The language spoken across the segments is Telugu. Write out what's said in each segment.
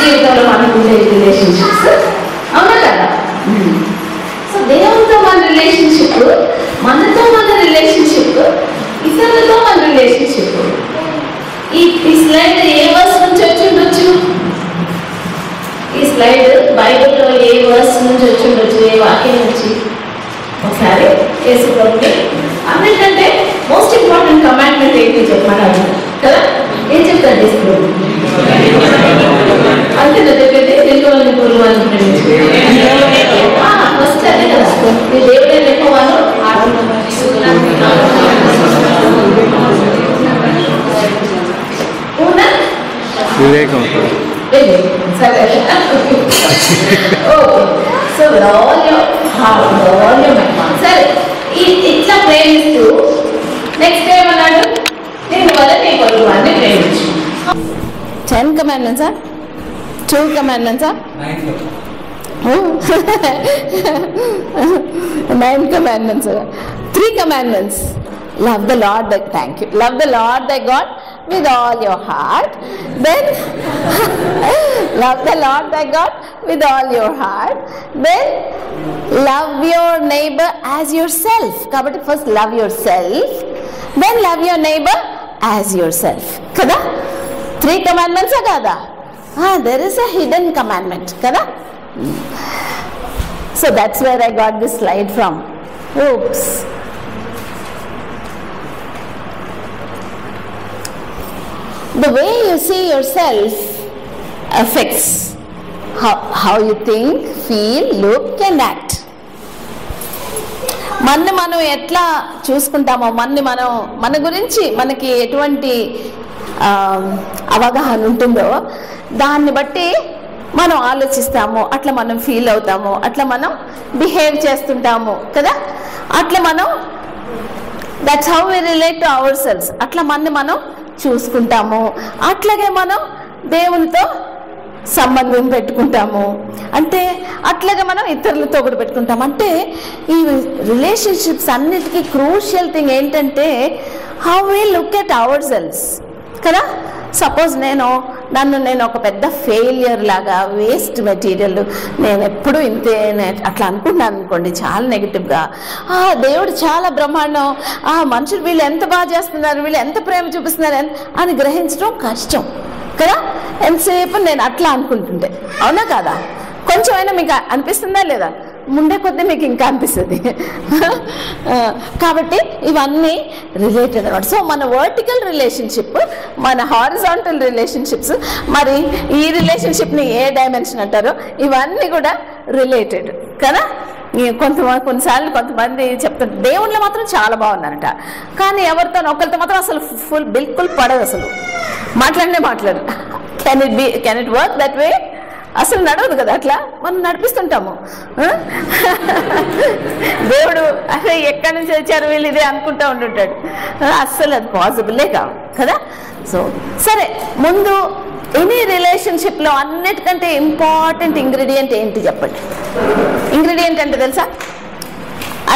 జీవితంలో మనకు ఉండే రిలేషన్షిప్స్, అవునా కదా? సో దేవునితో మన రిలేషన్షిప్, మనతో మన రిలేషన్షిప్, ఇతరులతో మన రిలేషన్షిప్. ఈ స్లైడ్ ఏ వర్స్ నుంచి వచ్చి ఉండొచ్చు? ఈ స్లైడ్ బైబిల్లో ఏ వర్స్ నుంచి వచ్చి ఉండొచ్చు? ఏ వాక్యం నుంచి? ఒకసారి యేసుప్రభుకి అన్నిటికంటే మోస్ట్ ఇంపార్టెంట్ కమాండ్మెంట్ ఏంటి చెప్పాలి కదా? ఏం చెప్తారు యేసుప్రభు? అంతే చెప్పేది తెలుగు వాళ్ళని పూర్వ వాళ్ళని ఫస్ట్ అదే కదా, మీ దేవుడే లేకపోవాను వివేకం. సో సరే, ఇట్లా ప్రేమిస్తూ నెక్స్ట్ ఏమన్నాడు? నేను వల్ల నీ పొరుగు వాడిని ప్రేమించు. 10 commandments, 2 commandments, 9 commandments, 3 commandments. Love the Lord thy, thank you, love the Lord thy God with all your heart. Then love the Lord thy God with all your heart. Then love your neighbor as yourself. Kabatti first love yourself, then love your neighbor as yourself. Kada 3 commandments kada? There is a hidden commandment kada? So that's where I got this slide from. Oops. The way you see yourself affects how you think, feel, look and act. మనని మనం ఎట్లా చూసుకుంటామో, మన గురించి మనకి ఎటువంటి అవగాహన ఉంటుందో దాన్ని బట్టి మనం ఆలోచిస్తాము, అట్లా మనం ఫీల్ అవుతాము, అట్లా మనం బిహేవ్ చేస్తుంటాము కదా? అట్లా మనం that's how we relate to our selves. అట్లా మనం చూసుకుంటాము, అట్లాగే మనం దేవునితో సంబంధం పెట్టుకుంటాము, అంటే అట్లాగే మనం ఇతరులతో కూడా పెట్టుకుంటాము. అంటే ఈ రిలేషన్షిప్స్ అన్నిటికీ క్రూషియల్ థింగ్ ఏంటంటే how we look at our selves కదా? సపోజ్ నేను ఒక పెద్ద ఫెయిలియర్ లాగా, వేస్ట్ మెటీరియల్, నేను ఎప్పుడు ఇంతే అట్లా అనుకున్నాను అనుకోండి, చాలా నెగిటివ్గా, దేవుడు చాలా బ్రహ్మాండం, మనుషులు వీళ్ళు ఎంత బాగా చేస్తున్నారు, వీళ్ళు ఎంత ప్రేమ చూపిస్తున్నారు అని గ్రహించడం కష్టం కదా? ఎంతసేపు నేను అట్లా అనుకుంటుంటే, అవునా కాదా? కొంచెం అయినా మీకు అనిపిస్తుందా లేదా? ముందే కొద్దీ మీకు ఇంకా అనిపిస్తుంది. కాబట్టి ఇవన్నీ రిలేటెడ్ అనమాట. సో మన వర్టికల్ రిలేషన్షిప్, మన హారిజాంటల్ రిలేషన్షిప్స్, మరి ఈ రిలేషన్షిప్ని ఏ డైమెన్షన్ అంటారో, ఇవన్నీ కూడా రిలేటెడ్ కదా? కొన్నిసార్లు కొంతమంది చెప్తారు దేవుళ్ళు మాత్రం చాలా బాగున్నారట, కానీ ఎవరితో ఒకరితో మాత్రం అసలు బిల్కుల్ పడదు, అసలు మాట్లాడు. Can it work that way? అసలు నడవదు కదా, అట్లా మనం నడిపిస్తుంటాము. దేవుడు అసలు ఎక్కడి నుంచి వచ్చారు వీళ్ళు ఇదే అనుకుంటూ ఉంటుంటాడు, అస్సలు అది పాసిబులే కావు కదా? సో సరే, ముందు ఎనీ రిలేషన్షిప్లో అన్నిటికంటే ఇంపార్టెంట్ ఇంగ్రీడియంట్ ఏంటి చెప్పండి? ఇంగ్రీడియంట్ అంటే తెలుసా?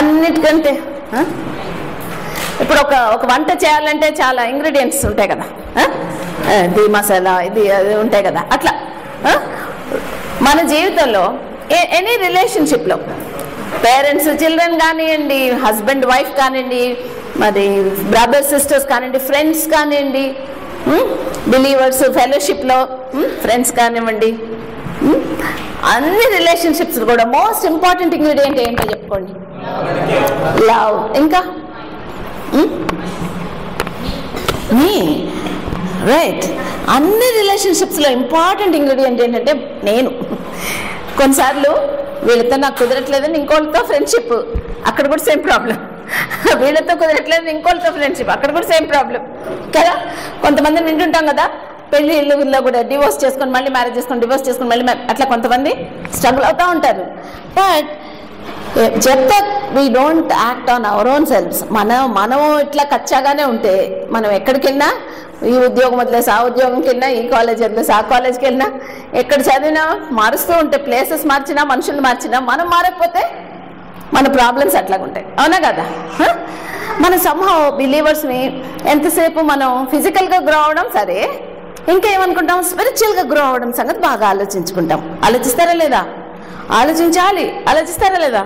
అన్నిటికంటే ఇప్పుడు ఒక వంట చేయాలంటే చాలా ఇంగ్రీడియంట్స్ ఉంటాయి కదా, ఇది మసాలా, ఇది అది ఉంటాయి కదా. అట్లా మన జీవితంలో ఎనీ రిలేషన్షిప్లో పేరెంట్స్ చిల్డ్రన్ కానివ్వండి, హస్బెండ్ వైఫ్ కానివ్వండి, మరి బ్రదర్స్ సిస్టర్స్ కానివ్వండి, ఫ్రెండ్స్ కానివ్వండి, బిలీవర్స్ ఫెలోషిప్లో ఫ్రెండ్స్ కానివ్వండి, అన్ని రిలేషన్షిప్స్ కూడా మోస్ట్ ఇంపార్టెంట్ ఇంగ్రీడియంట్ ఏంటో చెప్పుకోండి? లవ్. ఇంకా రైట్. అన్ని రిలేషన్షిప్స్లో ఇంపార్టెంట్ ఇంగ్రీడియంట్ ఏంటంటే నేను. కొన్నిసార్లు వీళ్ళతో నాకు కుదరట్లేదని ఇంకోళ్ళతో ఫ్రెండ్షిప్, అక్కడ కూడా సేమ్ ప్రాబ్లం. వీళ్ళతో కుదరట్లేదని ఇంకోళ్ళతో ఫ్రెండ్షిప్, అక్కడ కూడా సేమ్ ప్రాబ్లం కదా? కొంతమందిని వింటుంటాం కదా, పెళ్ళిళ్ళలో కూడా డివోర్స్ చేసుకొని మళ్ళీ మ్యారేజ్ చేసుకొని, డివోర్స్ చేసుకొని మళ్ళీ అట్లా కొంతమంది స్ట్రగుల్ అవుతూ ఉంటారు. బట్ చెప్తా we don't act on our own selves. మనం ఇట్లా కచ్చాగానే ఉంటే మనం ఎక్కడికి వెళ్ళినా, ఈ ఉద్యోగం వదిలేసి ఆ ఉద్యోగంకి వెళ్ళినా, ఈ కాలేజ్ వదిలేసి ఆ కాలేజ్కి వెళ్ళినా, ఎక్కడ చదివినా మారుస్తూ ఉంటే, ప్లేసెస్ మార్చినా, మనుషులు మార్చినా, మనం మారకపోతే మన ప్రాబ్లమ్స్ అట్లాగా ఉంటాయి, అవునా కదా? మన సంహౌ బిలీవర్స్ని ఎంతసేపు మనం ఫిజికల్గా గ్రో అవడం సరే, ఇంకేమనుకుంటాం, స్పిరిచువల్గా గ్రో అవ్వడం సంగతి బాగా ఆలోచించుకుంటాం. ఆలోచిస్తారా లేదా? ఆలోచించాలి. ఆలోచిస్తారా లేదా?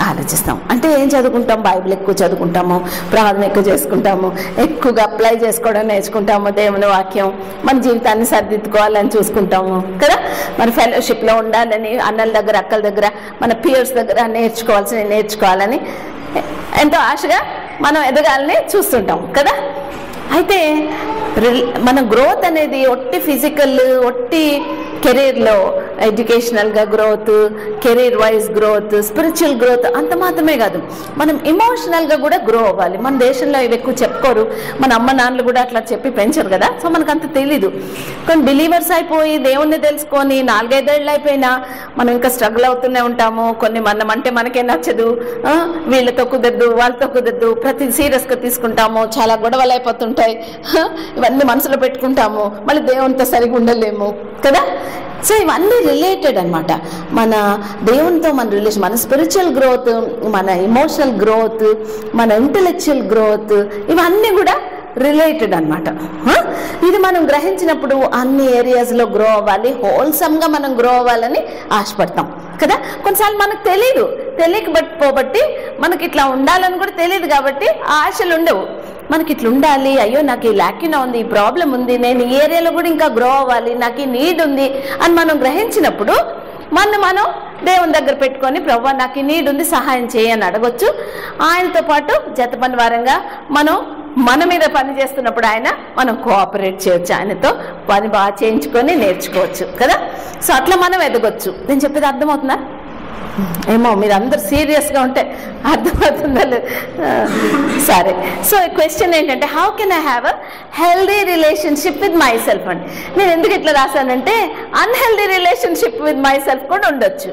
ఆలోచిస్తాం. అంటే ఏం చదువుకుంటాం? బైబిల్ ఎక్కువ చదువుకుంటాము, ప్రార్థన ఎక్కువ చేసుకుంటాము, ఎక్కువగా అప్లై చేసుకోవడం నేర్చుకుంటాము, దేవుని వాక్యం, మన జీవితాన్ని సరిదిద్దుకోవాలని చూసుకుంటాము కదా. మన ఫెలోషిప్లో ఉండాలని, అన్నల దగ్గర అక్కల దగ్గర మన పియర్స్ దగ్గర నేర్చుకోవాలని ఎంతో ఆశగా మనం ఎదగాలని చూస్తుంటాం కదా. అయితే మన గ్రోత్ అనేది ఒట్టి ఫిజికల్, ఒట్టి కెరీర్లో ఎడ్యుకేషనల్గా growth, career wise growth, spiritual growth అంత మాత్రమే కాదు, మనం ఎమోషనల్గా కూడా గ్రో అవ్వాలి. మన దేశంలో ఇవి ఎక్కువ చెప్పుకోరు, మన అమ్మ నాన్నలు కూడా అట్లా చెప్పి పెంచరు కదా. సో మనకు అంత తెలీదు. కొన్ని బిలీవర్స్ అయిపోయి దేవుణ్ణి తెలుసుకొని 4-5 ఏళ్ళు అయిపోయినా మనం ఇంకా స్ట్రగుల్ అవుతూనే ఉంటాము. కొన్ని మనం అంటే మనకే నచ్చదు, వీళ్ళతో కుదరదు, వాళ్ళతో కుదరదు, ప్రతి సీరియస్గా తీసుకుంటాము, చాలా గొడవలు అయిపోతుంటాయి, ఇవన్నీ మనసులో పెట్టుకుంటాము, మళ్ళీ దేవునితో సరిగా ఉండలేము కదా. సో ఇవన్నీ రిలేటెడ్ అనమాట. మన దేవునితో మన రిలేషన్, మన స్పిరిచువల్ గ్రోత్, మన ఎమోషనల్ గ్రోత్, మన ఇంటెలెక్చువల్ గ్రోత్, ఇవన్నీ కూడా రిలేటెడ్ అనమాట. ఇది మనం గ్రహించినప్పుడు అన్ని ఏరియాస్లో గ్రో అవ్వాలి, హోల్సమ్గా మనం గ్రో అవ్వాలని ఆశపడతాం కదా. కొన్నిసార్లు మనకు తెలియకపోబట్టి మనకి ఇట్లా ఉండాలని కూడా తెలియదు కాబట్టి ఆశలు ఉండవు. మనకి ఇట్లా ఉండాలి, అయ్యో నాకు ఈ లాక్యూనా ఉంది, ఈ ప్రాబ్లం ఉంది, నేను ఈ ఏరియాలో కూడా ఇంకా గ్రో అవ్వాలి, నాకు ఈ నీడ్ ఉంది అని మనం గ్రహించినప్పుడు మనం దేవుని దగ్గర పెట్టుకొని, ప్రభువా నాకు ఈ నీడ్ ఉంది, సహాయం చేయని అడగొచ్చు. ఆయనతో పాటు జత పని వారంగా మన మీద పని చేస్తున్నప్పుడు మనం కోఆపరేట్ చేయొచ్చు, ఆయనతో పని బాగా చేయించుకొని నేర్చుకోవచ్చు కదా. సో అట్లా మనం ఎదగొచ్చు. నేను చెప్పేది అర్థమవుతుందా? ఏమో మీరు అందరు సీరియస్గా ఉంటే అర్థమవుతుందా లేదు? సరే. సో క్వశ్చన్ ఏంటంటే, how can I have a healthy relationship with myself అండి. నేను ఎందుకు ఇట్లా రాశానంటే, unhealthy relationship with myself కూడా ఉండొచ్చు.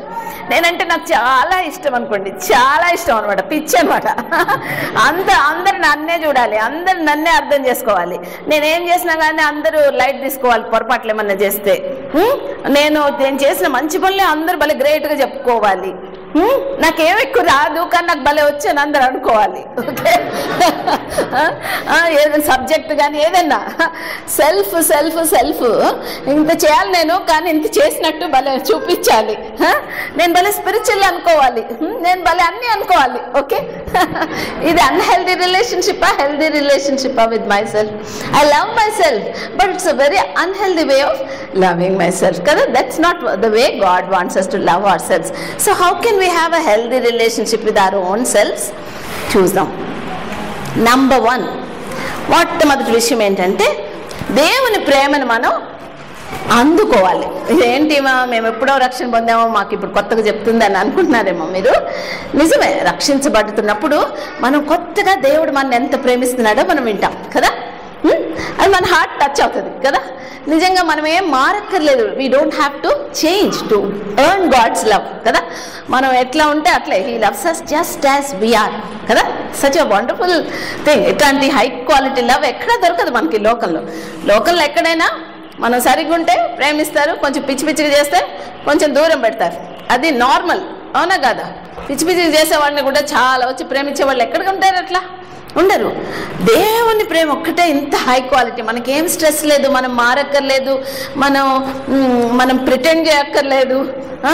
నేనంటే నాకు చాలా ఇష్టం అనుకోండి, చాలా ఇష్టం అనమాట, పిచ్చి అనమాట. అందరు నన్నే చూడాలి, అందరు నన్నే అర్థం చేసుకోవాలి. నేనేం చేసినా కానీ అందరూ లైట్ తీసుకోవాలి, పొరపాట్లు ఏమన్నా చేస్తే. నేను చేసిన మంచి పనులే అందరూ భలే గ్రేట్గా చెప్పుకోవాలి. నాకేం ఎక్కువ రాదు కానీ నాకు భలే వచ్చాను అందరు అనుకోవాలి. ఓకే, ఏదైనా సబ్జెక్ట్ కానీ ఏదైనా సెల్ఫ్ ఇంత చేయాలి నేను, కానీ ఇంత చేసినట్టు భలే చూపించాలి. నేను భలే స్పిరిచువల్ అనుకోవాలి, నేను భలే అన్నీ అనుకోవాలి. ఓకే, ఇది అన్హెల్దీ రిలేషన్షిప్పా, హెల్దీ రిలేషన్షిప్పా with myself? I love myself, but it's a very unhealthy way of loving myself కదా. That's not the way God wants us to love ourselves. So how can we have a healthy relationship with our own selves? చూద్దాం. నంబర్ 1, మొట్టమొదటి విషయం ఏంటంటే, దేవుని ప్రేమను మనం అందుకోవాలి. ఇదేంటి మేము ఎప్పుడో రక్షణ పొందామో మాకు ఇప్పుడు కొత్తగా చెప్తుందని అనుకుంటున్నారేమో మీరు. నిజమే, రక్షించబడుతున్నప్పుడు మనం కొత్తగా దేవుడు మనల్ని ఎంత ప్రేమిస్తున్నాడో మనం వింటాం కదా. అది మన హార్ట్ టచ్ అవుతుంది కదా. నిజంగా మనం ఏం మారక్కర్లేదు. We don't have to change to earn God's love కదా. మనం ఎట్లా ఉంటే అట్లే, he loves us just as we are కదా. Such a wonderful thing. ఇట్లాంటి హై క్వాలిటీ లవ్ ఎక్కడా దొరకదు మనకి లోకల్లో ఎక్కడైనా మనం సరిగ్గా ఉంటే ప్రేమిస్తారు, కొంచెం పిచ్చిగా చేస్తే కొంచెం దూరం పెడతారు. అది నార్మల్, అవునా కదా. పిచ్చిగా చేసేవాడిని కూడా చాలా వచ్చి ప్రేమించే వాళ్ళు ఎక్కడికి ఉంటారు? అట్లా ఉండరు. దేవుని ప్రేమ ఒక్కటే ఇంత హై క్వాలిటీ. మనకేం స్ట్రెస్ లేదు, మనం మారక్కర్లేదు, మనం ప్రిటెండ్ చేయక్కర్లేదు,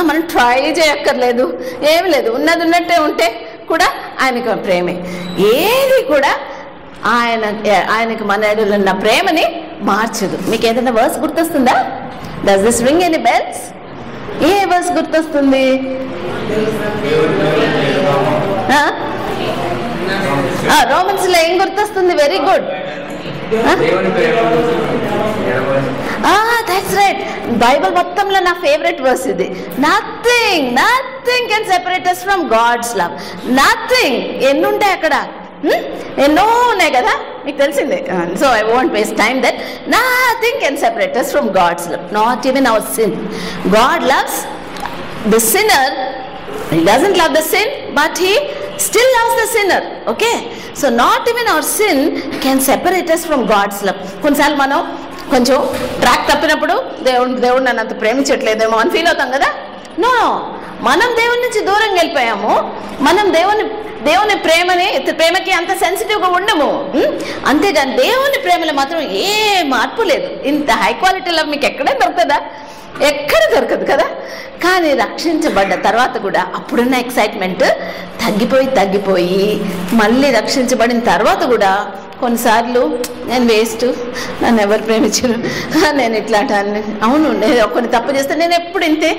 మనం ట్రై చేయక్కర్లేదు, ఏమి లేదు. ఉన్నట్టే ఉంటే కూడా ఆయనకు ప్రేమే. ఏది కూడా ఆయనకు మన ఎడల ఉన్న ప్రేమని మార్చదు. మీకు ఏదైనా వర్స్ గుర్తొస్తుందా? Does this ring any bells? ఏ వర్స్ గుర్తొస్తుంది? రోమన్స్ లో ఏం గుర్తొస్తుంది? Very good, that's right. Bible మొత్తంలో నా ఫేవరెట్ వర్స్ ఇది. Nothing can separate us from God's love. Nothing. ఎన్ని ఉంటాయి అక్కడ? ఎన్నో ఉన్నాయి కదా, మీకు తెలిసిందే. So I won't waste time that. Nothing can separate us from God's love, not even our sin. God loves the sinner. He doesn't love the sin, but he still loves the sinner. Okay, so not even our sin can separate us from God's love. కొన్నిసార్లు మనం కొంచెం ట్రాక్ తప్పినప్పుడు దేవుడు నన్ను అంత ప్రేమించట్లేదేమో అని ఫీల్ అవుతాం కదా. నో, మనం దేవుడి నుంచి దూరంగా వెళ్ళిపోయాము. మనం దేవుని దేవుని ప్రేమకి అంత సెన్సిటివ్గా ఉండము. అంతేగాని దేవుని ప్రేమలో మాత్రం ఏ మార్పు లేదు. ఇంత హై క్వాలిటీ లవ్ మీకు ఎక్కడే దొరుకుతుందా? ఎక్కడ దొరకదు కదా. కానీ రక్షించబడ్డ తర్వాత కూడా అప్పుడున్న ఎక్సైట్మెంట్ తగ్గిపోయి మళ్ళీ రక్షించబడిన తర్వాత కూడా కొన్నిసార్లు నేను వేస్ట్, నన్ను ఎవరు ప్రేమించరు, నేను ఇట్లా అంటాను, అవును నేను కొన్ని తప్పు చేస్తే నేను ఎప్పుడు ఇంతే,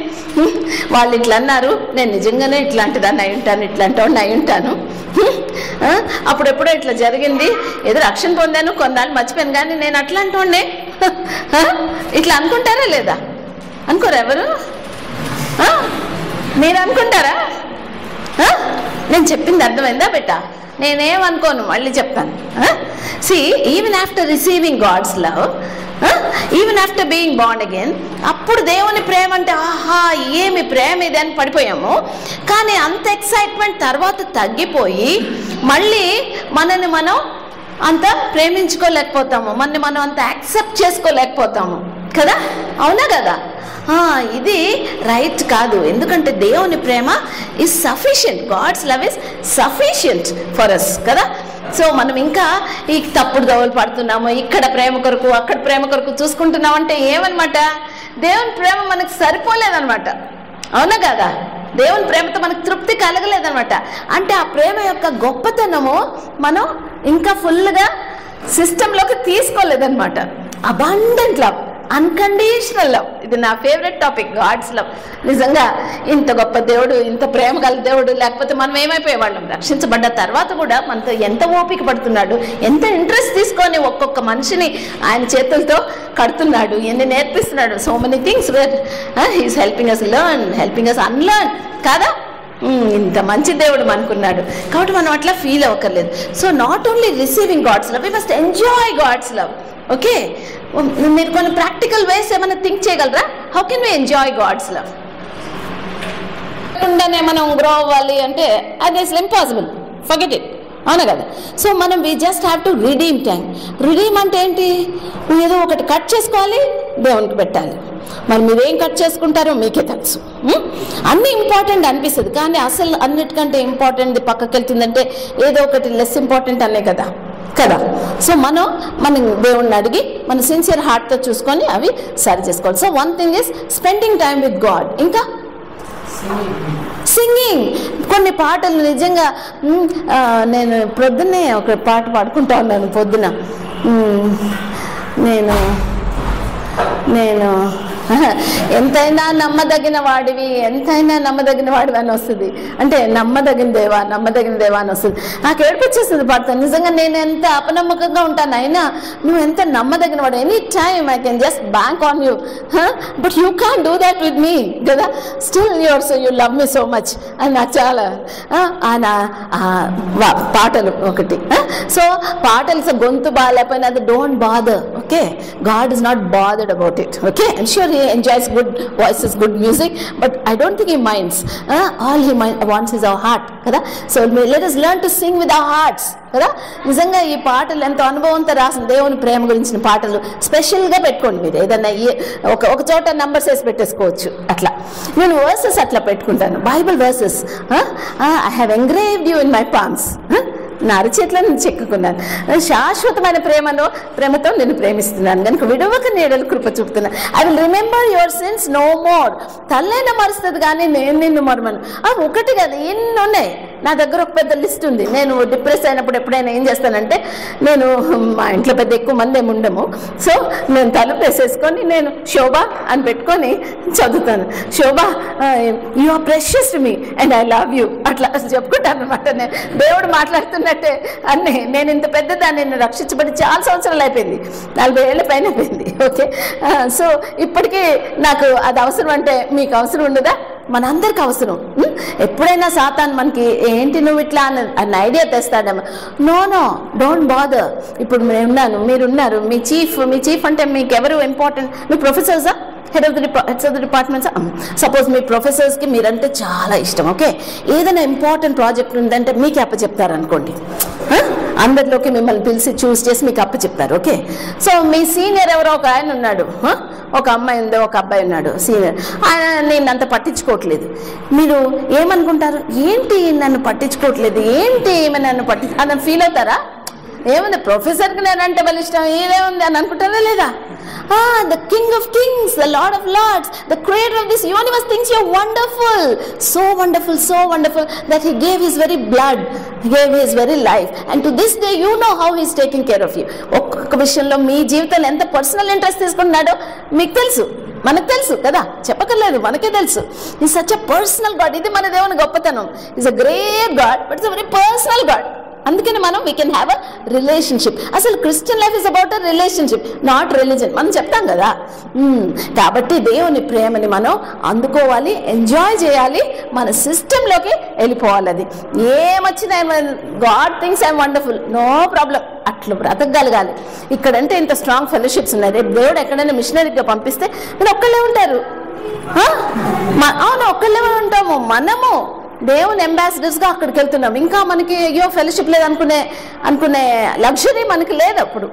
వాళ్ళు ఇట్లా అన్నారు, నేను నిజంగానే ఇట్లాంటిదాన్ని అయి ఉంటాను, ఇట్లాంటి అయి ఉంటాను, అప్పుడెప్పుడో ఇట్లా జరిగింది, ఏదో రక్షణ పొందాను, కొన్నాళ్ళు మర్చిపోయాను, కానీ నేను అట్లాంటి వాడినే ఇట్లా అనుకుంటారా లేదా? అనుకోరు ఎవరు? మీరు అనుకుంటారా? నేను చెప్పింది అర్థమైందా బెట్ట? నేనేమనుకోను, మళ్ళీ చెప్తాను. See, even after receiving God's love, even after being born again, అప్పుడు దేవుని ప్రేమ అంటే ఆహా ఏమి ప్రేమ ఇది అని పడిపోయాము. కానీ అంత ఎక్సైట్మెంట్ తర్వాత తగ్గిపోయి మళ్ళీ మనని మనం అంత ప్రేమించుకోలేకపోతాము, మనని మనం అంత యాక్సెప్ట్ చేసుకోలేకపోతాము కదా. అవునా కదా? ఇది రైట్ కాదు. ఎందుకంటే దేవుని ప్రేమ is sufficient, God's love is sufficient for us కదా. సో మనం ఇంకా ఈ తప్పుడు దోవలు పడుతున్నాము, ఇక్కడ ప్రేమ కొరకు అక్కడ ప్రేమ కొరకు చూసుకుంటున్నాం అంటే ఏమన్నమాట? దేవుని ప్రేమ మనకు సరిపోలేదన్నమాట. అవునా కదా? దేవుని ప్రేమతో మనకు తృప్తి కలగలేదన్నమాట. అంటే ఆ ప్రేమ యొక్క గొప్పతనము మనం ఇంకా ఫుల్గా సిస్టంలోకి తీసుకోలేదన్నమాట. అబండెంట్ లవ్, అన్కండిషనల్ లవ్, ఇది నా ఫేవరెట్ టాపిక్, గాడ్స్ లవ్. నిజంగా ఇంత గొప్ప దేవుడు, ఇంత ప్రేమ గల దేవుడు లేకపోతే మనం ఏమైపోయేవాళ్ళం? రక్షించబడ్డ తర్వాత కూడా మనతో ఎంత ఓపిక పడుతున్నాడు, ఎంత ఇంట్రెస్ట్ తీసుకొని ఒక్కొక్క మనిషిని ఆయన చేతులతో కడుతున్నాడు, ఎన్ని నేర్పిస్తున్నాడు. So many things where he's helping us learn, helping us unlearn కాదా. ఇంత మంచి దేవుడు మనకున్నాడు కాబట్టి మనం అట్లా ఫీల్ అవ్వక్కర్లేదు. So not only receiving God's love, we must enjoy God's love. Okay, మీరు కొన్ని ప్రాక్టికల్ వేస్ ఏమైనా థింక్ చేయగలరా? How can we enjoy God's love? ఉండనే మనం గ్రో అవ్వాలి అంటే అది అసలు ఇంపాసిబుల్, ఫర్గెట్ ఇట్. అవునా కదా? సో మనం we just have to redeem time. Redeem అంటే ఏంటి? ఏదో ఒకటి కట్ చేసుకోవాలి, దేవునికి పెట్టాలి. మరి మీరేం కట్ చేసుకుంటారో మీకే తెలుసు. అన్నీ ఇంపార్టెంట్ అనిపిస్తుంది, కానీ అసలు అన్నిటికంటే ఇంపార్టెంట్ పక్కకి వెళ్తుందంటే ఏదో ఒకటి లెస్ ఇంపార్టెంట్ అనే కదా. సో మనం దేవుణ్ణి అడిగి మన సిన్సియర్ హార్ట్తో చూసుకొని అవి సరి చేసుకోవాలి. So one thing is spending time with God. ఇంకా సింగింగ్. కొన్ని పాటలు నిజంగా నేను పొద్దున్నే ఒక పాట పాడుకుంటా ఉన్నాను. పొద్దున నేను ఎంతైనా నమ్మదగిన వాడివి, ఎంతైనా నమ్మదగిన వాడివి అని వస్తుంది. అంటే నమ్మదగిన దేవా అని వస్తుంది. నాకు ఏడ్పొచ్చేస్తుంది పాడతాను. నిజంగా నేను ఎంత అపనమ్మకంగా ఉంటాను, అయినా నువ్వు ఎంత నమ్మదగిన వాడు. Any time I can just bank on you, but you can't do that with me కదా. Still you love me so much అని నాకు చాలా పాటలు ఒకటి. సో పాటలు గొంతు బాగాలేకపోయినా అది don't bother. Okay, God is not bothered about it. Okay, I'm sure he enjoys good voices, good music, but I don't think he minds. All he wants is our heart kada. So let us learn to sing with our hearts కదా. నిజంగా ఈ పాటలు ఎంతో అనుభవంతో రాసిన దేవుని ప్రేమ గురించిన పాటలు స్పెషల్గా పెట్టుకోండి. మీరు ఏదన్నా ఒక చోట నంబర్స్ వేసి పెట్టేసుకోవచ్చు. అట్లా నేను వర్సెస్ అట్లా పెట్టుకుంటాను, Bible versus. I have engraved you in my palms. నా అరచేతిలో నేను చెక్కుకున్నాను. శాశ్వతమైన ప్రేమతో నేను ప్రేమిస్తున్నాను కనుక విడవక నీడలు కృప చూపుతున్నాను. I will remember your sins no more. తల్లైనా మరుస్తుంది కానీ నేను నిన్ను మరమను. ఒకటి కదా, ఎన్ని ఉన్నాయి నా దగ్గర. ఒక పెద్ద లిస్ట్ ఉంది. నేను డిప్రెస్ అయినప్పుడు ఎప్పుడైనా ఏం చేస్తానంటే, నేను మా ఇంట్లో పెద్ద ఎక్కువ మంది ఏమి ఉండము. సో నేను తలుపు వేసేసుకొని నేను శోభ అని పెట్టుకొని చదువుతాను. Shobha, you are precious to me and I love you అట్లా చెప్పుకుంటాను అనమాట. నేను దేవుడు మాట్లాడుతున్నట్టే అన్నీ. నేను ఇంత పెద్దదాన్ని, నేను రక్షించబడి చాలా సంవత్సరాలు అయిపోయింది, 40 ఏళ్ళ పైన అయిపోయింది. ఓకే, సో ఇప్పటికీ నాకు అది అవసరం. అంటే మీకు అవసరం ఉండదా? మనందరికి అవసరం. ఎప్పుడైనా సాతాను మనకి ఏంటి నువ్వు ఇట్లా అన్న ఐడియా తెస్తాడేమో. No don't bother. ఇప్పుడు మీరున్నారు, మీ చీఫ్ అంటే మీకు ఎవరు ఇంపార్టెంట్? మీ ప్రొఫెసర్సా? Heads of the departments. Suppose మీ ప్రొఫెసర్స్కి మీరంటే చాలా ఇష్టం. ఓకే, ఏదైనా ఇంపార్టెంట్ ప్రాజెక్ట్ ఉందంటే మీకే అప్పచెప్తారనుకోండి. అందరిలోకి మిమ్మల్ని పిలిచి చూస్ చేసి మీకు అప్పు చెప్తారు. ఓకే, సో మీ సీనియర్ ఎవరో ఒక ఆయన ఉన్నాడు, ఒక అమ్మాయి ఉంది, ఒక అబ్బాయి ఉన్నాడు సీనియర్. ఆయన నేను అంత పట్టించుకోవట్లేదు. మీరు ఏమనుకుంటారు? ఏంటి నన్ను పట్టించుకోవట్లేదు, ఏంటి ఏమి నన్ను అని ఫీల్ అవుతారా? ఏముంది, ప్రొఫెసర్కి నేనంటే వాళ్ళ ఇష్టం, ఏదేముంది అని అనుకుంటారా లేదా? The King of Kings, the Lord of Lords, the Creator of this universe thinks you're wonderful, so wonderful that He gave His very blood, He gave His very life, and to this day you know how He's taking care of you. ఒక్కొక్క విషయంలో మీ జీవితంలో ఎంత పర్సనల్ ఇంట్రెస్ట్ తీసుకుంటున్నాడో మీకు తెలుసు, మనకు తెలుసు కదా, చెప్పక్కర్లేదు, మనకే తెలుసు. Is such a personal God. ఇది మన దేవుని గొప్పతనం. Is a great God, but it's a very personal God. అందుకని మనం we can have a relationship. అసలు Christian life is about a relationship, not religion. మనం చెప్తాం కదా. కాబట్టి దేవుని ప్రేమని మనం అందుకోవాలి, ఎంజాయ్ చేయాలి, మన సిస్టంలోకి వెళ్ళిపోవాలి. అది ఏమొచ్చినా God things I'm wonderful, no problem, అట్లా బ్రతకగలగాలి. ఇక్కడంటే ఇంత స్ట్రాంగ్ ఫెలోషిప్స్ ఉన్నాయి. రేపు దేవుడు ఎక్కడైనా మిషనరీగా పంపిస్తే మీరు ఒక్కళ్ళే ఉంటారు. అవును, ఒక్కళ్ళే ఉంటాము. మనము దేవుని అంబాసిడర్స్గా అక్కడికి వెళ్తున్నాం. ఇంకా మనకి అయ్యో ఫెలోషిప్ లేదు అనుకునే లగ్జరీ మనకి లేదు అప్పుడు.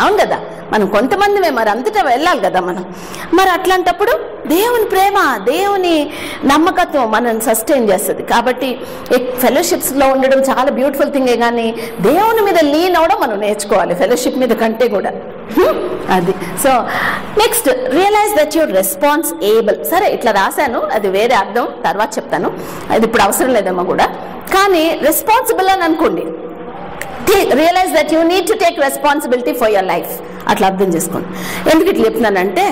అవును కదా, మనం కొంతమందిమే, మరి అంతటా వెళ్ళాలి కదా మనం. మరి అట్లాంటప్పుడు దేవుని ప్రేమ, దేవుని నమ్మకత్వం మనల్ని సస్టైన్ చేస్తుంది. కాబట్టి ఫెలోషిప్స్లో ఉండడం చాలా బ్యూటిఫుల్ థింగే, కానీ దేవుని మీద లీన్ అవడం మనం నేర్చుకోవాలి, ఫెలోషిప్ మీద కంటే కూడా. అది. So next, realize that your responsible. సరే, ఇట్లా రాశాను, అది వేరే అర్థం తర్వాత చెప్తాను, అది ఇప్పుడు అవసరం లేదమ్మా కూడా. కానీ రెస్పాన్సిబుల్ అని అనుకోండి. Realize that you need to take responsibility for your life. అట్లా అర్థం చేసుకోండి. ఎందుకు ఇట్లా చెప్తున్నానంటే,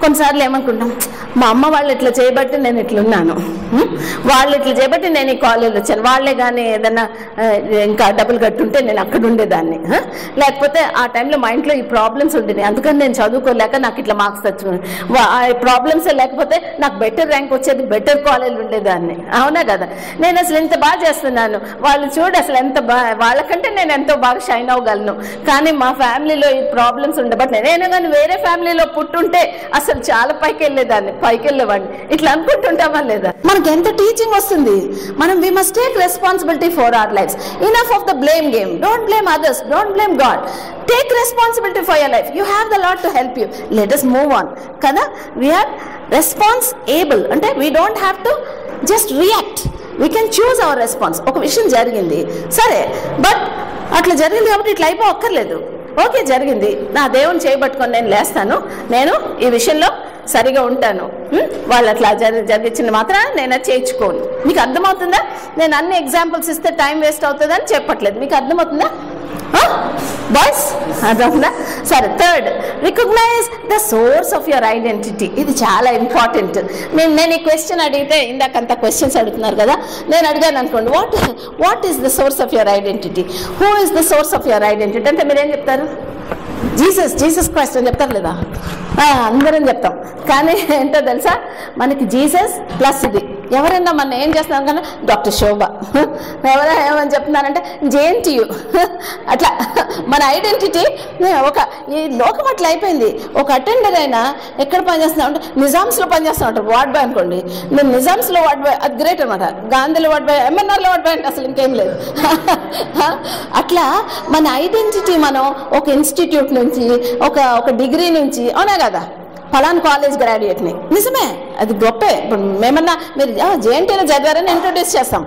కొన్నిసార్లు ఏమనుకుంటాం, మా అమ్మ వాళ్ళు ఇట్లా చేయబట్టి నేను ఇట్లున్నాను, వాళ్ళు ఇట్లా చేయబట్టి నేను ఈ కాలేజీలో వచ్చాను, వాళ్ళే కానీ ఏదన్నా ఇంకా డబ్బులు కట్టుంటే నేను అక్కడ ఉండేదాన్ని, లేకపోతే ఆ టైంలో మా ఇంట్లో ఈ ప్రాబ్లమ్స్ ఉండినాయి, అందుకని నేను చదువుకోలేక నాకు ఇట్లా మార్క్స్ తెచ్చుకున్నాను, ఆ ప్రాబ్లమ్సే లేకపోతే నాకు బెటర్ ర్యాంక్ వచ్చేది, బెటర్ కాలేజీలో ఉండేదాన్ని. అవునా కదా, నేను అసలు ఎంత బాగా చేస్తున్నాను, వాళ్ళు చూడు అసలు ఎంత వాళ్ళకంటే నేను ఎంతో బాగా షైన్ అవ్వగలను, కానీ మా ఫ్యామిలీలో ఈ ప్రాబ్లమ్స్ ఉండే, బట్ నేనైనా కానీ వేరే ఫ్యామిలీలో పుట్టుంటే అసలు చాలా పైకి వెళ్ళేవాడిని. ఇట్లా అనుకుంటుంటామా లేదా? మనకి ఎంత టీచింగ్ వస్తుంది. మనం we must take responsibility for our lives. Enough of the blame game. Don't blame others, don't blame God. Take responsibility for your life. You have the lot to help you. Let us move on కదా. వీఆర్ రెస్పాన్సిబుల్ అంటే we don't have to just react, we can choose our response. ఒక విషయం జరిగింది, సరే, బట్ అట్లా జరిగింది కాబట్టి ఇట్లా అయిపోక్కర్లేదు. ఓకే, జరిగింది, నా దేవుని చేయబట్టుకొని నేను లేస్తాను, నేను ఈ విషయంలో సరిగా ఉంటాను, వాళ్ళు అట్లా జరిగించిన మాత్రం నేను అది చేయించుకోను. మీకు అర్థమవుతుందా? నేను అన్ని ఎగ్జాంపుల్స్ ఇస్తే టైం వేస్ట్ అవుతుందని చెప్పట్లేదు. మీకు అర్థమవుతుందా బాయ్స్? అర్థమవుతుందా? సరే, third, recognize the source of your identity. ఇది చాలా ఇంపార్టెంట్. నేను ఈ క్వశ్చన్ అడిగితే, ఇందాకంత క్వశ్చన్స్ అడుగుతున్నారు కదా, నేను అడిగాను అనుకోండి, what is the source of your identity? Who is the source of your identity అంటే మీరేం చెప్తారు? జీసస్ క్రైస్ట్ అని చెప్తారు లేదా? అందరం చెప్తాం. కానీ ఏంటో తెలుసా, మనకి జీసస్ ప్లస్ ఇది. ఎవరైనా మన ఏం చేస్తున్నాం కన్నా డాక్టర్ శోభ, ఎవరైనా ఏమని చెప్తున్నారంటే జేఎన్టీయు, అట్లా మన ఐడెంటిటీ ఈ లోకం అట్లా అయిపోయింది. ఒక అటెండర్ అయినా ఎక్కడ పనిచేస్తున్నా అంటే నిజామ్స్లో పనిచేస్తున్నా ఉంటారు, వార్డ్ బాయ్ అనుకోండి, నేను నిజామ్స్లో వార్డ్ బాయ్, అది గ్రేట్ అనమాట. గాంధీలో వార్డ్ బాయ్, ఎంఎన్ఆర్లో వార్డ్ బాయ్ అంటే అసలు ఇంకేం లేదు. అట్లా మన ఐడెంటిటీ మనం ఒక ఇన్స్టిట్యూట్ నుంచి, ఒక డిగ్రీ నుంచి, అవునా కదా, ఫలానా కాలేజ్ గ్రాడ్యుయేట్ని, నిజమే, అది గొప్పే. ఇప్పుడు మేమన్నా మీరు జేఎన్టీలో చదివారని ఇంట్రొడ్యూస్ చేస్తాం,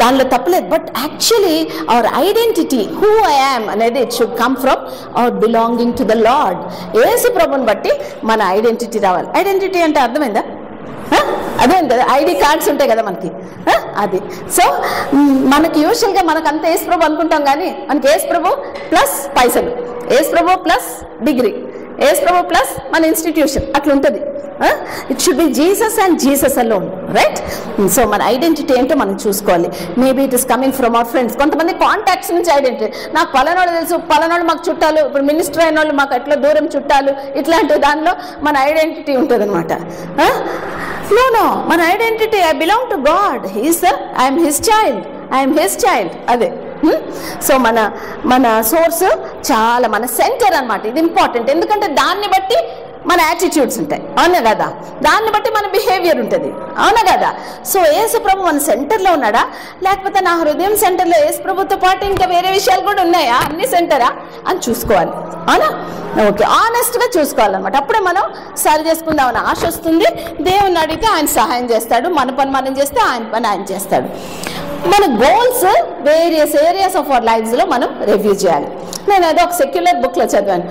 దానిలో తప్పలేదు. But actually our identity, who I am అనేది, it should come from our belonging to the Lord. Yesu ప్రభుని బట్టి మన ఐడెంటిటీ రావాలి. ఐడెంటిటీ అంటే అర్థమైందా? అదేంటి కదా, ఐడి కార్డ్స్ ఉంటాయి కదా మనకి, అది. సో మనకి యూజువల్గా మనకంతా యేసు ప్రభు అనుకుంటాం, కానీ మనకి యేసు ప్రభు ప్లస్ పైసలు, యేసు ప్రభు ప్లస్ డిగ్రీ, యేసు ప్రభు ప్లస్ మన ఇన్స్టిట్యూషన్, అట్లా ఉంటుంది. It should be Jesus and Jesus alone, right? So మన ఐడెంటిటీ ఏంటో మనం చూసుకోవాలి. Maybe it is coming from our friends. కొంతమంది కాంటాక్ట్స్ నుంచి ఐడెంటిటీ, నాకు పలానాడు తెలుసు, పలానాడు మాకు చుట్టాలు, ఇప్పుడు మినిస్టర్ అయిన వాళ్ళు మాకు ఎట్లా దూరం చుట్టాలు, ఇట్లాంటి దానిలో మన ఐడెంటిటీ ఉంటుంది అనమాట. నో, మన identity, I belong to God, I'm his child, అదే. సో మన సోర్స్ చాలా, మన సెంటర్ అనమాట. ఇది ఇంపార్టెంట్, ఎందుకంటే దాన్ని బట్టి మన యాటిట్యూడ్స్ ఉంటాయి, అవునా కదా? దాన్ని బట్టి మన బిహేవియర్ ఉంటుంది, అవునా కదా? సో యేసు ప్రభు మన సెంటర్లో ఉన్నాడా, లేకపోతే నా హృదయం సెంటర్లో యేసు ప్రభుతో పాటు ఇంకా వేరే విషయాలు కూడా ఉన్నాయా, అన్ని సెంటరా అని చూసుకోవాలి, అవునా? ఓకే, ఆనెస్ట్గా చూసుకోవాలన్నమాట. అప్పుడే మనం సరి చేసుకుందామని ఆశ వస్తుంది. దేవుని అడిగితే ఆయన సహాయం చేస్తాడు, మన పని మనం చేస్తే ఆయన పని ఆయన చేస్తాడు. మన goals various areas of our లైఫ్స్లో మనం రివ్యూ చేయాలి. నేను ఏదో ఒక సెక్యులర్ బుక్లో చదివాను,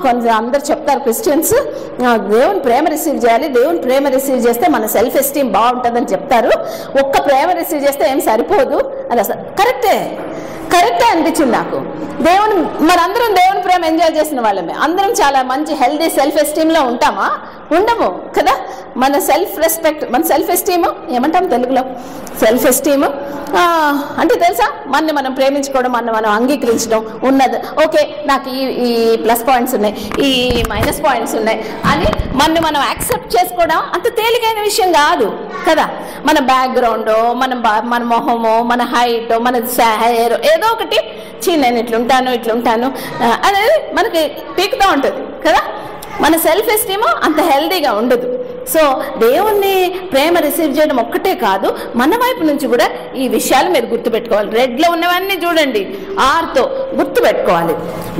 కొంచెం అందరు చెప్తారు క్రిస్టియన్స్ దేవుని ప్రేమ రిసీవ్ చేయాలి, దేవుని ప్రేమ రిసీవ్ చేస్తే మన సెల్ఫ్ ఎస్టీమ్ బాగుంటుందని చెప్తారు, ఒక్క ప్రేమ రిసీవ్ చేస్తే ఏం సరిపోదు అని. అసలు కరెక్టే అనిపించింది నాకు. మనందరం దేవుని ప్రేమ ఎంజాయ్ చేసిన వాళ్ళమే, అందరం చాలా మంచి హెల్దీ సెల్ఫ్ ఎస్టీమ్లో ఉంటామా? ఉండము కదా. మన సెల్ఫ్ రెస్పెక్ట్, మన సెల్ఫ్ ఎస్టీమ్ ఏమంటాం తెలుగులో? సెల్ఫ్ ఎస్టీమ్ అంటే తెలుసా, మనని మనం ప్రేమించుకోవడం, మనం అంగీకరించడం ఉన్నది. ఓకే, నాకు ఈ ప్లస్ పాయింట్స్ ఉన్నాయి, ఈ మైనస్ పాయింట్స్ ఉన్నాయి అని మనం యాక్సెప్ట్ చేసుకోవడం అంత తేలికైన విషయం కాదు కదా. మన బ్యాక్గ్రౌండ్, మన మొహము, మన హైట్, మన హెయిర్ ఏదో ఒకటి నేను ఇట్లుంటాను అనేది మనకి పీకుతూ ఉంటుంది కదా. మన సెల్ఫ్ ఎస్టీమ్ అంత హెల్దీగా ఉండదు. సో దేవుణ్ణి ప్రేమ రిసీవ్ చేయడం ఒక్కటే కాదు, మన వైపు నుంచి కూడా ఈ విషయాలు మీరు గుర్తుపెట్టుకోవాలి. రెడ్లో ఉన్నవన్నీ చూడండి, ఆర్తో గుర్తుపెట్టుకోవాలి.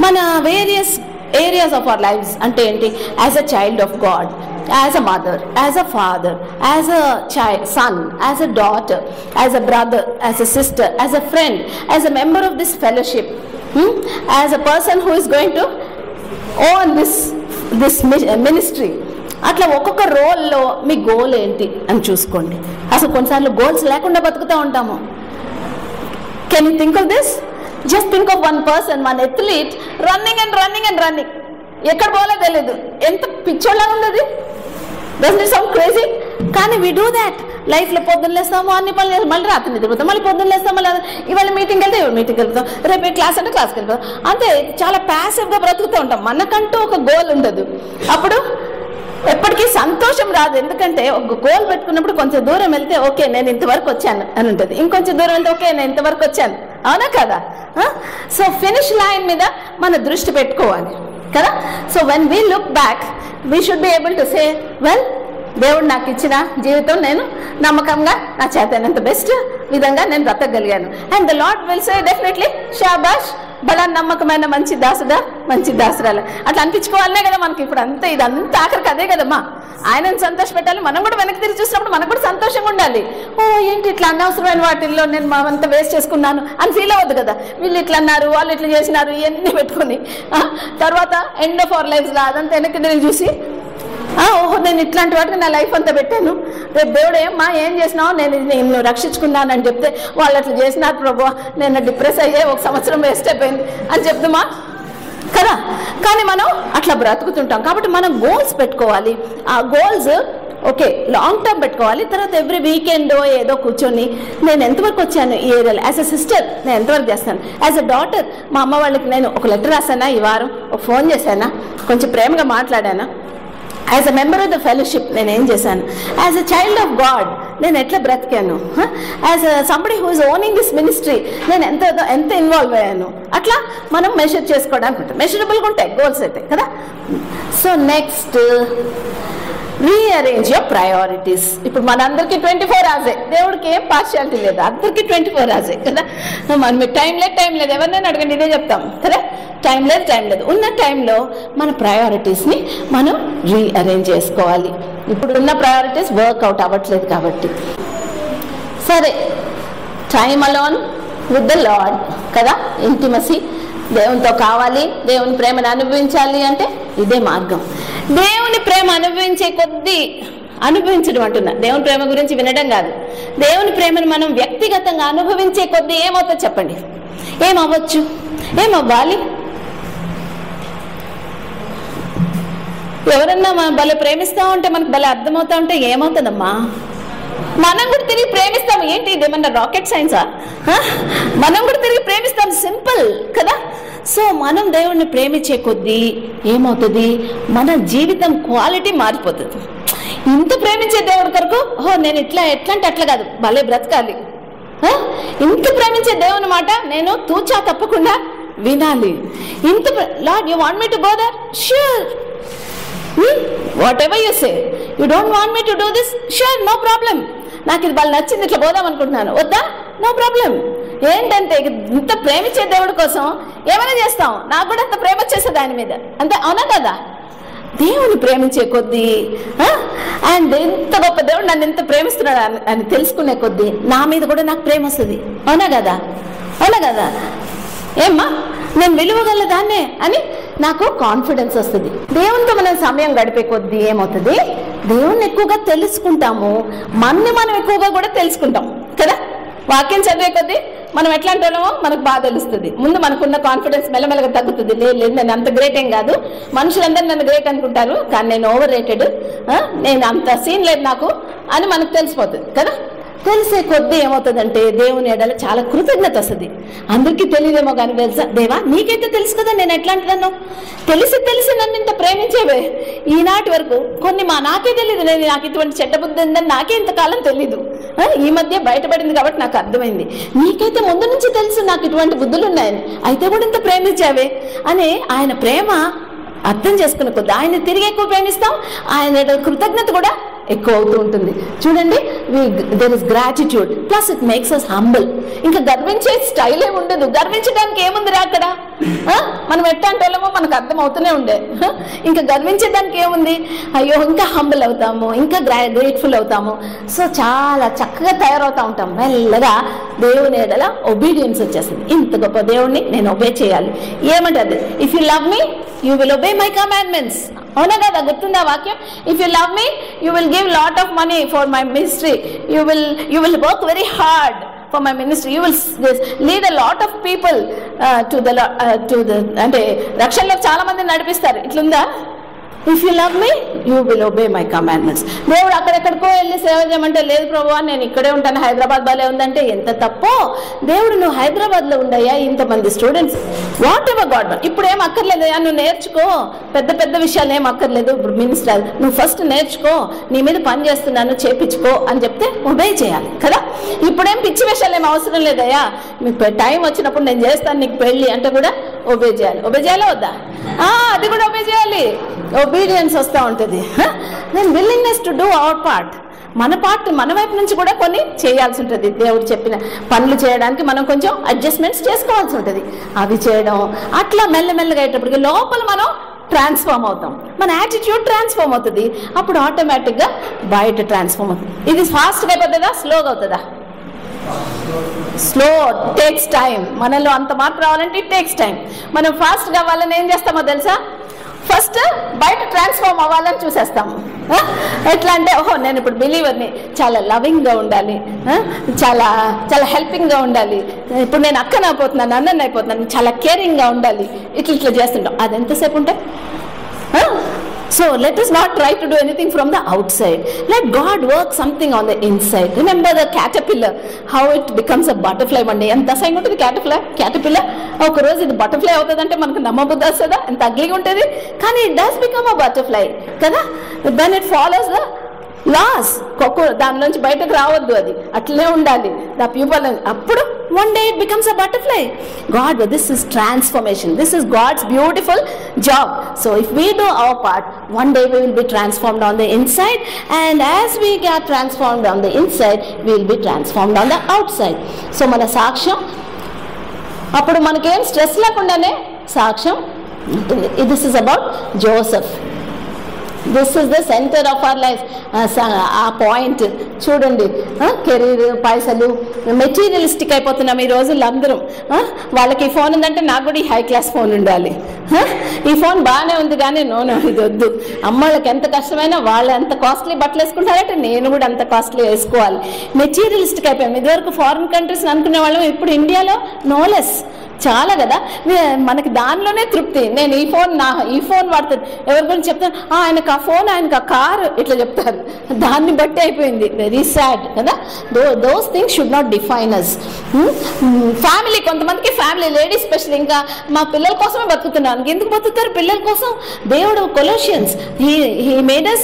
మన various areas of our lives అంటే ఏంటి? As a child of God, as a mother, as a father, as a son, as a daughter, as a brother, as a sister, as a friend, as a member of this fellowship, as a person who is going to own this ministry. అట్లా ఒక్కొక్క రోల్లో మీ గోల్ ఏంటి అని చూసుకోండి. అసలు కొన్నిసార్లు గోల్స్ లేకుండా బతుకుతూ ఉంటాము. Can you think of this? Just think of one person, one athlete running ఎక్కడ పోలే తెలియదు, ఎంత పిచ్చోళ్ళగా ఉంది అది. Doesn't it sound crazy? కానీ వీ డూ దాట్. లైఫ్లో పొద్దున్న లేస్తాము, అన్ని పనులు చేస్తాం, మళ్ళీ రాత్రి నిద్రపోతాం, మళ్ళీ పొద్దున్న లేస్తాం, మళ్ళీ ఇవాళ మీటింగ్కి వెళ్తాం, రేపు క్లాస్ అంటే క్లాస్కి వెళ్తాం. అంతే, చాలా ప్యాసివ్గా బ్రతుకుతూ ఉంటాం. మనకంటూ ఒక గోల్ ఉండదు. అప్పుడు ఎప్పటికీ సంతోషం రాదు. ఎందుకంటే ఒక గోల్ పెట్టుకున్నప్పుడు కొంచెం దూరం వెళ్తే ఓకే నేను ఇంతవరకు వచ్చాను అని ఉంటుంది, ఇంకొంచెం దూరం వెళ్తే ఓకే నేను ఇంతవరకు వచ్చాను, అవునా కదా? సో ఫినిష్ లైన్ మీద మన దృష్టి పెట్టుకోవాలి కదా. So when we look back we should be able to say, well, దేవుడు నాకు ఇచ్చిన జీవితం నేను నమ్మకంగా నా చేతనంత బెస్ట్ విధంగా నేను బ్రతకగలిగాను. And the Lord will say definitely షాబాష్, బలా నమ్మకమైన మంచి దాసుడా, మంచి దాసురాలు. అట్లా అనిపించుకోవాలనే కదా మనకి ఇప్పుడు అంతా. ఇదంతా ఆఖరికి అదే కదమ్మా, ఆయనను సంతోష పెట్టాలి. మనం కూడా వెనక్కి తిరిగి చూసినప్పుడు మనకు కూడా సంతోషంగా ఉండాలి. ఓ ఏంటి ఇట్లా అనవసరమైన వాటిల్లో నేను అంతా వేస్ట్ చేసుకున్నాను అని ఫీల్ అవ్వద్దు కదా. వీళ్ళు ఇట్లా అన్నారు, వాళ్ళు ఇట్లా చేసినారు, ఇవన్నీ పెట్టుకుని తర్వాత ఎండ్ ఆఫ్ అవర్ లైఫ్లో అదంతా వెనక్కి తిరిగి చూసి ఓహో నేను ఇట్లాంటి వాటికి నా లైఫ్ అంతా పెట్టాను, రేపు దేవుడు ఏం చేసినావు, నేను రక్షించుకున్నానని చెప్తే వాళ్ళు అట్లా చేసినారు ప్రభు, నేను డిప్రెస్ అయ్యే 1 సంవత్సరం వేస్ట్ అయిపోయింది అని చెప్తామా కదా. కానీ మనం అట్లా బ్రతుకుతుంటాం. కాబట్టి మనం గోల్స్ పెట్టుకోవాలి. ఆ గోల్స్ ఓకే లాంగ్ టర్మ్ పెట్టుకోవాలి. తర్వాత ఎవ్రీ వీకెండ్ ఏదో కూర్చొని నేను ఎంతవరకు వచ్చాను ఈ ఏరియాలో, యాజ్ అ సిస్టర్ నేను ఎంతవరకు చేస్తాను, యాజ్ అ డాటర్ మా అమ్మ వాళ్ళకి నేను ఒక లెటర్ రాసానా, ఈ వారం ఒక ఫోన్ చేశానా, కొంచెం ప్రేమగా మాట్లాడానా, as a member of the fellowship నేను ఏం చేశాను, as a child of God నేను ఎట్లా బ్రతికాను, as a somebody who is owning this ministry నేను ఎంత ఇన్వాల్వ్ అయ్యాను. అట్లా మనం మెషర్ చేసుకోవడానికి ఉంటుంది. మెషరబుల్గా ఉంటాయి గోల్స్ అయితే కదా. So next rearrange your priorities. ఇప్పుడు మనందరికీ 24 hours, దేవుడికి ఏం పార్షియాలిటీ లేదు, అందరికీ 24 hours కదా. మనం టైం లేదు ఎవరినైనా అడగండి ఇదే చెప్తాం కదా, టైం లేదు. ఉన్న టైంలో మన ప్రయారిటీస్ని మనం రీఅరేంజ్ చేసుకోవాలి. ఇప్పుడు ఉన్న ప్రయారిటీస్ వర్కౌట్ అవ్వట్లేదు కాబట్టి సరే, time alone with the lord కదా, ఇంటిమసీ దేవునితో కావాలి. దేవుని ప్రేమను అనుభవించాలి అంటే ఇదే మార్గం. దేవుని ప్రేమ అనుభవించే కొద్దీ, అనుభవించడం అంటున్నా, దేవుని ప్రేమ గురించి వినడం కాదు, దేవుని ప్రేమను మనం వ్యక్తిగతంగా అనుభవించే కొద్దీ ఏమవుతుంది చెప్పండి, ఏమవ్వచ్చు, ఏమవ్వాలి? ఎవరన్నా మనం భలే ప్రేమిస్తూ ఉంటే మనకు భలే అర్థమవుతా ఉంటే ఏమవుతుందమ్మా, మనం కూడా తిరిగి ప్రేమిస్తాం. ఏంటి ఇదేమన్నా రాకెట్ సైన్సా? మనం కూడా తిరిగి ప్రేమిస్తాం, సింపుల్ కదా. సో మనం దేవుడిని ప్రేమించే కొద్దీ ఏమవుతుంది, మన జీవితం క్వాలిటీ మారిపోతుంది. ఇంత ప్రేమించే దేవుడి కొరకు నేను ఎట్లా అంటే అట్లా కాదు, భలే బ్రతకాలి. ఇంత ప్రేమించే దేవుని మాట నేను తూచా తప్పకుండా వినాలి. ఇంత Lord you want me to go there, sure whatever you say, you don't want me to do this, sure, no problem. నాకు ఇది వాళ్ళు నచ్చింది, ఇట్లా పోదాం అనుకుంటున్నాను, వద్దా, నో ప్రాబ్లం. ఏంటంటే ఇంత ప్రేమించే దేవుడి కోసం ఏమైనా చేస్తాం. నాకు కూడా అంత ప్రేమ వచ్చేస్తుంది ఆయన మీద, అంతే, అవునా కదా? దేవుని ప్రేమించే కొద్దీ అండ్ ఎంత గొప్ప దేవుడు నన్ను ఎంత ప్రేమిస్తున్నాడు అని తెలుసుకునే కొద్దీ నా మీద కూడా నాకు ప్రేమ వస్తుంది, అవునా కదా? అవునా కదా? ఏమ్మా, నేను విలువగల దాన్నే అని నాకు కాన్ఫిడెన్స్ వస్తుంది. దేవునితో మనం సమయం గడిపే కొద్దీ ఏమవుతుంది, దేవుణ్ణి ఎక్కువగా తెలుసుకుంటాము, మనం ఎక్కువగా కూడా తెలుసుకుంటాం కదా. వాక్యం చదివే కొద్దీ మనం ఎట్లా అంటున్నామో మనకు బాగా తెలుస్తుంది. ముందు మనకున్న కాన్ఫిడెన్స్ మెల్లమెల్లగా తగ్గుతుంది. లేదు, నేను అంత గ్రేట్ ఏం కాదు, మనుషులందరూ నన్ను గ్రేట్ అనుకుంటారు, కానీ నేను ఓవర్ రేటెడ్, నేను అంత సీన్ లేదు నాకు అని మనకు తెలిసిపోతుంది కదా. తెలిసే కొద్దీ ఏమవుతుందంటే దేవుని ఎడల చాలా కృతజ్ఞత వస్తుంది. అందరికీ తెలియదేమో కానీ తెలుసా, దేవా నీకైతే తెలుసు కదా నేను ఎట్లా అంటున్నాను, తెలిసి నన్ను ఇంత ప్రేమించేవే ఈనాటి వరకు. కొన్ని నాకే తెలియదు, నాకు ఇటువంటి చెడ్డ బుద్ధి ఉందని నాకే ఇంతకాలం తెలీదు, ఈ మధ్య బయటపడింది కాబట్టి నాకు అర్థమైంది. నీకైతే ముందు నుంచి తెలుసు నాకు ఇటువంటి బుద్ధులు ఉన్నాయని, అయితే కూడా ఇంత ప్రేమించావే అని ఆయన ప్రేమ అర్థం చేసుకున్న కొద్ది ఆయన తిరిగి ఎక్కువ ప్రేమిస్తాం, ఆయన కృతజ్ఞత కూడా ఎక్కువ అవుతూ ఉంటుంది. చూడండి, there is gratitude plus it makes us humble. ఇంకా గర్వించే స్టైలే ఉండదు. గర్వించడానికి ఏముందిరా అక్కడ, మనం ఎట్లా అంటే మనకు అర్థం అవుతూనే ఉండే. ఇంకా గర్వించేదానికి ఏముంది, అయ్యో ఇంకా హంబుల్ అవుతాము, ఇంకా గ్రేట్ఫుల్ అవుతాము. సో చాలా చక్కగా తయారవుతూ ఉంటాం. మెల్లగా దేవుని ఎడల ఒబీడియన్స్ వచ్చేస్తుంది. ఇంత గొప్ప దేవుణ్ణి నేను ఒబే చేయాలి. ఏమంటది, if you love me you will obey my commandments. అవునా కదా? గుర్తుందా వాక్యం? If you love me you will give lot of money for my ministry, you will work very hard for my ministry, you will lead a lot of people to the అంటే రక్షణలో చాలా మంది నడిపిస్తారు. ఇట్లుందా? If you love me you will obey my commandments. దేవుడు అక్కడెక్కడికో వెళ్ళి సేవ చేయమంటే, లేదు ప్రభువా నేను ఇక్కడే ఉంటాను, హైదరాబాద్ బాలే ఉందంటే ఎంత తప్పో. దేవుడు నువ్వు హైదరాబాద్లో ఉండయా, ఇంతమంది స్టూడెంట్స్, వాట్ ఎవర్ గాడ్. ఇప్పుడు ఏం అక్కర్లేదు, నువ్వు నేర్చుకో, పెద్ద విషయాలు ఏం అక్కర్లేదు. ఇప్పుడు మినిస్టర్ నువ్వు ఫస్ట్ నేర్చుకో, నీ మీద పని చేస్తున్నాను చేపించుకో అని చెప్తే ఒబే చేయాలి కదా. ఇప్పుడేం పిచ్చి విషయాలు ఏం అవసరం లేదయ్యా, మీకు టైం వచ్చినప్పుడు నేను చేస్తాను నీకు పెళ్ళి అంటే కూడా ఒబే చేయాలి. ఒబే చేయాలా వద్దా? అది కూడా ఒబే చేయాలి. ఒబీడియన్స్ వస్తూ ఉంటుంది. Then willingness to do our part. మన పార్ట్ మన వైపు నుంచి కూడా కొన్ని చేయాల్సి ఉంటుంది. దేవుడు చెప్పిన పనులు చేయడానికి మనం కొంచెం అడ్జస్ట్మెంట్స్ చేసుకోవాల్సి ఉంటుంది. అవి చేయడం అట్లా మెల్లమెల్లగా అయ్యేటప్పటికి లోపల మనం ట్రాన్స్ఫార్మ్ అవుతాం, మన యాటిట్యూడ్ ట్రాన్స్ఫార్మ్ అవుతుంది. అప్పుడు ఆటోమేటిక్గా బయట ట్రాన్స్ఫార్మ్ అవుతుంది. ఇది ఫాస్ట్గా అయిపోతుందా, స్లోగా అవుతుందా? Slow, takes time. మనలో అంత మార్పు రావాలంటే ఇట్ టేక్స్ టైం. మనం ఫాస్ట్ కావాలని ఏం చేస్తామో తెలుసా, ఫస్ట్ బయట ట్రాన్స్ఫార్మ్ అవ్వాలని చూసేస్తాము. ఎట్లా అంటే, ఓహో నేను ఇప్పుడు బిలీవర్ని, చాలా లవింగ్గా ఉండాలి, చాలా చాలా హెల్పింగ్గా ఉండాలి, ఇప్పుడు నేను అక్కన అయిపోతున్నాను, అన్నని అయిపోతున్నాను, చాలా కేరింగ్గా ఉండాలి, ఇట్లా చేస్తుంటాం. అది ఎంతసేపు ఉంటాయి? So let us not try to do anything from the outside. Let God work something on the inside. Remember the caterpillar, how it becomes a butterfly one day. ఎంత సైన్ ఉంటుంది caterpillar. ఒక రోజు ఇది బటర్ఫ్లై అవుతుందంటే మనకు నమ్మబుద్ధి వస్తుందా? ఎంత అగ్లీగా ఉంటుంది, కానీ it does become a butterfly కదా. Then it follows the laws. దాని నుంచి బయటకు రావద్దు, అది అట్లనే ఉండాలి. ద ప్యూపల్ అప్పుడు one day it becomes a butterfly. God, this is transformation. This is God's beautiful job. So if we do our part, one day we will be transformed on the inside, and as we get transformed on the inside, we will be transformed on the outside. So మన సాక్ష్యం అప్పుడు మనకేం స్ట్రెస్ లేకుండానే సాక్ష్యం ఉంటుంది. This is about Joseph. This is the centre of our life. ఆ పాయింట్ చూడండి, కెరీర్, పైసలు, మెటీరియలిస్టిక్ అయిపోతున్నాం ఈ రోజుల్లో అందరం. వాళ్ళకి ఈ ఫోన్ ఉందంటే నాకు కూడా ఈ హై క్లాస్ ఫోన్ ఉండాలి, ఈ ఫోన్ బాగానే ఉంది కానీ నో ఇది వద్దు. అమ్మాళ్ళకి ఎంత కష్టమైనా వాళ్ళు ఎంత కాస్ట్లీ బట్టలు వేసుకుంటారంటే నేను కూడా అంత కాస్ట్లీ వేసుకోవాలి. మెటీరియలిస్టిక్ అయిపోయాం. ఇదివరకు ఫారిన్ కంట్రీస్ అనుకునే వాళ్ళం, ఇప్పుడు ఇండియాలో నోలెస్ చాలా కదా. మనకి దానిలోనే తృప్తి. నేను ఈ ఫోన్ వాడుతాను, ఎవరి గురించి చెప్తాను, ఆయనకు ఆ ఫోన్, ఆయనకు ఆ కారు, ఇట్లా చెప్తారు. దాన్ని బట్టి అయిపోయింది. వెరీ సాడ్ కదా. Those things should not define us. Family, కొంతమందికి ఫ్యామిలీ, లేడీస్ స్పెషల్, ఇంకా మా పిల్లల కోసమే బతుకుతున్నాను. ఎందుకు బతుకుతారు? పిల్లల కోసం. దేవుడు Colossians, he made us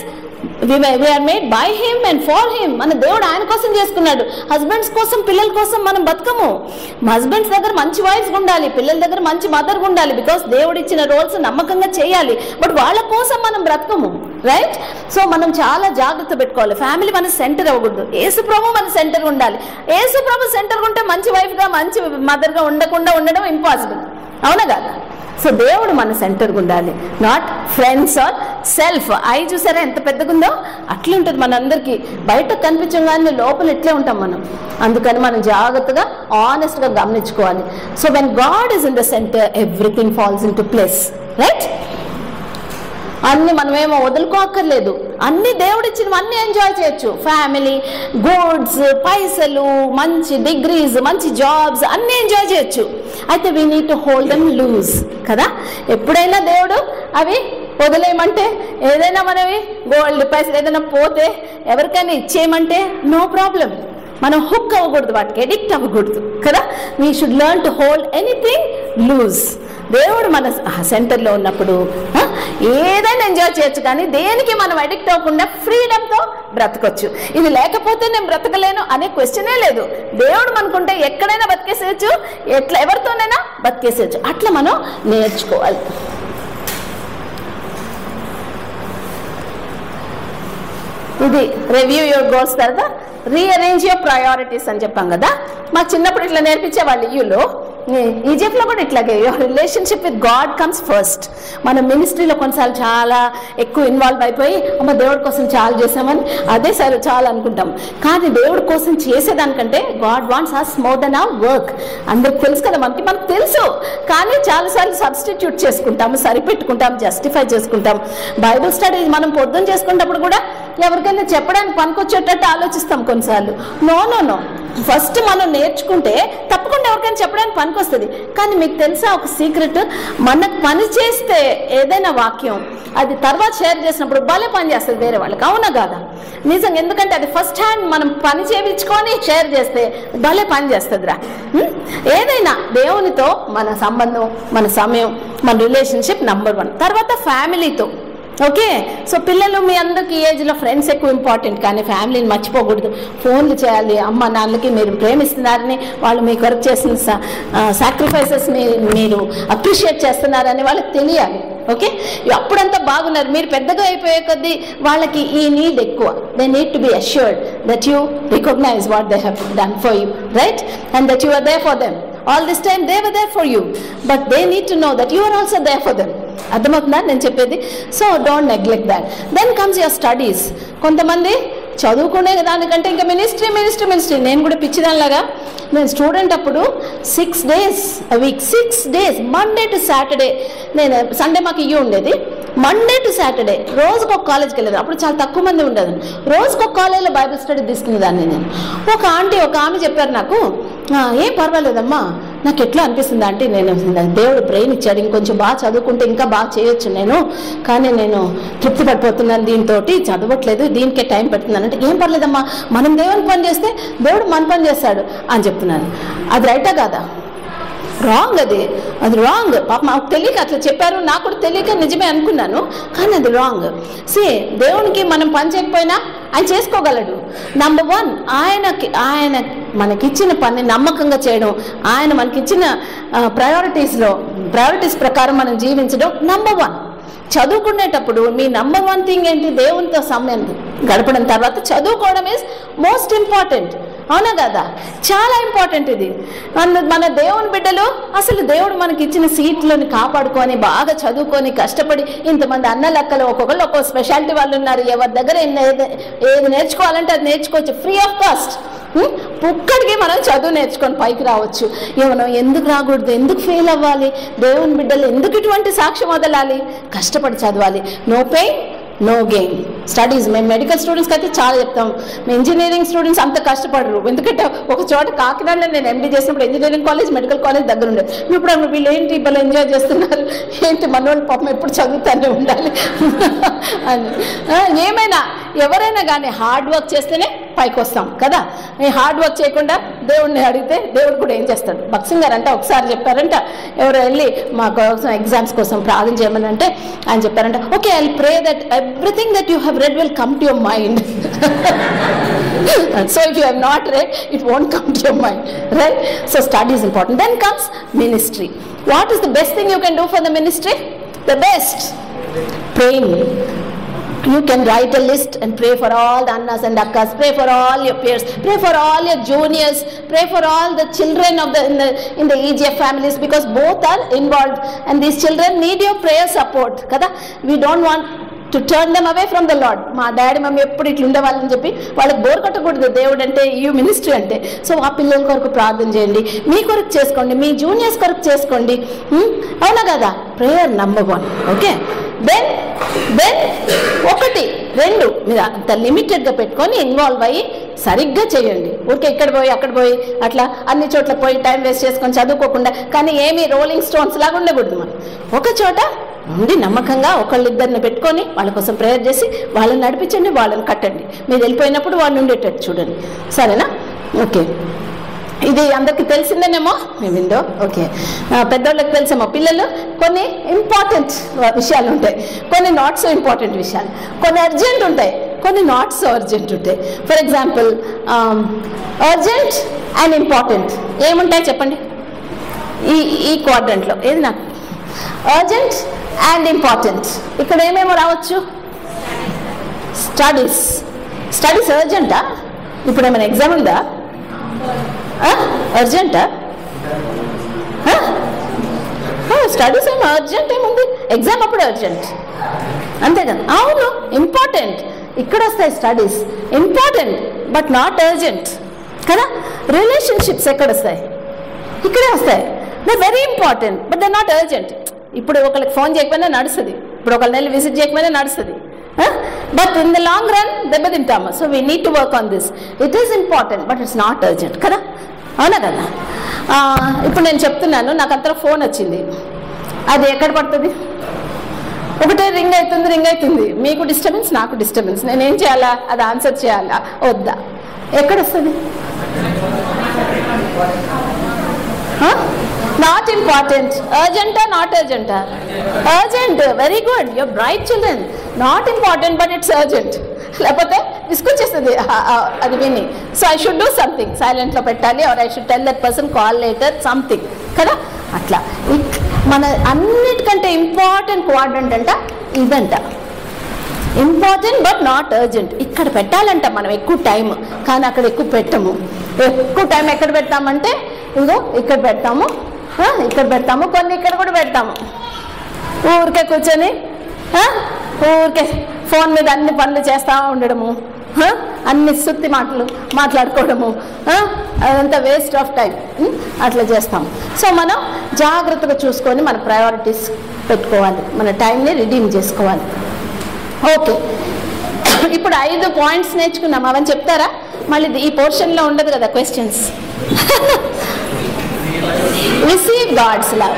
we are made by him and for him. మన దేవుడు ఆయన కోసం చేసుకున్నాడు. హస్బెండ్స్ కోసం, పిల్లల కోసం మనం బతకము. హస్బెండ్స్ దగ్గర మంచి వైఫ్స్ ఉండాలి, పిల్లల దగ్గర మంచి మదర్ ఉండాలి. బికాస్ దేవుడు ఇచ్చిన రోల్స్ నమ్మకంగా చేయాలి. బట్ వాళ్ళ కోసం మనం బ్రతకము, రైట్? సో మనం చాలా జాగ్రత్త పెట్టుకోవాలి. ఫ్యామిలీ మన సెంటర్ అవ్వకూడదు. యేసు ప్రభు మన సెంటర్ ఉండాలి. యేసు ప్రభు సెంటర్ ఉంటే మంచి వైఫ్గా, మంచి మదర్గా ఉండడం ఇంపాసిబుల్, అవునా కదా? సో దేవుడు మన సెంటర్గా ఉండాలి, not friends or self. I చూసారా ఎంత పెద్దగా ఉందో? అట్లా ఉంటుంది మనందరికీ. బయట కనిపించగానే లోపల ఎట్లే ఉంటాం మనం. అందుకని మనం జాగ్రత్తగా, ఆనెస్ట్గా గమనించుకోవాలి. So when God is in the centre, everything falls into place, right? అన్ని మనమేమో వదులుకోక్కర్లేదు. అన్ని దేవుడిచ్చినవి అన్ని ఎంజాయ్ చేయొచ్చు. ఫ్యామిలీ, గుడ్స్, పైసలు, మంచి డిగ్రీస్, మంచి జాబ్స్ అన్ని ఎంజాయ్ చేయొచ్చు. అయితే we need to hold them loose కదా. ఎప్పుడైనా దేవుడు అవి వదిలేయమంటే, ఏదైనా మనవి గోల్డ్, పైసలు ఏదైనా పోతే ఎవరికైనా ఇచ్చేయమంటే నో ప్రాబ్లం. మనం హుక్ అవ్వకూడదు, వాటికి ఎడిక్ట్ అవ్వకూడదు కదా. We should learn to hold anything loose. దేవుడు మన సెంటర్లో ఉన్నప్పుడు ఏదైనా ఎంజాయ్ చేయొచ్చు, కానీ దేనికి మనం అడిక్ట్ అవ్వకుండా ఫ్రీడమ్తో బ్రతకొచ్చు. ఇది లేకపోతే నేను బ్రతకలేను అనే క్వశ్చనే లేదు. దేవుడు మనకుంటే ఎక్కడైనా బతికేసేయచ్చు, ఎవరితోనైనా బతికేసేయచ్చు. అట్లా మనం నేర్చుకోవాలి. ఇది రివ్యూ యువర్ గోల్స్. తర్వాత రీఅరేంజ్ యువర్ ప్రయారిటీస్ అని చెప్పాం కదా. మాకు చిన్నప్పుడు ఇట్లా నేర్పించేవాళ్ళు. యూలో ఈజిప్ట్లో కూడా ఇట్లాగే your relationship with God comes first. మన మినిస్ట్రీలో కొన్నిసార్లు చాలా ఎక్కువ ఇన్వాల్వ్ అయిపోయి అమ్మ దేవుడి కోసం చాలా చేసామని అదే సరే చాలా అనుకుంటాం. కానీ దేవుడి కోసం చేసేదానికంటే God wants us more than our work. అందరికి తెలుసు కదా, మనకు తెలుసు. కానీ చాలాసార్లు సబ్స్టిట్యూట్ చేసుకుంటాము, సరిపెట్టుకుంటాం, జస్టిఫై చేసుకుంటాం. బైబుల్ స్టడీ మనం పొద్దున్న చేసుకున్నప్పుడు కూడా ఎవరికైనా చెప్పడానికి పనికొచ్చేటట్టు ఆలోచిస్తాం కొన్నిసార్లు. నో, ఫస్ట్ మనం నేర్చుకుంటే తప్పకుండా ఎవరికైనా చెప్పడానికి పనికొస్తుంది. కానీ మీకు తెలుసా ఒక సీక్రెట్? మనకు పని చేస్తే ఏదైనా వాక్యం అది తర్వాత షేర్ చేసినప్పుడు భలే పని చేస్తుంది వేరే వాళ్ళకి, అవునా కాదా? నిజంగా. ఎందుకంటే అది ఫస్ట్ హ్యాండ్ మనం పని చేయించుకొని షేర్ చేస్తే భలే పని చేస్తుందిరా. ఏదైనా దేవునితో మన సంబంధం, మన సమయం, మన రిలేషన్షిప్ నంబర్ 1. తర్వాత ఫ్యామిలీతో. ఓకే, సో పిల్లలు మీ అందరికి ఈ ఏజ్లో ఫ్రెండ్స్ ఎక్కువ ఇంపార్టెంట్, కానీ ఫ్యామిలీని మర్చిపోకూడదు. ఫోన్లు చేయాలి. అమ్మ నాన్నలకి మీరు ప్రేమిస్తున్నారని, వాళ్ళు మీ కొరకు చేసిన సాక్రిఫైసెస్ మీరు అప్రిషియేట్ చేస్తున్నారని వాళ్ళకి తెలియాలి. ఓకే, అప్పుడంతా బాగున్నారు. మీరు పెద్దగా అయిపోయే కొద్దీ వాళ్ళకి ఈ నీడ్ ఎక్కువ. They need to be assured that you recognize what they have done for you, right? And that you are there for them. All this time they were there for you, but they need to know that you are also there for them. అర్థమవుతుందా నేను చెప్పేది? So don't neglect that. Then comes your studies. కొంతమంది చదువుకునే దానికంటే ఇంకా మినిస్ట్రీ. నేను కూడా పిచ్చిదానిలాగా, నేను స్టూడెంట్ అప్పుడు 6 days a week, 6 days, Monday to Saturday. నేను సండే మాకు ఉండేది. మండే టు సాటర్డే రోజుకు ఒక కాలేజ్కి వెళ్ళేది. అప్పుడు చాలా తక్కువ మంది ఉండదు. రోజుకు ఒక కాలేజ్లో బైబిల్ స్టడీ తీసుకునేదాన్ని నేను. ఒక ఆమె చెప్పారు నాకు, ఏం పర్వాలేదమ్మా, నాకు ఎట్లా అనిపిస్తుంది అంటే, నేను దేవుడు బ్రెయిన్ ఇచ్చాడు, ఇంకొంచెం బాగా చదువుకుంటే ఇంకా బాగా చేయొచ్చు నేను, కానీ నేను తృప్తి పడిపోతున్నాను దీంతో, చదవట్లేదు, దీనికే టైం పెడుతున్నాను అంటే, ఏం పర్లేదమ్మా, మనం దేవుని పని చేస్తే దేవుడు మన పని చేస్తాడు అని చెప్తున్నాను. అది రైటా కాదా? రాంగ్. అది రాంగ్. పాప మాకు తెలియక అట్లా చెప్పారు, నాకు కూడా తెలియక నిజమే అనుకున్నాను, కానీ అది రాంగ్. దేవునికి మనం పని చేయకపోయినా ఆయన చేసుకోగలడు. నంబర్ 1, ఆయన మనకిచ్చిన పని నమ్మకంగా చేయడం, ఆయన మనకిచ్చిన ప్రయారిటీస్ ప్రకారం మనం జీవించడం నంబర్ 1. చదువుకునేటప్పుడు మీ నంబర్ 1 థింగ్ ఏంటి? దేవునితో సమయం గడపడం. తర్వాత చదువుకోవడం ఈజ్ మోస్ట్ ఇంపార్టెంట్, అవునా కదా? చాలా ఇంపార్టెంట్ ఇది. మన దేవుని బిడ్డలు అసలు దేవుడు మనకి ఇచ్చిన సీట్లను కాపాడుకొని బాగా చదువుకొని కష్టపడి ఇంతమంది అన్నలక్కలు ఒక్కొక్కరు ఒక్కొక్క స్పెషాలిటీ వాళ్ళు ఉన్నారు. ఎవరి దగ్గర ఏది నేర్చుకోవాలంటే అది నేర్చుకోవచ్చు ఫ్రీ ఆఫ్ కాస్ట్. ఒక్కడికి మనం చదువు నేర్చుకొని పైకి రావచ్చు. మనం ఎందుకు రాకూడదు? ఎందుకు ఫెయిల్ అవ్వాలి? దేవుని బిడ్డలు ఎందుకు ఇటువంటి సాక్ష్యం వదలాలి? కష్టపడి చదవాలి. No pain no gain. Studies మేము మెడికల్ స్టూడెంట్స్కి అయితే చాలా చెప్తాం. మీ ఇంజనీరింగ్ స్టూడెంట్స్ అంత కష్టపడరు. ఎందుకంటే ఒక చోట కాకినాడలో నేను ఎండీ చేసినప్పుడు ఇంజనీరింగ్ కాలేజ్, మెడికల్ కాలేజ్ దగ్గర ఉండేది. ఇప్పుడు వీళ్ళు ఏంటి ఇప్పుడు ఎంజాయ్ చేస్తున్నారు, ఏంటి మనోళ్ళు పాపం ఎప్పుడు చదువుతూనే ఉండాలి అని. ఏమైనా ఎవరైనా కానీ హార్డ్ వర్క్ చేస్తేనే పైకి వస్తాం కదా. మేము హార్డ్ వర్క్ చేయకుండా దేవుడిని అడిగితే దేవుడు కూడా ఏం చేస్తాడు. భక్సింగ్ గారు అంటే ఒకసారి చెప్పారంట, ఎవరో వెళ్ళి మా కోసం ఎగ్జామ్స్ కోసం ప్రార్థన చేయమని అంటే ఆయన చెప్పారంట, okay I pray that everything that you have read will come to your mind. So if you have not read, it won't come to your mind, right? So study is important. Then comes ministry. What is the best thing you can do for the ministry? The best, praying. You can write a list and pray for all the annas and akkas, pray for all your peers, pray for all your juniors, pray for all the children of in the EGF families, because both are involved and these children need your prayer support kada. We don't want to turn them away from the lord. మా డాడీ మమ్మీ ఎప్పుడు ఇట్లా ఉండేవాళ్ళని చెప్పి వాళ్ళకి బోర్ కట్టకూడదు దేవుడు అంటే, ఈ మినిస్ట్రీ అంటే. సో ఆ పిల్లల కొరకు ప్రార్థన చేయండి, మీ కొరకు చేసుకోండి, మీ జూనియర్స్ కొరకు చేసుకోండి. అవునా కదా? Prayer number 1. ఓకే, దెన్ 1 2 మీరు అంత లిమిటెడ్గా పెట్టుకొని ఇన్వాల్వ్ అయ్యి సరిగ్గా చేయండి. ఊరికే ఇక్కడ పోయి అక్కడ పోయి అట్లా అన్ని చోట్ల పోయి టైం వేస్ట్ చేసుకొని చదువుకోకుండా, కానీ ఏమి రోలింగ్ స్టోన్స్ లాగా ఉండకూడదు. మనం ఒక చోట ఉండి నమ్మకంగా ఒకళ్ళిద్దరిని పెట్టుకొని వాళ్ళ కోసం ప్రేయర్ చేసి వాళ్ళని నడిపించండి, వాళ్ళని కట్టండి. మీరు వెళ్ళిపోయినప్పుడు వాళ్ళు ఉండేటట్టు చూడండి, సరేనా? ఓకే, ఇది అందరికి తెలిసిందేనేమో మేమిందో. ఓకే, పెద్దోళ్ళకి తెలిసేమో. పిల్లలు కొన్ని ఇంపార్టెంట్ విషయాలు ఉంటాయి, కొన్ని నాట్ సో ఇంపార్టెంట్ విషయాలు, కొన్ని అర్జెంట్ ఉంటాయి, కొన్ని నాట్ సో అర్జెంట్ ఉంటాయి. For example urgent and important ఏముంటాయి చెప్పండి ఈ క్వాడ్రంట్లో? ఏది నాకు అర్జెంట్ అండ్ ఇంపార్టెంట్. ఇక్కడ ఏమేమో రావచ్చు? స్టడీస్ అర్జెంటా? ఇప్పుడు ఏమైనా ఎగ్జామ్ ఉందా? అర్జెంటా? స్టడీస్ ఏమో అర్జెంట్ ఏముంది, ఎగ్జామ్ అప్పుడు అర్జెంట్ అంతే కదా. అవును, ఇంపార్టెంట్ ఇక్కడ వస్తాయి studies, important but not urgent కదా. రిలేషన్షిప్స్ ఎక్కడ వస్తాయి? ఇక్కడే వస్తాయి. They very important but they not urgent. ఇప్పుడు ఒకరికి ఫోన్ చేయకపోయినా నడుస్తుంది, ఇప్పుడు ఒకళ్ళ నెల విజిట్ చేయకపోయినా నడుస్తుంది, but in the long run దెబ్బతింటాము. So we need to work on this. It is important but it's not urgent కదా. అవునా కదా? ఇప్పుడు నేను చెప్తున్నాను, నాకు అంతా ఫోన్ వచ్చింది, అది ఎక్కడ పడుతుంది? ఒకటే రింగ్ అవుతుంది, మీకు డిస్టర్బెన్స్ నాకు డిస్టర్బెన్స్. నేనేం చేయాలా? అది ఆన్సర్ చేయాలా వద్దా? ఎక్కడ వస్తుంది? Not important. Urgent or not urgent? Urgent. Very good. You're bright children. Not important but it's urgent. లేకపోతే విసుకొచ్చేస్తుంది అది విని. So I should do something, సైలెంట్లో పెట్టాలి, or I should tell that person call later something కదా. అట్లా మన అన్నిటికంటే ఇంపార్టెంట్ క్వాడ్రంట్ అంట ఇదంట, ఇంపార్టెంట్ బట్ నాట్ అర్జెంట్. ఇక్కడ పెట్టాలంట మనం ఎక్కువ టైం, కానీ అక్కడ ఎక్కువ పెట్టము. ఎక్కువ టైం ఎక్కడ పెడతామంటే ఇదిగో ఇక్కడ పెడతాము, ఇక్కడ పెడతాము, కొన్ని ఇక్కడ కూడా పెడతాము. ఊరికే కూర్చొని ఊరికే ఫోన్ మీద అన్ని పనులు చేస్తూ ఉండడము, అన్ని సుత్తి మాటలు మాట్లాడుకోవడము, అదంతా వేస్ట్ ఆఫ్ టైం. అట్లా చేస్తాం. సో మనం జాగ్రత్తగా చూసుకొని మన ప్రయారిటీస్ పెట్టుకోవాలి, మన టైంని రిడీమ్ చేసుకోవాలి. ఓకే, ఇప్పుడు 5 పాయింట్స్ నేర్చుకున్నాం. అవని చెప్తారా? మళ్ళీ ఈ పోర్షన్లో ఉండదు కదా questions. Receive God's love.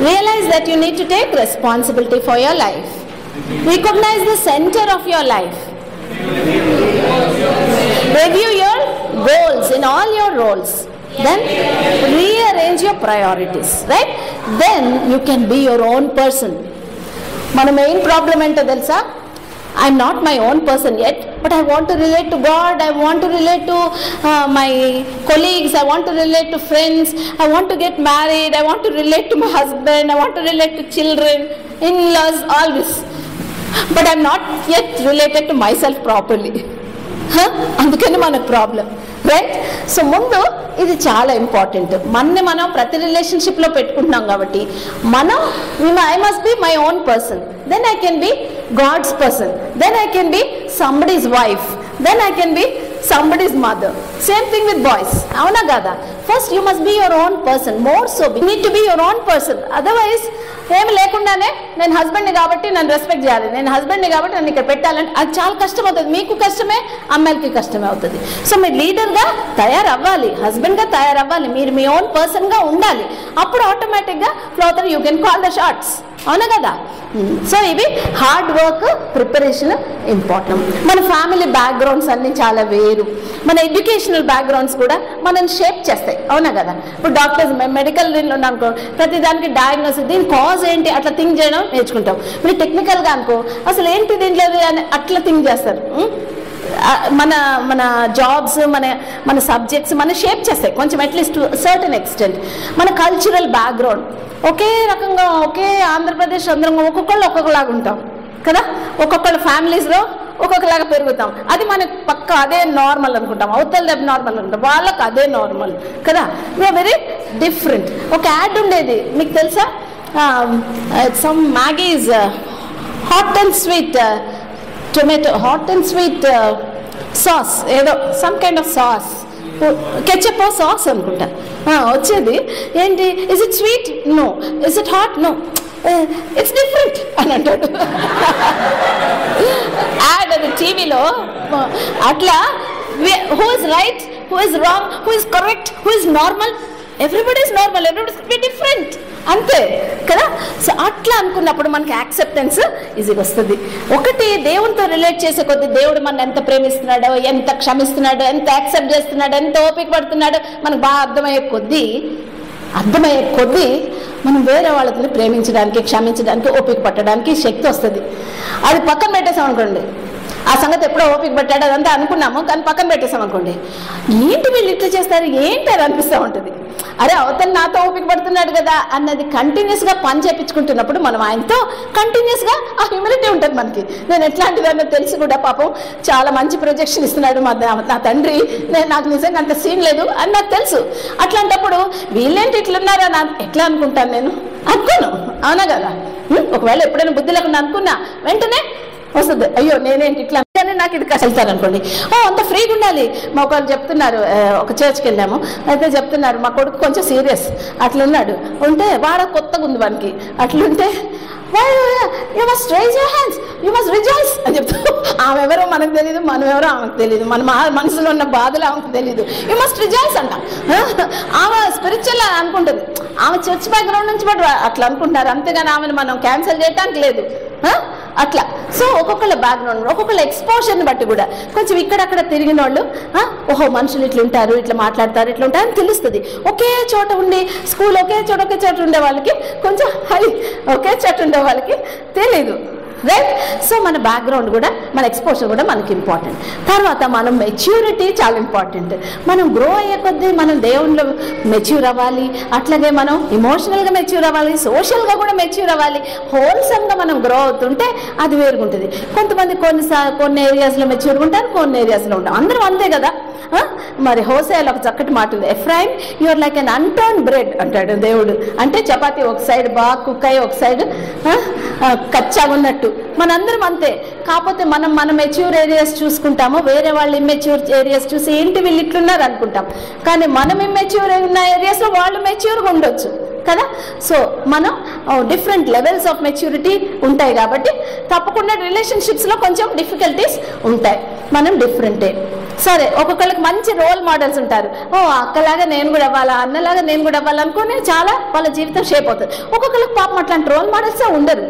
Realize that you need to take responsibility for your life. Recognize the center of your life. Review your goals in all your roles. Then rearrange your priorities, right? Then you can be your own person. మన మెయిన్ ప్రాబ్లం ఏంటో తెలుసా? I'm not my own person yet, but I want to relate to God, I want to relate to my colleagues, I want to relate to friends, I want to get married, I want to relate to my husband, I want to relate to children, in-laws, all this. But I'm not yet related to myself properly. అందుకని మనకు ప్రాబ్లం, రైట్? సో ముందు ఇది చాలా ఇంపార్టెంట్. మనం ప్రతి రిలేషన్షిప్లో పెట్టుకుంటున్నాం కాబట్టి I must be my own person, then I can be God's person, then I can be somebody's wife, then I can be somebody's mother. Same thing with boys. అవునా కదా? First you must be your own person. More so you need to be your own person. Otherwise ఏమి లేకుండానే నేను హస్బెండ్ని కాబట్టి నన్ను రెస్పెక్ట్ చేయాలి, నేను హస్బెండ్ని కాబట్టి నన్ను ఇక్కడ పెట్టాలంటే అది చాలా కష్టం అవుతుంది. మీకు కష్టమే, అమ్మాయిలకి కష్టమే అవుతుంది. సో మీరు లీడర్గా తయారవ్వాలి, హస్బెండ్గా తయారవ్వాలి, మీరు మీ ఓన్ పర్సన్గా ఉండాలి. అప్పుడు ఆటోమేటిక్గా floater you can call the shots. అవునా కదా? సో ఇవి హార్డ్ వర్క్, ప్రిపరేషన్ ఇంపార్టెంట్. మన ఫ్యామిలీ బ్యాక్గ్రౌండ్స్ అన్నీ చాలా వేరు, మన ఎడ్యుకేషనల్ బ్యాక్గ్రౌండ్స్ కూడా మనల్ని షేప్ చేస్తాయి. అవునా కదా? ఇప్పుడు డాక్టర్స్ మెడికల్ దీనిలో అనుకో, ప్రతి దానికి డయాగ్నోసిస్, దీని కాజ్ ఏంటి అట్లా థింక్ చేయడం నేర్చుకుంటాం. మీరు టెక్నికల్గా అనుకో, అసలు ఏంటి దీంట్లో అని అట్లా థింక్ చేస్తారు. మన మన జాబ్స్, మన సబ్జెక్ట్స్ మన షేప్ చేస్తాయి కొంచెం, అట్లీస్ట్ సర్టన్ ఎక్స్టెంట్. మన కల్చరల్ బ్యాక్గ్రౌండ్ ఒకే రకంగా, ఒకే ఆంధ్రప్రదేశ్ అందరం ఒక్కొక్కలాగా ఉంటాం కదా, ఒక్కొక్కళ్ళ ఫ్యామిలీస్లో ఒక్కొక్కలాగా పెరుగుతాం. అది మనకు పక్క అదే నార్మల్ అనుకుంటాం, అవతల నార్మల్ అనుకుంటాం, వాళ్ళకి అదే నార్మల్ కదా. We are very different. ఒక యాడ్ ఉండేది మీకు తెలుసా, some Maggi's hot and sweet tomato, hot and sweet sauce, ఏదో some kind of sauce, ketchup sauce అనుకుంటా వచ్చేది. ఏంటి, is it sweet? No. Is it hot? No. It's different అని అంటాడు యాడ్ అది టీవీలో. అట్లా who is right, who is wrong, who is correct, who is normal, everybody is normal, everybody different, అంతే కదా. సో అట్లా అనుకున్నప్పుడు మనకి యాక్సెప్టెన్స్ ఈజీగా వస్తుంది. ఒకటి దేవునితో రిలేట్ చేసే కొద్దీ దేవుడు మన ఎంత ప్రేమిస్తున్నాడో, ఎంత క్షమిస్తున్నాడో, ఎంత యాక్సెప్ట్ చేస్తున్నాడో, ఎంత ఓపిక పడుతున్నాడో మనకు బాగా అర్థమయ్యే కొద్దీ మనం వేరే వాళ్ళని ప్రేమించడానికి, క్షమించడానికి, ఓపిక పట్టడానికి శక్తి వస్తుంది. అది పక్కన పెట్టేసాం అనుకోండి, ఆ సంగతి ఎప్పుడో ఓపిక పట్టాడు అదంతా అనుకున్నాము, కానీ పక్కన పెట్టేసాం అనుకోండి, ఏంటి వీళ్ళు ఇట్లా చేస్తారు ఏంటి అని అనిపిస్తూ ఉంటుంది. అరే అవతల నాతో ఓపిక పడుతున్నాడు కదా అన్నది కంటిన్యూస్గా పని చేయించుకుంటున్నప్పుడు మనం ఆయనతో కంటిన్యూస్గా ఆ హ్యూమిలిటీ ఉంటుంది మనకి. నేను ఎట్లాంటిదన్నో తెలిసి కూడా పాపం చాలా మంచి ప్రొజెక్షన్ ఇస్తున్నాడు నా తండ్రి, నాకు నిజంగా అంత సీన్ లేదు అని నాకు తెలుసు. అట్లాంటప్పుడు వీళ్ళేంటి ఇట్లున్నారా ఎట్లా అనుకుంటాను నేను? అనుకోను, అవునా కదా? ఒకవేళ ఎప్పుడైనా బుద్ధి లేకుండా అనుకున్నా వెంటనే వస్తుంది, అయ్యో నేనేంటి ఇట్లా అని నాకు ఇది కలుగుతాను అనుకోండి. అంత ఫ్రీగా ఉండాలి. మా ఒకళ్ళు చెప్తున్నారు, ఒక చర్చ్కి వెళ్ళాము, అయితే చెప్తున్నారు మా కొడుకు కొంచెం సీరియస్ అట్లున్నాడు, ఉంటే వాడ కొత్తగా ఉంది వానికి, అట్లుంటే you must rise your hands, you must rejoice అని చెప్తాను. ఆమె ఎవరో మనకు తెలియదు, మనం ఎవరో ఆమెకు తెలియదు, మన మనసులో ఉన్న బాధలు ఆమెకు తెలియదు. యూ మస్ట్ రిజాయిస్ అంట. ఆమె స్పిరిచువల్ అనుకుంటుంది, ఆమె చర్చ్ బ్యాక్గ్రౌండ్ నుంచి బట్ అట్లా అనుకుంటున్నారు, అంతేగాని ఆమెను మనం క్యాన్సిల్ చేయడానికి లేదు అట్లా. సో ఒక్కొక్కళ్ళ బ్యాక్గ్రౌండ్, ఒక్కొక్కళ్ళ ఎక్స్పోజర్ని బట్టి కూడా కొంచెం ఇక్కడక్కడ తిరిగిన వాళ్ళు ఓహో మనుషులు ఇట్లా ఉంటారు, ఇట్లా మాట్లాడతారు, ఇట్లా ఉంటారు అని తెలుస్తుంది. ఒకే చోట ఉండి స్కూల్ ఒకే చోట ఉండే వాళ్ళకి కొంచెం ఒకే చోట ఉండే వాళ్ళకి తెలీదు, రైట్? సో మన బ్యాక్గ్రౌండ్ కూడా, మన ఎక్స్పోజర్ కూడా మనకి ఇంపార్టెంట్. తర్వాత మనం మెచ్యూరిటీ చాలా ఇంపార్టెంట్. మనం గ్రో అయ్యే కొద్దీ మనం దేవుళ్ళు మెచ్యూర్ అవ్వాలి, అట్లాగే మనం ఇమోషనల్గా మెచ్యూర్ అవ్వాలి, సోషల్గా కూడా మెచ్యూర్ అవ్వాలి. హోల్సమ్గా మనం గ్రో అవుతుంటే అది వేరుగుంటుంది. కొంతమంది కొన్ని ఏరియాస్లో మెచ్యూర్గా ఉంటారు, కొన్ని ఏరియాస్లో ఉంటారు, అందరం అంతే కదా. మరి హోసేయాలో ఒక చక్కటి మాట ఉంది, Ephraim you are like an unturned bread అంటాడు దేవుడు. అంటే చపాతీ ఒక సైడ్ బాగా కుక్ అయ్యి ఒక సైడ్ కచ్చాగా ఉన్నట్టు మనందరం అంతే. కాకపోతే మన మెచ్యూర్ ఏరియాస్ చూసుకుంటాము, వేరే వాళ్ళు ఇమ్మెచ్యూర్ ఏరియాస్ చూసి ఏంటి వీళ్ళు ఇట్లున్నారు అనుకుంటాం. కానీ మనం ఇమ్మెచ్యూర్ ఉన్న ఏరియాస్లో వాళ్ళు మెచ్యూర్గా ఉండొచ్చు కదా. సో మనం డిఫరెంట్ లెవెల్స్ ఆఫ్ మెచ్యూరిటీ ఉంటాయి కాబట్టి తప్పకుండా రిలేషన్షిప్స్లో కొంచెం డిఫికల్టీస్ ఉంటాయి, మనం డిఫరెంటే. సరే, ఒక్కొక్కళ్ళకి మంచి రోల్ మోడల్స్ ఉంటారు, అక్కలాగా నేను కూడా అవ్వాలా, అన్నలాగా నేను కూడా అవ్వాలనుకుని చాలా వాళ్ళ జీవితం షేప్ అవుతుంది. ఒక్కొక్కళ్ళకి పాపం అట్లాంటి రోల్ మోడల్సే ఉండరు,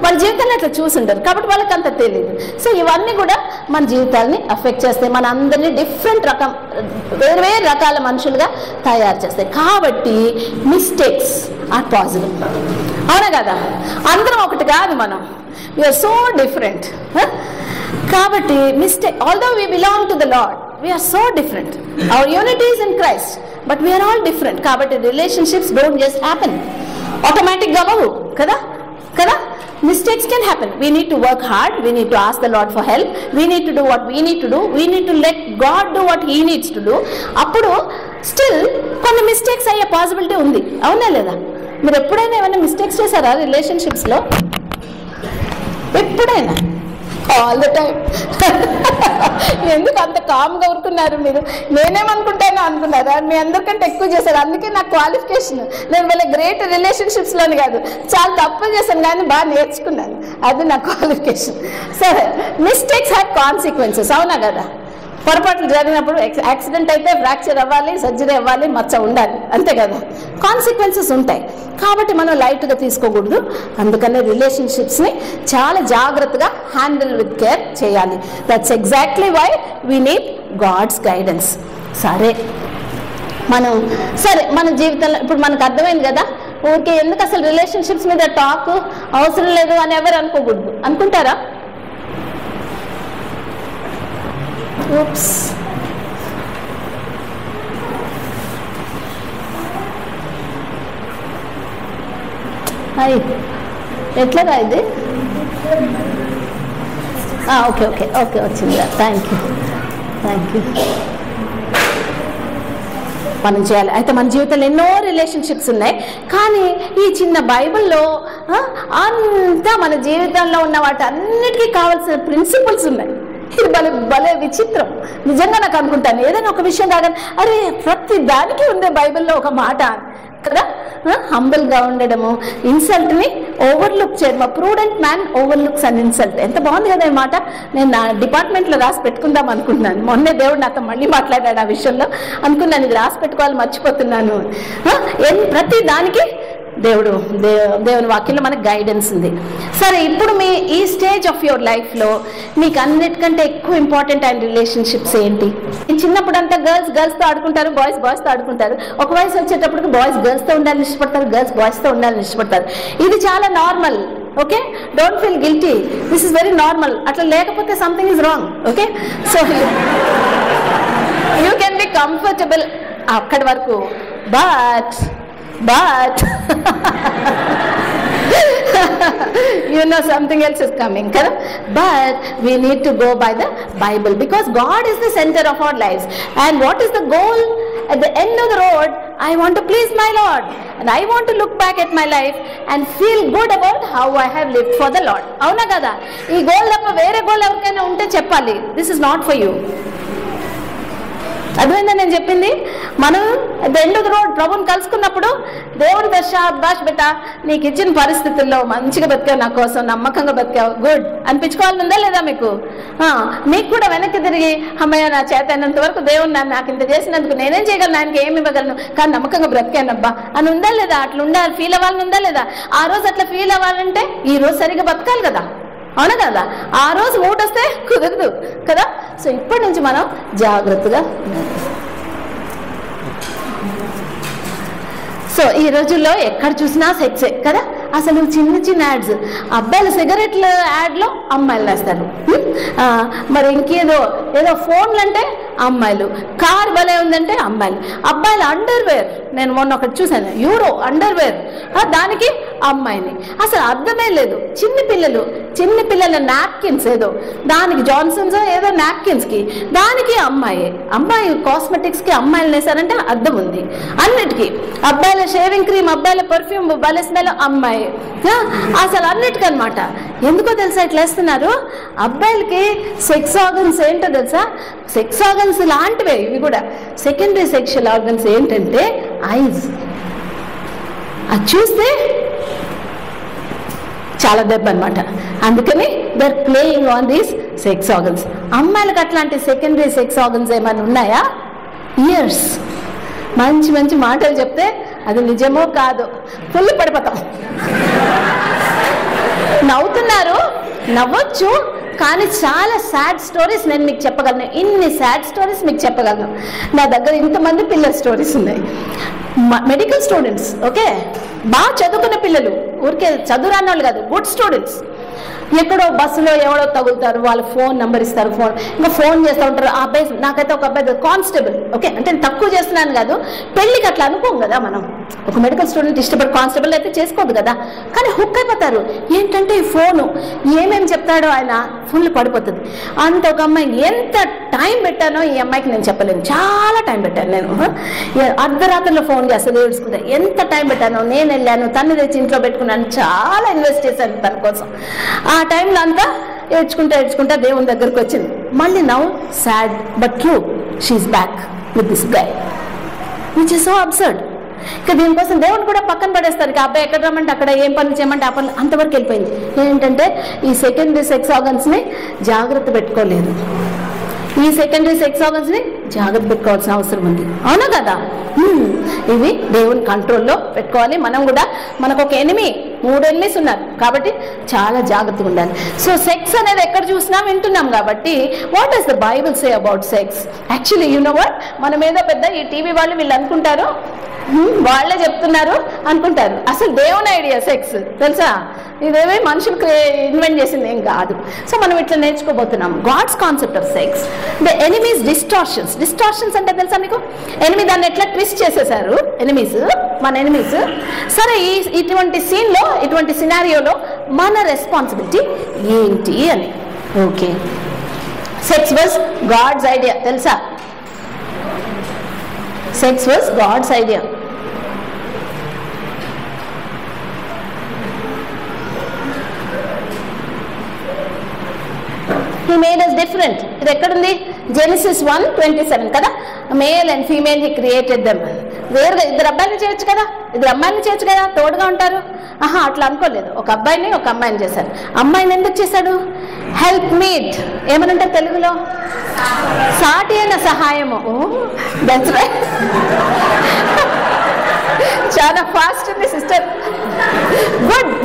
వాళ్ళ జీవితాన్ని అట్లా చూసి ఉండరు కాబట్టి వాళ్ళకి అంత తెలియదు. సో ఇవన్నీ కూడా మన జీవితాన్ని అఫెక్ట్ చేస్తాయి, మన అందరినీ వేరు రకాల మనుషులుగా తయారు చేస్తాయి. కాబట్టి మిస్టేక్స్ ఆర్ పాసిబుల్, అవునా కదా? అందరం ఒకటి కాదు, మనం వీఆర్ సో డిఫరెంట్. కాబట్టి mistake, although we belong to the Lord, we are so different. Our unity is in Christ, but we are all different. కాబట్టి రిలేషన్షిప్స్ డోంట్ జస్ట్ హ్యాపెన్ ఆటోమేటిక్గా అవ్వవు కదా. Mistakes can happen. We need to work hard. We need to ask the Lord for help. We need to do what we need to do. We need to let God do what He needs to do. అప్పుడు స్టిల్ కొన్ని మిస్టేక్స్ అయ్యే పాసిబిలిటీ ఉంది, అవునా లేదా? మీరు ఎప్పుడైనా ఏమైనా మిస్టేక్స్ చేశారా రిలేషన్షిప్స్లో? ఎప్పుడైనా? All the time. ఎందుకు అంత కామ్గా ఊరుకున్నారు మీరు? నేనేమనుకుంటానో అనుకున్నారా? మీ అందరికంటే ఎక్కువ చేశారు, అందుకే నా క్వాలిఫికేషన్. నేను వాళ్ళ గ్రేట్ రిలేషన్షిప్స్లోని కాదు, చాలా తప్పు చేశాను కానీ బాగా నేర్చుకున్నాను, అది నా క్వాలిఫికేషన్. సరే, మిస్టేక్స్ హ్యావ్ కాన్సిక్వెన్సెస్, అవునా కదా? పొరపాట్లు జరిగినప్పుడు యాక్సిడెంట్ అయితే ఫ్రాక్చర్ అవ్వాలి, సర్జరీ అవ్వాలి, మచ్చ ఉండాలి, అంతే కదా. కాన్సిక్వెన్సెస్ ఉంటాయి. కాబట్టి మనం లైట్గా తీసుకోకూడదు. అందుకనే రిలేషన్షిప్స్ని చాలా జాగ్రత్తగా హ్యాండిల్ విత్ కేర్ చేయాలి. That's exactly why we need God's guidance. సరే మన జీవితంలో ఇప్పుడు మనకు అర్థమైంది కదా, ఊరికే ఎందుకు అసలు రిలేషన్షిప్స్ మీద టాక్ అవసరం లేదు అని ఎవరు అనుకోకూడదు. అనుకుంటారా? ఎట్లాగా ఇది? ఓకే ఓకే ఓకే వచ్చిందా? Thank you. మనం చేయాలి. అయితే మన జీవితంలో ఎన్నో రిలేషన్షిప్స్ ఉన్నాయి, కానీ ఈ చిన్న బైబిల్లో అంతా మన జీవితంలో ఉన్న వాటి అన్నిటికీ కావాల్సిన ప్రిన్సిపల్స్ ఉన్నాయి. ఇది భలే విచిత్రం. నిజంగా నాకు అనుకుంటాను, ఏదైనా ఒక విషయం కాగానే అరే ప్రతి దానికి ఉండే బైబిల్లో ఒక మాట కదా. హంబుల్గా ఉండడము, ఇన్సల్ట్ని ఓవర్లుక్ చేయడం. Prudent man overlooks and insult. ఎంత బాగుంది కదా ఈ మాట. నేను నా డిపార్ట్మెంట్లో రాసి పెట్టుకుందాం అనుకుంటున్నాను. మొన్నే దేవుడు నాతో మళ్ళీ మాట్లాడాడు ఆ విషయంలో. అనుకున్నాను ఇది రాసి పెట్టుకోవాలి, మర్చిపోతున్నాను. ప్రతి దానికి దేవుని వాక్యంలో మనకు గైడెన్స్ ఉంది. సరే, ఇప్పుడు మీ ఈ స్టేజ్ ఆఫ్ యువర్ లైఫ్లో మీకు అన్నిటికంటే ఎక్కువ ఇంపార్టెంట్ అయిన రిలేషన్షిప్స్ ఏంటి? చిన్నప్పుడు అంతా గర్ల్స్తో ఆడుకుంటారు, బాయ్స్తో ఆడుకుంటారు. ఒక వయసు వచ్చేటప్పటికి బాయ్స్ గర్ల్స్తో ఉండాలని ఇష్టపడతారు, గర్ల్స్ బాయ్స్తో ఉండాలని ఇష్టపడతారు. ఇది చాలా normal. Okay, don't feel guilty, this is very normal. అట్లా లేకపోతే something is wrong. Okay, so you can be comfortable అక్కడి వరకు. But you know something else is coming, correct? But we need to go by the Bible, because God is the center of our lives. And what is the goal at the end of the road? I want to please my Lord, and I want to look back at my life and feel good about how I have lived for the Lord. Avuna kada? Ee goal tappa vere goal evakaina unte cheppali, this is not for you. అర్థమైందా నేను చెప్పింది? మనం at the end of the road ప్రభుని కలుసుకున్నప్పుడు దేవుని దశాబాష్ బెట నీకు ఇచ్చిన పరిస్థితుల్లో మంచిగా బతికావు, నా కోసం నమ్మకంగా బతికావు, గుడ్ అనిపించుకోవాలని ఉందా లేదా మీకు? మీకు కూడా వెనక్కి తిరిగి అమ్మయ్య నా చేత అయినంత వరకు దేవుడు నాకు ఇంత చేసినందుకు నేనేం చేయగలను, ఆయనకి ఏమి ఇవ్వగలను, కానీ నమ్మకంగా బ్రతికానబ్బా అని ఉందా లేదా? అట్లా ఉండాలి, ఫీల్ అవ్వాలని ఉందా లేదా? ఆ రోజు అట్లా ఫీల్ అవ్వాలంటే ఈ రోజు సరిగ్గా బతకాలి కదా, అవునా కదా? ఆ రోజు మూట వస్తే కుదరదు కదా. సో ఇప్పటి నుంచి మనం జాగ్రత్తగా. సో ఈ రోజుల్లో ఎక్కడ చూసినా సెక్సే కదా. అసలు చిన్న యాడ్స్, అబ్బాయిల సిగరెట్ల యాడ్లో అమ్మాయిలు వేస్తారు. మరి ఇంకేదో ఫోన్లు అంటే అమ్మాయిలు, కార్ భలే ఉందంటే అమ్మాయిలు, అబ్బాయిల అండర్వేర్. నేను మొన్న ఒకటి చూశాను, యూరో అండర్వేర్, దానికి అమ్మాయిని. అసలు అర్థమే లేదు. చిన్నపిల్లల నాప్కిన్స్ ఏదో దానికి జాన్సన్స్ ఏదో నాప్కిన్స్కి దానికి అమ్మాయి కాస్మెటిక్స్కి అమ్మాయిలు వేసారంటే అర్థం ఉంది. అన్నిటికీ అబ్బాయిల షేవింగ్ క్రీమ్, అబ్బాయిల పర్ఫ్యూమ్ భలే స్మెల్ అమ్మాయి. అసలు అన్నిటికనమాట. ఎందుకో తెలుసా ఇట్లా వేస్తున్నారు? అబ్బాయిలకి సెక్స్ ఆర్గన్స్ ఏంటో తెలుసా? సెక్స్ ఆర్గన్స్ లాంటివే ఇవి కూడా. సెకండరీ సెక్షువల్ ఆర్గన్స్ ఏంటంటే ఐజ్. అది చూస్తే చాలా దెబ్బ అనమాట. అందుకని there playing on these sex organs. అమ్మాయిలకు అట్లాంటి సెకండరీ సెక్స్ ఆర్గన్స్ ఏమైనా ఉన్నాయా? ఇయర్స్. మంచి మాటలు చెప్తే అది నిజమో కాదో ఫుల్ పడిపోతాం. నవ్వుతున్నారు, నవ్వచ్చు, కానీ చాలా సాడ్ స్టోరీస్ నేను మీకు చెప్పగలను. ఇన్ని సాడ్ స్టోరీస్ మీకు చెప్పగలను. నా దగ్గర ఇంతమంది పిల్లల స్టోరీస్ ఉన్నాయి. మెడికల్ స్టూడెంట్స్, ఓకే, బాగా చదువుకున్న పిల్లలు, ఊరికే చదువురాని వాళ్ళు కాదు, గుడ్ స్టూడెంట్స్. ఎక్కడో బస్సులో ఎవడో తగులుతారు, వాళ్ళ ఫోన్ నెంబర్ ఇస్తారు, ఇంకా ఫోన్ చేస్తూ ఉంటారు. ఆ అబ్బాయి, నాకైతే ఒక అబ్బాయి కానిస్టేబుల్, ఓకే, అంటే తక్కువ చేస్తున్నాను కాదు, పెళ్ళికి అట్లా అనుకోం కదా మనం. ఒక మెడికల్ స్టూడెంట్ ఇష్టపడి కానిస్టేబుల్ అయితే చేసుకోదు కదా, కానీ హుక్ అయిపోతారు. ఏంటంటే ఈ ఫోను ఏమేమి చెప్తాడో ఆయన ఫుల్ పడిపోతుంది. అంత ఒక అమ్మాయి ఎంత టైం పెట్టానో ఈ అమ్మాయికి నేను చెప్పలేను. చాలా టైం పెట్టాను నేను. అర్ధరాత్రిలో ఫోన్ చేస్తే ఏడుచుకుంటా. ఎంత టైం పెట్టానో, నేను వెళ్ళాను, తను తెచ్చి ఇంట్లో పెట్టుకున్నాను, చాలా ఇన్వెస్ట్ చేశాను తన కోసం. ఆ టైంలో అంతా ఏడ్చుకుంటా దేవుని దగ్గరకు వచ్చింది. మళ్ళీ now sad but true, she is back with this guy, which is so absurd. ఇక దీనికోసం దేవుని కూడా పక్కన పడేస్తారు. ఇక అబ్బాయి ఎక్కడ రమ్మంటే అక్కడ, ఏం పనులు చేయమంటే ఆ పనులు, అంతవరకు వెళ్ళిపోయింది. ఏంటంటే ఈ సెకండరీ సెక్స్ ఆర్గన్స్ని జాగ్రత్త పెట్టుకోలేదు. ఈ సెకండరీ సెక్స్ ఆర్గన్స్ని జాగ్రత్త పెట్టుకోవాల్సిన అవసరం ఉంది. అవునా కదా? ఇవి దేవుని కంట్రోల్లో పెట్టుకోవాలి. మనం కూడా మనకు ఒక 3 ఎనిమీస్ ఉన్నారు కాబట్టి చాలా జాగ్రత్తగా ఉండాలి. సో సెక్స్ అనేది ఎక్కడ చూసినా వింటున్నాం కాబట్టి what does the Bible say about sex? Actually you know what, మన మీద పెద్ద ఈ టీవీ వాళ్ళు వీళ్ళు అనుకుంటారు, వాళ్ళే చెప్తున్నారు అనుకుంటారు. అసలు దేవుని ఐడియా సెక్స్ తెలుసా? ఇదేమీ మనుషులు ఇన్వెంట్ చేసింది ఏం కాదు. సో మనం ఇట్లా నేర్చుకోబోతున్నాం God's concept of sex. The enemy's distortions అంటే తెలుసా మీకు? ఎనిమి దాన్ని ఎట్లా ట్విస్ట్ చేసేసారు మన ఎనిమీస్. సరే, ఇటువంటి సీన్లో, ఇటువంటి సినారియోలో మన రెస్పాన్సిబిలిటీ ఏంటి అని. Okay, sex was God's idea తెలుసా? Sex was God's idea. He made us different. ఇది ఎక్కడుంది? Genesis 1:27 కదా. Male and female he created them. వేరుగా 2 అబ్బాయిని చేయొచ్చు కదా, 2 అమ్మాయిని చేయొచ్చు కదా, తోడుగా ఉంటారు. అట్లా అనుకోలేదు. ఒక అబ్బాయిని ఒక అమ్మాయిని చేశారు. అమ్మాయిని ఎందుకు చేశాడు? హెల్ప్ మీట్ ఏమనంటే తెలుగులో సాటి అయిన సహాయము. That's right. చాలా ఫాస్ట్ ఉంది సిస్టర్.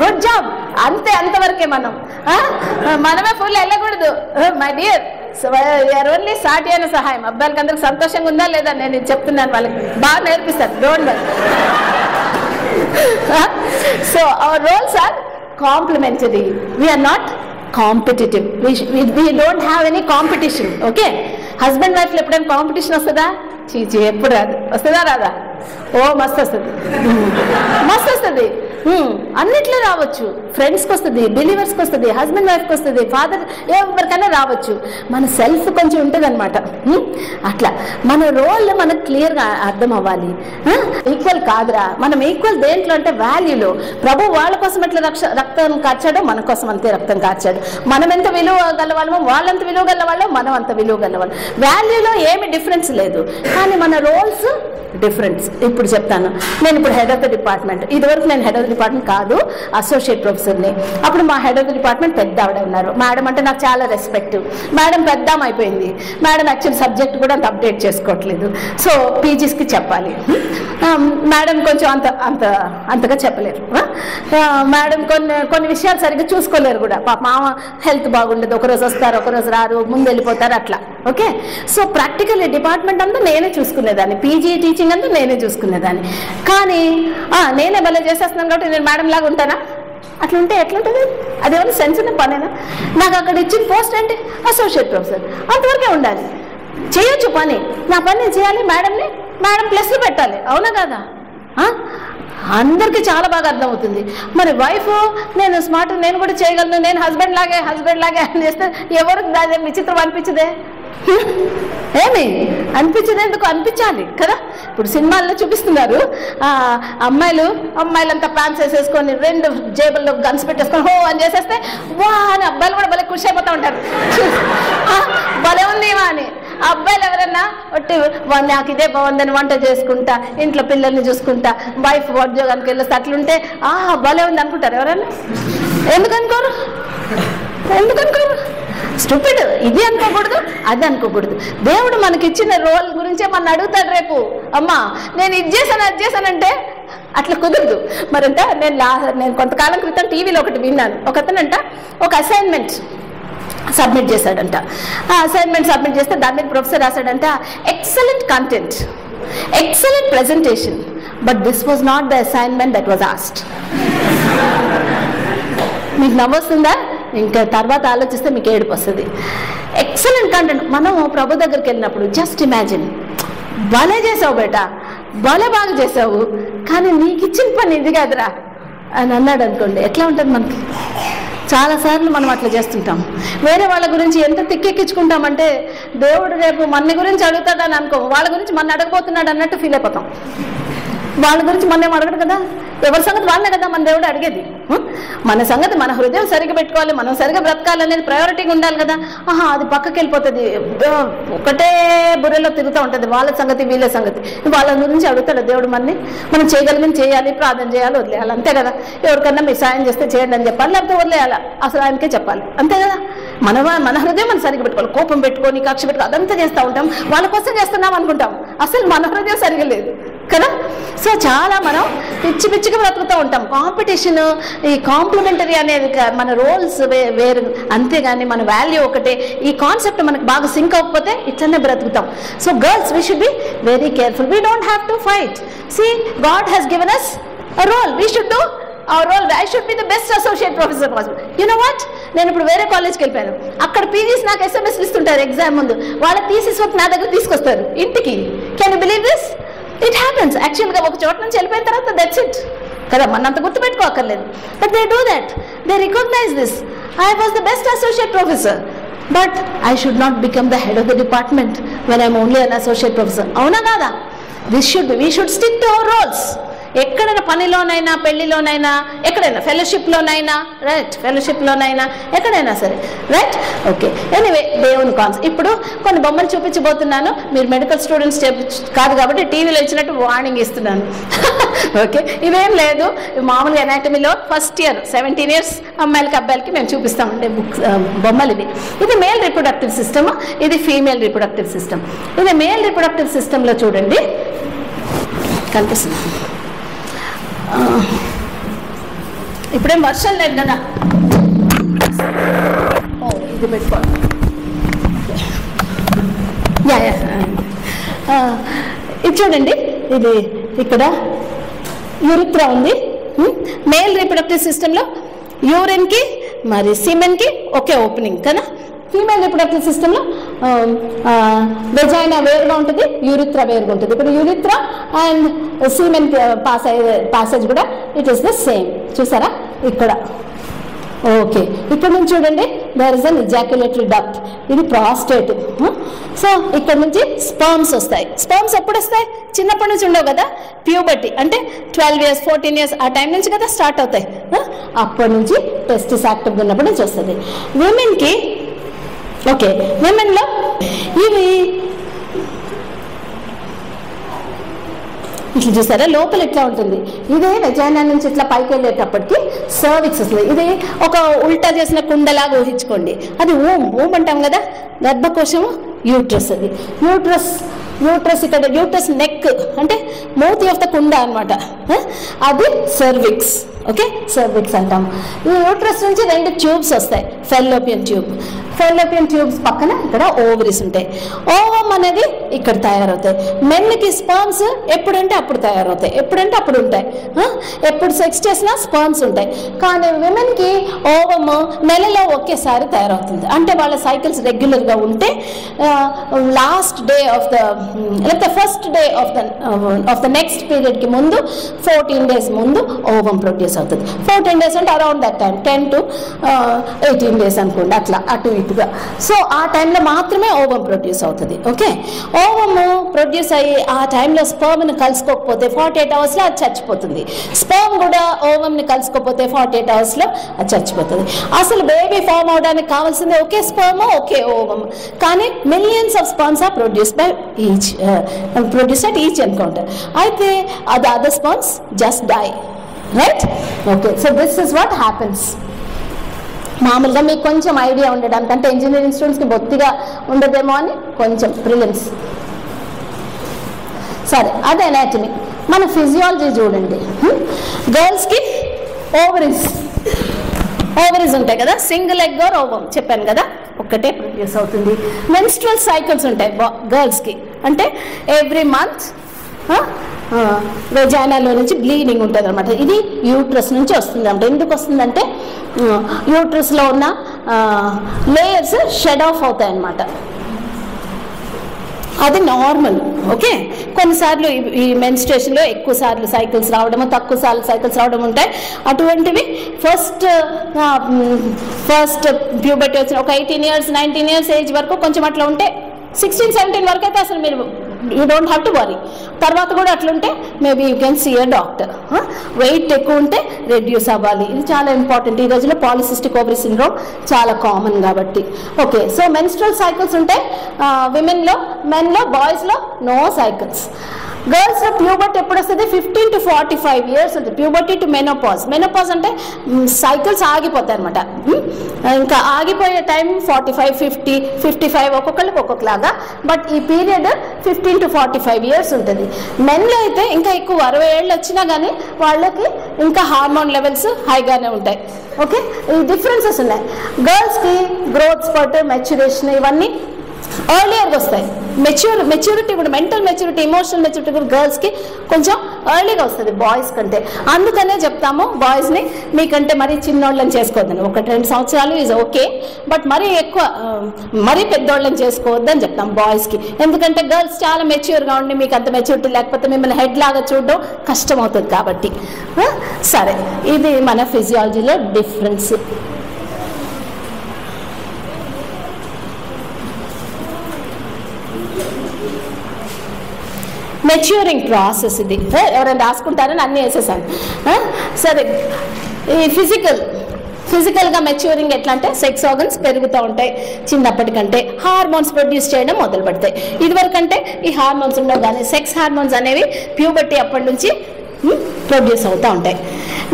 Good job. అంతవరకే మనమే ఫుల్ వెళ్ళకూడదు మై డియర్. ఓన్లీ సాటి అయిన సహాయం. అబ్బాయిలకి అందరికి సంతోషంగా ఉందా లేదా నేను చెప్తున్నాను, వాళ్ళకి బాగా నేర్పిస్తాను. Don't worry. So our roles are complementary. We are not competitive. We don't have any competition. Okay, husband వైఫ్లో ఎప్పుడైనా కాంపిటీషన్ వస్తుందా? చీచి, ఎప్పుడు రాదు. వస్తుందా రాదా? మస్తు వస్తుంది. అన్నిట్లో రావచ్చు. ఫ్రెండ్స్కి వస్తుంది, బిలీవర్స్కి వస్తుంది, హస్బెండ్ వైఫ్కి వస్తుంది, ఫాదర్ ఎవరికైనా రావచ్చు. మన సెల్ఫ్ కొంచెం ఉంటుంది అనమాట. అట్లా మన రోల్ మనకు క్లియర్గా అర్థం అవ్వాలి. ఈక్వల్ కాదురా, మనం ఈక్వల్ దేంట్లో అంటే వాల్యూలో. ప్రభు వాళ్ళ కోసం ఎట్లా రక్తం కార్చాడో మన కోసం అంతే రక్తం కార్చాడు. మనం ఎంత విలువ గలవాళ్ళమో వాళ్ళంత విలువ గలవాళ్ళం, మనం అంత విలువ గలవాళ్ళం. వాల్యూలో ఏమి డిఫరెన్స్ లేదు, కానీ మన రోల్స్ డిఫరెన్స్. ఇప్పుడు చెప్తాను. నేను ఇప్పుడు హెడ్ ఆఫ్ ద డిపార్ట్మెంట్. ఇదివరకు నేను హెడ్ ఆఫ్ ద డిపార్ట్మెంట్ కాదు, అసోసియేట్ ప్రొఫెసర్ని. అప్పుడు మా హెడ్ ఆఫ్ ద డిపార్ట్మెంట్ పెద్ద ఆవిడ ఉన్నారు. మేడం అంటే నాకు చాలా రెస్పెక్ట్. మేడం పెద్ద అయిపోయింది. మేడం యాక్చువల్ సబ్జెక్ట్ కూడా అంత అప్డేట్ చేసుకోవట్లేదు. సో పీజీస్కి చెప్పాలి. మేడం కొంచెం అంతగా చెప్పలేరు. మేడం కొన్ని విషయాలు సరిగ్గా చూసుకోలేరు కూడా. మా హెల్త్ బాగుండదు, ఒకరోజు వస్తారు ఒకరోజు రారు, ముందు వెళ్ళిపోతారు అట్లా. ఓకే, సో ప్రాక్టికల్ డిపార్ట్మెంట్ అంతా నేనే చూసుకునేదాన్ని, పీజీ టీచింగ్ అంతా నేనే చూసుకునేదాన్ని. కానీ నేనే భలే చేసేస్తున్నాను కాబట్టి నేను మేడం లాగా ఉంటానా? అట్లా ఉంటే ఎట్లుంటుంది? అదేమన్నా సెన్స్ ఉన్న పనేనా? నాకు అక్కడ ఇచ్చిన పోస్ట్ ఏంటి? Associate professor. అంతవరకే ఉండాలి. చేయొచ్చు పని, నా పని నేను చేయాలి. మేడం ప్లస్లు పెట్టాలి. అవునా కదా? అందరికీ చాలా బాగా అర్థమవుతుంది. మరి వైఫ్ నేను స్మార్ట్, నేను కూడా చేయగలను, నేను హస్బెండ్ లాగే అని చేస్తే ఎవరికి దాని విచిత్రం అనిపించదే? ఏమి అనిపించదు? ఎందుకు అనిపించాలి కదా? ఇప్పుడు సినిమాల్లో చూపిస్తున్నారు, అమ్మాయిలంతా ప్యాంట్స్ వేసేసుకొని 2 జేబుల్లో గన్స్ పెట్టేసుకొని హో అని చేసేస్తే వా అని అబ్బాయిలు కూడా భలే ఖుషి అయిపోతూ ఉంటారు. భలే ఉంది అని. అబ్బాయిలు ఎవరన్నా ఒట్టి నాకు ఇదే బాగుందని వంట చేసుకుంటా, ఇంట్లో పిల్లల్ని చూసుకుంటా, వైఫ్ ఉద్యోగానికి వెళ్ళొస్తే అట్లుంటే భలే ఉంది అనుకుంటారు ఎవరన్నా? ఎందుకు అనుకోరు? స్టూపిడ్. ఇది అనుకోకూడదు, అది అనుకోకూడదు. దేవుడు మనకిచ్చిన రోల్ గురించే మన అడుగుతాడు రేపు. అమ్మా నేను ఇది చేశాను అది చేశానంటే అట్లా కుదరదు. మరంట నేను కొంతకాలం క్రితం టీవీలో ఒకటి విన్నాను. ఒకతనంట ఒక అసైన్మెంట్ సబ్మిట్ చేశాడంట. ఆ అసైన్మెంట్ సబ్మిట్ చేస్తే దాని మీద ప్రొఫెసర్ రాశాడంట, excellent content, excellent presentation, but this was not the assignment that was asked. మీకు నవ్వొస్తుందా? ఇంకా తర్వాత ఆలోచిస్తే మీకు ఏడుపు వస్తుంది. Excellent content. మనం ప్రభు దగ్గరికి వెళ్ళినప్పుడు జస్ట్ ఇమాజిన్, భలే చేసావు బేటా, భలే బాగా చేసావు, కానీ నీకు ఇచ్చిన పని ఇది కాదురా అని అన్నాడు అనుకోండి, ఎట్లా ఉంటుంది మనకి? చాలాసార్లు మనం అట్లా చేస్తుంటాం. వేరే వాళ్ళ గురించి ఎంత తిక్కెక్కించుకుంటామంటే దేవుడు రేపు మన గురించి అడుగుతాడని అనుకో, వాళ్ళ గురించి మన అడగబోతున్నాడు అన్నట్టు ఫీల్ అయిపోతాం. వాళ్ళ గురించి మనం అడగడు కదా, ఎవరి సంగతి వాళ్ళే కదా మన దేవుడు అడిగేది. మన సంగతి మన హృదయం సరిగ్గా పెట్టుకోవాలి, మనం సరిగ్గా బ్రతకాలనేది ప్రయారిటీగా ఉండాలి కదా. అది పక్కకి వెళ్ళిపోతుంది, ఒకటే బుర్రలో తిరుగుతూ ఉంటుంది, వాళ్ళ సంగతి వీళ్ళ సంగతి. వాళ్ళ గురించి అడుగుతాడు దేవుడు మనని. మనం చేయగలిగిన చేయాలి, ప్రార్థన చేయాలి, వదిలేయాలి, అంతే కదా. ఎవరికన్నా మీరు సాయం చేస్తే చేయండి అని చెప్పాలి, లేకపోతే వదిలేయాలి, అసలు ఆయనకే చెప్పాలి, అంతే కదా. మన హృదయం మనం సరిగ్గా పెట్టుకోవాలి. కోపం పెట్టుకొని కక్ష పెట్టుకొని అదంతా చేస్తూ ఉంటాం, వాళ్ళ కోసం చేస్తున్నాం అనుకుంటాం, అసలు మన హృదయం సరిగ్గా లేదు కదా. సో చాలా మనం పిచ్చిగా బ్రతుకుతూ ఉంటాం. కాంపిటీషన్, ఈ కాంప్లిమెంటరీ అనేది మన రోల్స్ వేరు, అంతేగాని మన వాల్యూ ఒకటే. ఈ కాన్సెప్ట్ మనకు బాగా సింక్ అవ్వకపోతే ఇట్లనే బ్రతుకుతాం. So girls, we should be very careful. We don't have to fight. See, God has given us a role. We should do our role. I should be the best associate professor possible. You know what? నేను ఇప్పుడు వేరే కాలేజ్కి వెళ్ళిపోయాను. అక్కడ పీజీస్ నాకు ఎస్ఎంఎస్లు ఇస్తుంటారు ఎగ్జామ్ ముందు. వాళ్ళ థీసిస్ వర్క్ నా దగ్గర తీసుకొస్తారు ఇంటికి. Can you believe this? It happens. యాక్చువల్గా ఒక చోట నుంచి వెళ్ళిపోయిన తర్వాత దట్స్ ఇట్ కదా, మనంత గుర్తుపెట్టుకోక్కర్లేదు. But they do that. They recognize this. I was the best associate professor, but I should not become the head of the department when I'm only an associate professor. అవునా కాదా? We should stick to our roles. ఎక్కడైనా పనిలోనైనా, పెళ్లిలోనైనా, ఎక్కడైనా ఫెలోషిప్లోనైనా, రైట్, ఫెలోషిప్లోనైనా ఎక్కడైనా సరే, రైట్. ఓకే, ఎనీవే దేవుని కాన్సెప్ట్. ఇప్పుడు కొన్ని బొమ్మలు చూపించబోతున్నాను. మీరు మెడికల్ స్టూడెంట్స్ కాదు కాబట్టి టీవీలో ఇచ్చినట్టు వార్నింగ్ ఇస్తున్నాను. ఓకే, ఇవేం లేదు, మామూలుగా ఎనాటమీలో ఫస్ట్ ఇయర్ 17 years అమ్మాయిలకి అబ్బాయిలకి మేము చూపిస్తామంటే బుక్స్, బొమ్మలు ఇవి. ఇది మేల్ రిప్రొడక్టివ్ సిస్టమ్, ఇది ఫీమేల్ రిప్రొడక్టివ్ సిస్టమ్. ఇది మేల్ రిప్రొడక్టివ్ సిస్టంలో చూడండి, కనిపిస్తుంది. ఇప్పుడేం వర్షం లేదు కదా, ఇది పెట్టుకోండి. ఇది చూడండి, ఇది ఇక్కడ యూరిత్రా ఉంది. మేల్ రిప్రొడక్టివ్ సిస్టంలో యూరిన్కి మరి సీమెన్కి ఒకే ఓపెనింగ్ కదా. ఫీమేల్ రిప్రొడక్టివ్ సిస్టంలో వెజైనా వేరుగా ఉంటుంది, యూరిత్రా వేరుగా ఉంటుంది. ఇప్పుడు యూరిత్రా అండ్ సీమెన్ పాసేజ్ కూడా ఇట్ ఈస్ ద సేమ్. చూసారా ఇక్కడ? ఓకే, ఇక్కడ నుంచి చూడండి, there is an ejaculatory duct. ఇది ప్రాస్టేట్. సో ఇక్కడ నుంచి స్పర్మ్స్ వస్తాయి. స్పర్మ్స్ ఎప్పుడు వస్తాయి? చిన్నప్పటి నుంచి ఉండవు కదా, ప్యూబర్టీ అంటే 12 years 14 years ఆ టైం నుంచి కదా స్టార్ట్ అవుతాయి. అప్పటి నుంచి టెస్టిస్ యాక్టివ్గా ఉన్నప్పటి నుంచి వస్తుంది. విమెన్కి, ఓకే, విమెన్లో ఇవి ఇట్లా చూసారా, లోపల ఇట్లా ఉంటుంది. ఇదే వెజైనా నుంచి ఇట్లా పైకి వెళ్ళేటప్పటికి సర్విక్స్ వస్తుంది. ఇది ఒక ఉల్టా చేసిన కుండలాగా ఊహించుకోండి. అది ఊమ్ అంటాం కదా, గర్భకోశము యూట్రస్. అది యూట్రస్ ఇక్కడ యూట్రస్ నెక్ అంటే మూతి ఆఫ్ ద కుండ అనమాట. అది సర్విక్స్. ఓకే, సర్విక్స్ అంటాం. ఈ యూట్రస్ నుంచి 2 ట్యూబ్స్ వస్తాయి, ఫెల్లోపియన్ ట్యూబ్. ఫెల్లోపియన్ ట్యూబ్స్ పక్కన ఇక్కడ ఓవరీస్ ఉంటాయి. ఓవమ్ అనేది ఇక్కడ తయారవుతాయి. మెన్కి స్పర్మ్స్ ఎప్పుడంటే అప్పుడు తయారవుతాయి, ఎప్పుడంటే అప్పుడు ఉంటాయి. ఎప్పుడు సెక్స్ చేసినా స్పర్మ్స్ ఉంటాయి. కానీ విమెన్కి ఓవమ్ నెలలో ఒకేసారి తయారవుతుంది. అంటే వాళ్ళ సైకిల్స్ రెగ్యులర్గా ఉంటే లాస్ట్ డే ఆఫ్ ద లేకపోతే first day of the next పీరియడ్కి ముందు 14 days ముందు ఓవమ్ ప్రొడ్యూస్ అవుతుంది. 14 days అంటే around that time 10 to 18 days అనుకోండి, అట్లా అటు ఇటుగా. సో ఆ టైంలో మాత్రమే ఓవమ్ ప్రొడ్యూస్ అవుతుంది. ఓకే, ఓవమ్ ప్రొడ్యూస్ అయ్యి ఆ టైంలో స్పర్మ్ని కలుసుకోకపోతే 48 hours అది చచ్చిపోతుంది. స్పర్మ్ కూడా ఓవమ్ని కలుసుకోకపోతే 48 hours అది చచ్చిపోతుంది. అసలు బేబీ ఫామ్ అవడానికి కావాల్సింది ఒకే స్పర్మ్, ఒకే ఓవమ్. కానీ millions of sperms are produced by produce at each encounter. అయితే the other sperms just die, right? Okay, so this is what happens. మామూలుగా మీకు కొంచెం ఐడియా ఉండడానికి, అంటే ఇంజనీరింగ్ స్టూడెంట్స్కి బొత్తిగా ఉండదేమో అని కొంచెం ప్రిలిమ్స్. సరే, అదే అనాటమీ. మన ఫిజియాలజీ చూడండి. గర్ల్స్కి ఓవరీస్ ఉంటాయి కదా, సింగిల్ ఎగ్ ఆర్ ఓవమ్ చెప్పాను కదా, ఒక్కటే ప్రొడ్యూస్ అవుతుంది. మెన్స్ట్రువల్ సైకిల్స్ ఉంటాయి గర్ల్స్కి, అంటే ఎవ్రీ మంత్ వెజైనాలో నుంచి బ్లీడింగ్ ఉంటుంది అనమాట. ఇది యూట్రస్ నుంచి వస్తుంది అనమాట. ఎందుకు వస్తుందంటే యూట్రస్లో ఉన్న లేయర్స్ షెడ్ ఆఫ్ అవుతాయి అన్నమాట. అది నార్మల్. ఓకే, కొన్నిసార్లు ఈ మెన్స్ట్రుయేషన్లో ఎక్కువ సార్లు సైకిల్స్ రావడము, తక్కువ సార్లు సైకిల్స్ రావడం ఉంటాయి. అటువంటివి ఫస్ట్ ప్యూబర్టీ వచ్చిన ఒక 18 years 19 years ఏజ్ వరకు కొంచెం అట్లా ఉంటే, 16-17 వరకు అయితే అసలు మీరు you don't have to worry. తర్వాత కూడా అట్లుంటే maybe you can see a doctor. Weight ఎక్కువ ఉంటే రెడ్యూస్ అవ్వాలి. ఇది చాలా ఇంపార్టెంట్. ఈ రోజుల్లో పాలిసిస్టిక్ ఓవరీ సిండ్రోమ్ చాలా కామన్ కాబట్టి. ఓకే, సో మెన్స్ట్రువల్ సైకిల్స్ ఉంటాయి విమెన్లో. మెన్లో, బాయ్స్లో నో సైకిల్స్. గర్ల్స్లో ప్యూబర్టీ ఎప్పుడు వస్తుంది? 15 to 45 years ఉంటుంది. Puberty to menopause. మెనోపాజ్ అంటే సైకిల్స్ ఆగిపోతాయి అనమాట. ఇంకా ఆగిపోయే టైం 45, 50, 55 ఒక్కొక్కరికి ఒక్కొక్కలాగా. బట్ ఈ పీరియడ్ 15 to 45 years ఉంటుంది. మెన్లో అయితే ఇంకా ఎక్కువ 60 ఏళ్ళు వచ్చినా కానీ వాళ్ళకి ఇంకా హార్మోన్ లెవెల్స్ హైగానే ఉంటాయి. ఓకే, ఈ డిఫరెన్సెస్ ఉన్నాయి. గర్ల్స్కి గ్రోత్ స్పర్ట్, మెచ్యురేషన్ ఇవన్నీ ఎర్లియర్గా వస్తాయి. మెచ్యూరిటీ కూడా, మెంటల్ మెచ్యూరిటీ, ఎమోషనల్ మెచ్యూరిటీ కూడా గర్ల్స్కి కొంచెం ఎర్లీగా వస్తుంది బాయ్స్ కంటే. అందుకనే చెప్తాము బాయ్స్ని మీకంటే మరీ చిన్నోళ్ళని చేసుకోవద్దని. 1-2 సంవత్సరాలు ఈజ్ ఓకే, బట్ మరీ ఎక్కువ మరీ పెద్దోళ్ళని చేసుకోవద్దని చెప్తాం బాయ్స్కి. ఎందుకంటే గర్ల్స్ చాలా మెచ్యూర్గా ఉండి మీకు అంత మెచ్యూరిటీ లేకపోతే మిమ్మల్ని హెడ్ లాగా చూడడం కష్టం అవుతుంది కాబట్టి. సరే, ఇది మన ఫిజియాలజీలో డిఫరెన్స్. మెచ్యూరింగ్ ప్రాసెస్ ఇది. ఎవరైనా రాసుకుంటారని అన్నీ వేసేసాను. సరే, ఈ ఫిజికల్గా మెచ్యూరింగ్ ఎట్లా అంటే సెక్స్ ఆర్గన్స్ పెరుగుతూ ఉంటాయి. చిన్నప్పటికంటే హార్మోన్స్ ప్రొడ్యూస్ చేయడం మొదలు పెడతాయి. ఇదివరకంటే ఈ హార్మోన్స్ ఉండవు, కానీ సెక్స్ హార్మోన్స్ అనేవి ప్యూబర్టీ అప్పటి నుంచి ప్రొడ్యూస్ అవుతూ ఉంటాయి.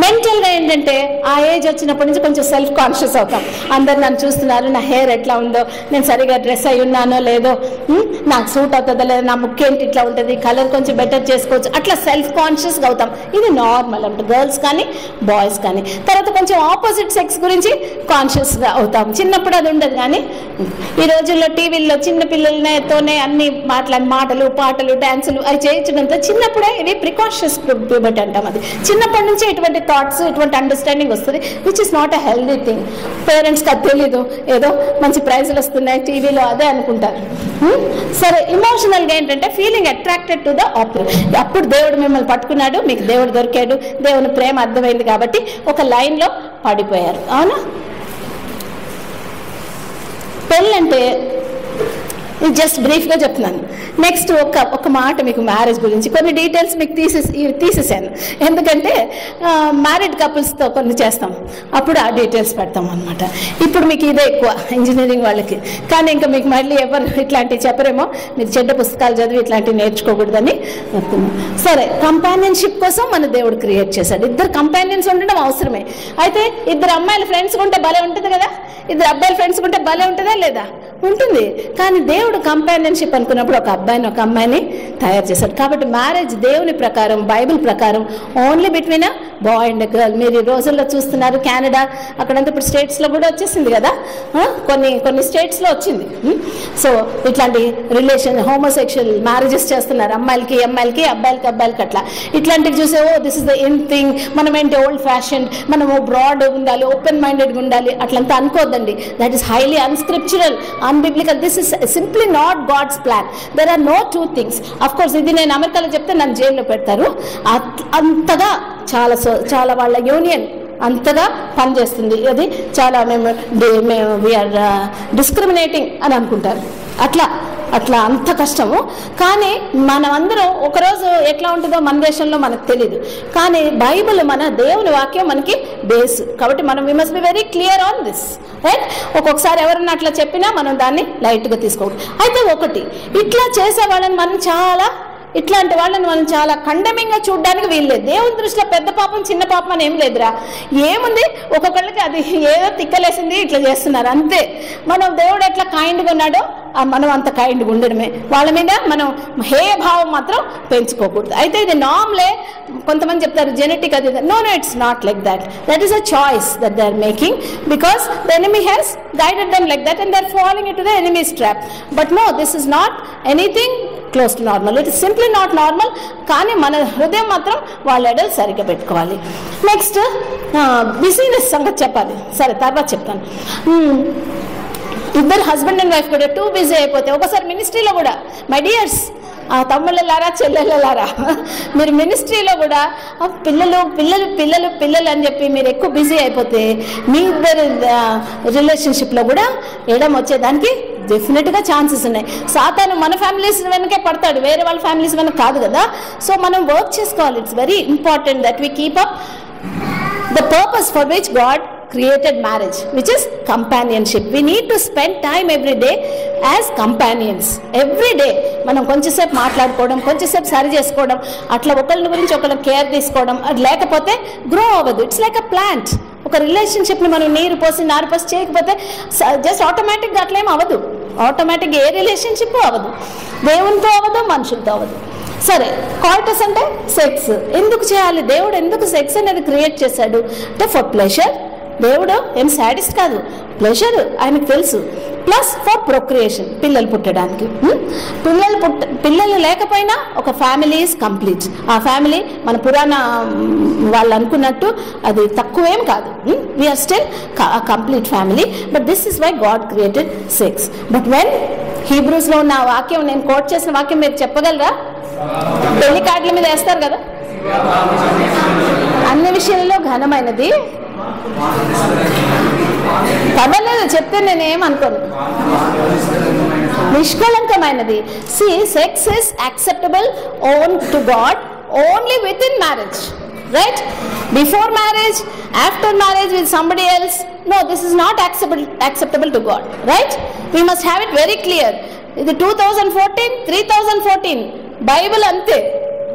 మెంటల్గా ఏంటంటే ఆ ఏజ్ వచ్చినప్పటి నుంచి కొంచెం సెల్ఫ్ కాన్షియస్ అవుతాం. అందరు నన్ను చూస్తున్నారు, నా హెయిర్ ఎట్లా ఉందో, నేను సరిగా డ్రెస్ అయి ఉన్నానో లేదో, నాకు సూట్ అవుతుందో లేదో, నా ముక్కేంటి ఇట్లా ఉంటుంది, కలర్ కొంచెం బెటర్ చేసుకోవచ్చు, అట్లా సెల్ఫ్ కాన్షియస్గా అవుతాం. ఇది నార్మల్ అంటే గర్ల్స్ కానీ బాయ్స్ కానీ. తర్వాత కొంచెం ఆపోజిట్ సెక్స్ గురించి కాన్షియస్గా అవుతాం. చిన్నప్పుడు అది ఉండదు, కానీ ఈ రోజుల్లో టీవీల్లో చిన్న పిల్లలతోనే అన్ని మాటలు, పాటలు, డ్యాన్సులు అవి చేయించడంతో చిన్నప్పుడే ఇది ప్రికాషన్స్ ప్యూబర్టీ అంటాం. అది చిన్నప్పటి నుంచి ఇటువంటి థాట్స్, ఇటువంటి అండర్స్టాండింగ్ వస్తుంది, which is not a healthy thing. పేరెంట్స్కి అది తెలీదు, ఏదో మంచి ప్రైజులు వస్తున్నాయి టీవీలో అదే అనుకుంటారు. సరే, ఇమోషనల్గా ఏంటంటే feeling attracted to the opposite. అప్పుడు దేవుడు మిమ్మల్ని పట్టుకున్నాడు, మీకు దేవుడు దొరికాడు, దేవుని ప్రేమ అర్థమైంది కాబట్టి ఒక లైన్లో పడిపోయారు. అవునా? పెళ్ళంటే ఇది జస్ట్ బ్రీఫ్గా చెప్తున్నాను. నెక్స్ట్ ఒక మాట మీకు మ్యారేజ్ గురించి కొన్ని డీటెయిల్స్ మీకు తీసేసాను. ఎందుకంటే మ్యారీడ్ కపుల్స్తో కొన్ని చేస్తాం, అప్పుడు ఆ డీటెయిల్స్ పెడతాం అనమాట. ఇప్పుడు మీకు ఇదే ఎక్కువ ఇంజనీరింగ్ వాళ్ళకి, కానీ ఇంకా మీకు మళ్ళీ ఎవరు ఇట్లాంటివి చెప్పరేమో, మీరు చెడ్డ పుస్తకాలు చదివి ఇట్లాంటివి నేర్చుకోకూడదని చెప్తున్నాం. సరే, కంపానియన్షిప్ కోసం మన దేవుడు క్రియేట్ చేశాడు. ఇద్దరు కంపానియన్స్ ఉండడం అవసరమే. అయితే ఇద్దరు అమ్మాయిలు ఫ్రెండ్స్ ఉంటే భలే ఉంటుంది కదా, ఇద్దరు అబ్బాయిలు ఫ్రెండ్స్ ఉంటే భలే ఉంటుందా లేదా? ఉంటుంది. కానీ దేవుడు కంపానియన్షిప్ అనుకున్నప్పుడు ఒక అబ్బాయిని ఒక అమ్మాయిని తయారు చేశాడు. కాబట్టి మ్యారేజ్ దేవుని ప్రకారం, బైబిల్ ప్రకారం only between a boy and girl. మీరు ఈ రోజుల్లో చూస్తున్నారు కెనడా అక్కడంతా ఇప్పుడు స్టేట్స్లో కూడా వచ్చేసింది కదా, కొన్ని స్టేట్స్లో వచ్చింది. సో ఇట్లాంటి రిలేషన్ హోమోసెక్షువల్ మ్యారేజెస్ చేస్తున్నారు, అమ్మాయిలకి అమ్మాయిలకి, అబ్బాయిలకి అబ్బాయిలకి. అట్లా ఇట్లాంటివి చూసే this is the in thing, మనం ఏంటి ఓల్డ్ ఫ్యాషన్, మనము బ్రాడ్ ఉండాలి, ఓపెన్ మైండెడ్గా ఉండాలి, అట్లంతా అనుకోద్దండి. That is highly unscriptural, unbiblical. This is simply not God's plan. There are no two things. Of course, ఇది నేను అమెరికాలో చెప్తే నన్ను జైల్లో పెడతారు. అంతగా చాలా వాళ్ళ యూనియన్ అంతగా పనిచేస్తుంది. అది చాలా మేము వీఆర్ డిస్క్రిమినేటింగ్ అని అనుకుంటారు. అట్లా అంత కష్టము. కానీ మనమందరం ఒకరోజు ఎట్లా ఉంటుందో మన దేశంలో మనకు తెలీదు, కానీ బైబిల్ మన దేవుని వాక్యం మనకి బేస్. కాబట్టి మనం we must be very clear on this, right? ఒక్కొక్కసారి ఎవరన్నా అట్లా చెప్పినా మనం దాన్ని లైట్గా తీసుకోకూడదు. అయితే ఒకటి, ఇట్లా చేసే వాళ్ళని ఇట్లాంటి వాళ్ళని మనం చాలా కండెమింగ్గా చూడడానికి వీల్లేదు. దేవుని దృష్టిలో పెద్ద పాపం చిన్న పాపం అని ఏం లేదురా. ఏముంది, ఒక్కొక్కళ్ళకి అది ఏదో తిక్కలేసింది ఇట్లా చేస్తున్నారు అంతే. మనం దేవుడు ఎట్లా కైండ్గా ఉన్నాడో మనం అంత కైండ్గా ఉండడమే. వాళ్ళ మీద మనం హేయ భావం మాత్రం పెంచుకోకూడదు. అయితే ఇది నార్మలే. కొంతమంది చెప్తారు జెనెటిక్ అది. No, it's not like that. That is a choice that they are making because the enemy has guided them like that and they are following into the enemy's trap. But no, this is not anything close to normal. It is simply not normal. కానీ మన హృదయం మాత్రం వాళ్ళ ఎడలు సరిగ్గా పెట్టుకోవాలి. నెక్స్ట్ బిజినెస్ సంగతి చెప్పాలి. సరే, తర్వాత చెప్తాను. ఇద్దరు హస్బెండ్ అండ్ వైఫ్ కూడా టూ బిజీ అయిపోతే, ఒకసారి మినిస్ట్రీలో కూడా మై డియర్స్, తమ్ముళ్ళలారా చెల్లెళ్ళలారా, మీరు మినిస్ట్రీలో కూడా పిల్లలు పిల్లలు పిల్లలు పిల్లలు అని చెప్పి మీరు ఎక్కువ బిజీ అయిపోతే మీ ఇద్దరు రిలేషన్షిప్లో కూడా ఎడం వచ్చేదానికి డెఫినెట్గా ఛాన్సెస్ ఉన్నాయి. సాతాను మన ఫ్యామిలీస్ వెనకే పడతాడు, వేరే వాళ్ళ ఫ్యామిలీస్ వెనక కాదు కదా. సో మనం వర్క్ చేసుకోవాలి. It's very important that we keep up the purpose for which God created marriage, which is companionship. We need to spend time every day as companions. Every day మనం కొంచెంసేపు మాట్లాడుకోవడం, కొంచెంసేపు సరి చేసుకోవడం, అట్లా ఒకళ్ళ గురించి ఒకళ్ళ కేర్ తీసుకోవడం, అది లేకపోతే గ్రో అవ్వదు. It's like a plant. ఒక రిలేషన్షిప్ని మనం నారు పోసి చేయకపోతే జస్ట్ ఆటోమేటిక్గా అట్లేం అవ్వదు. ఆటోమేటిక్గా ఏ రిలేషన్షిప్ అవ్వదు, దేవునితో అవ్వదు, మనుషులతో అవ్వదు. సరే, కాయిటస్ అంటే సెక్స్ ఎందుకు చేయాలి? దేవుడు ఎందుకు సెక్స్ అనేది క్రియేట్ చేశాడు అంటే ఫర్ ప్లెజర్. దేవుడు ఏం సాడిస్ట్ కాదు, ప్లెజర్ ఆయనకు తెలుసు. ప్లస్ ఫర్ ప్రొక్రియేషన్, పిల్లలు పుట్టడానికి. పిల్లలు లేకపోయినా ఒక ఫ్యామిలీ ఈజ్ కంప్లీట్. ఆ ఫ్యామిలీ మన పురాణ వాళ్ళు అనుకున్నట్టు అది తక్కువేం కాదు. We are still complete family. But this is why God created sex. But when హీబ్రూస్లో ఉన్న వాక్యం, నేను కోట్ చేసిన వాక్యం మీరు చెప్పగలరా? పెళ్లి కార్డుల మీద వేస్తారు కదా, అన్ని విషయాల్లో ఘనమైనది. పర్వాలేదు చెప్తే నేనేమనుకోను, నిష్కలంకమైనది. See sex is acceptable own to God only with in marriage, right? Before marriage, after marriage with somebody else, no, this is not acceptable to God, right? We must have it very clear. ఇది 2014, 3014 బైబిల్ అంతే,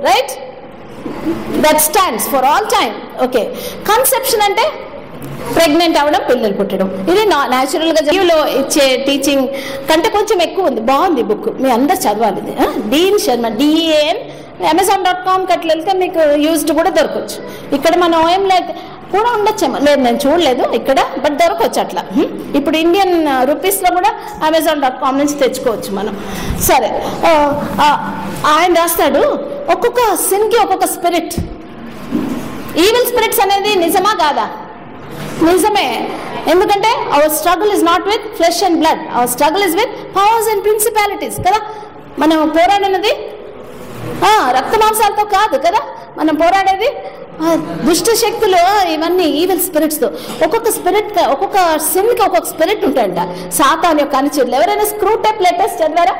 right? That stands for all time. Okay, conception అంటే ప్రెగ్నెంట్ అవ్వడం, పిల్లలు పుట్టడం. ఇది న్యాచురల్గా జీవిలో ఇచ్చే టీచింగ్ కంటే కొంచెం ఎక్కువ ఉంది. బాగుంది బుక్, మీ అందరు చదవాలి. ఇది డీన్ శర్మ, DEAN. Amazon.com అట్లా వెళ్తే మీకు యూజ్డ్ కూడా దొరకవచ్చు. ఇక్కడ మన OMలో కూడా ఉండొచ్చేమో, లేదు నేను చూడలేదు ఇక్కడ, బట్ దొరకవచ్చు అట్లా. ఇప్పుడు ఇండియన్ రూపీస్లో కూడా Amazon.com నుంచి తెచ్చుకోవచ్చు మనం. సరే, ఆయన రాస్తాడు ఒక్కొక్క సిన్కి ఒక్కొక్క స్పిరిట్. ఈవిల్ స్పిరిట్స్ అనేది నిజమా కాదా? నిజమే. ఎందుకంటే our struggle is not with flesh and blood, our struggle is with powers and principalities కదా. మనం పోరాడినది రక్త మాంసాలతో కాదు కదా, మనం పోరాడేది దుష్ట శక్తులు, ఇవన్నీ ఈవిల్ స్పిరిట్స్తో. ఒక్కొక్క స్పిరిట్, ఒక్కొక్క సిన్కి ఒక్కొక్క స్పిరిట్ ఉంటాయంట. సాతాన్ యొక్క అనుచరులు. ఎవరైనా స్క్రూ టైప్ లెటర్స్ చదివారా?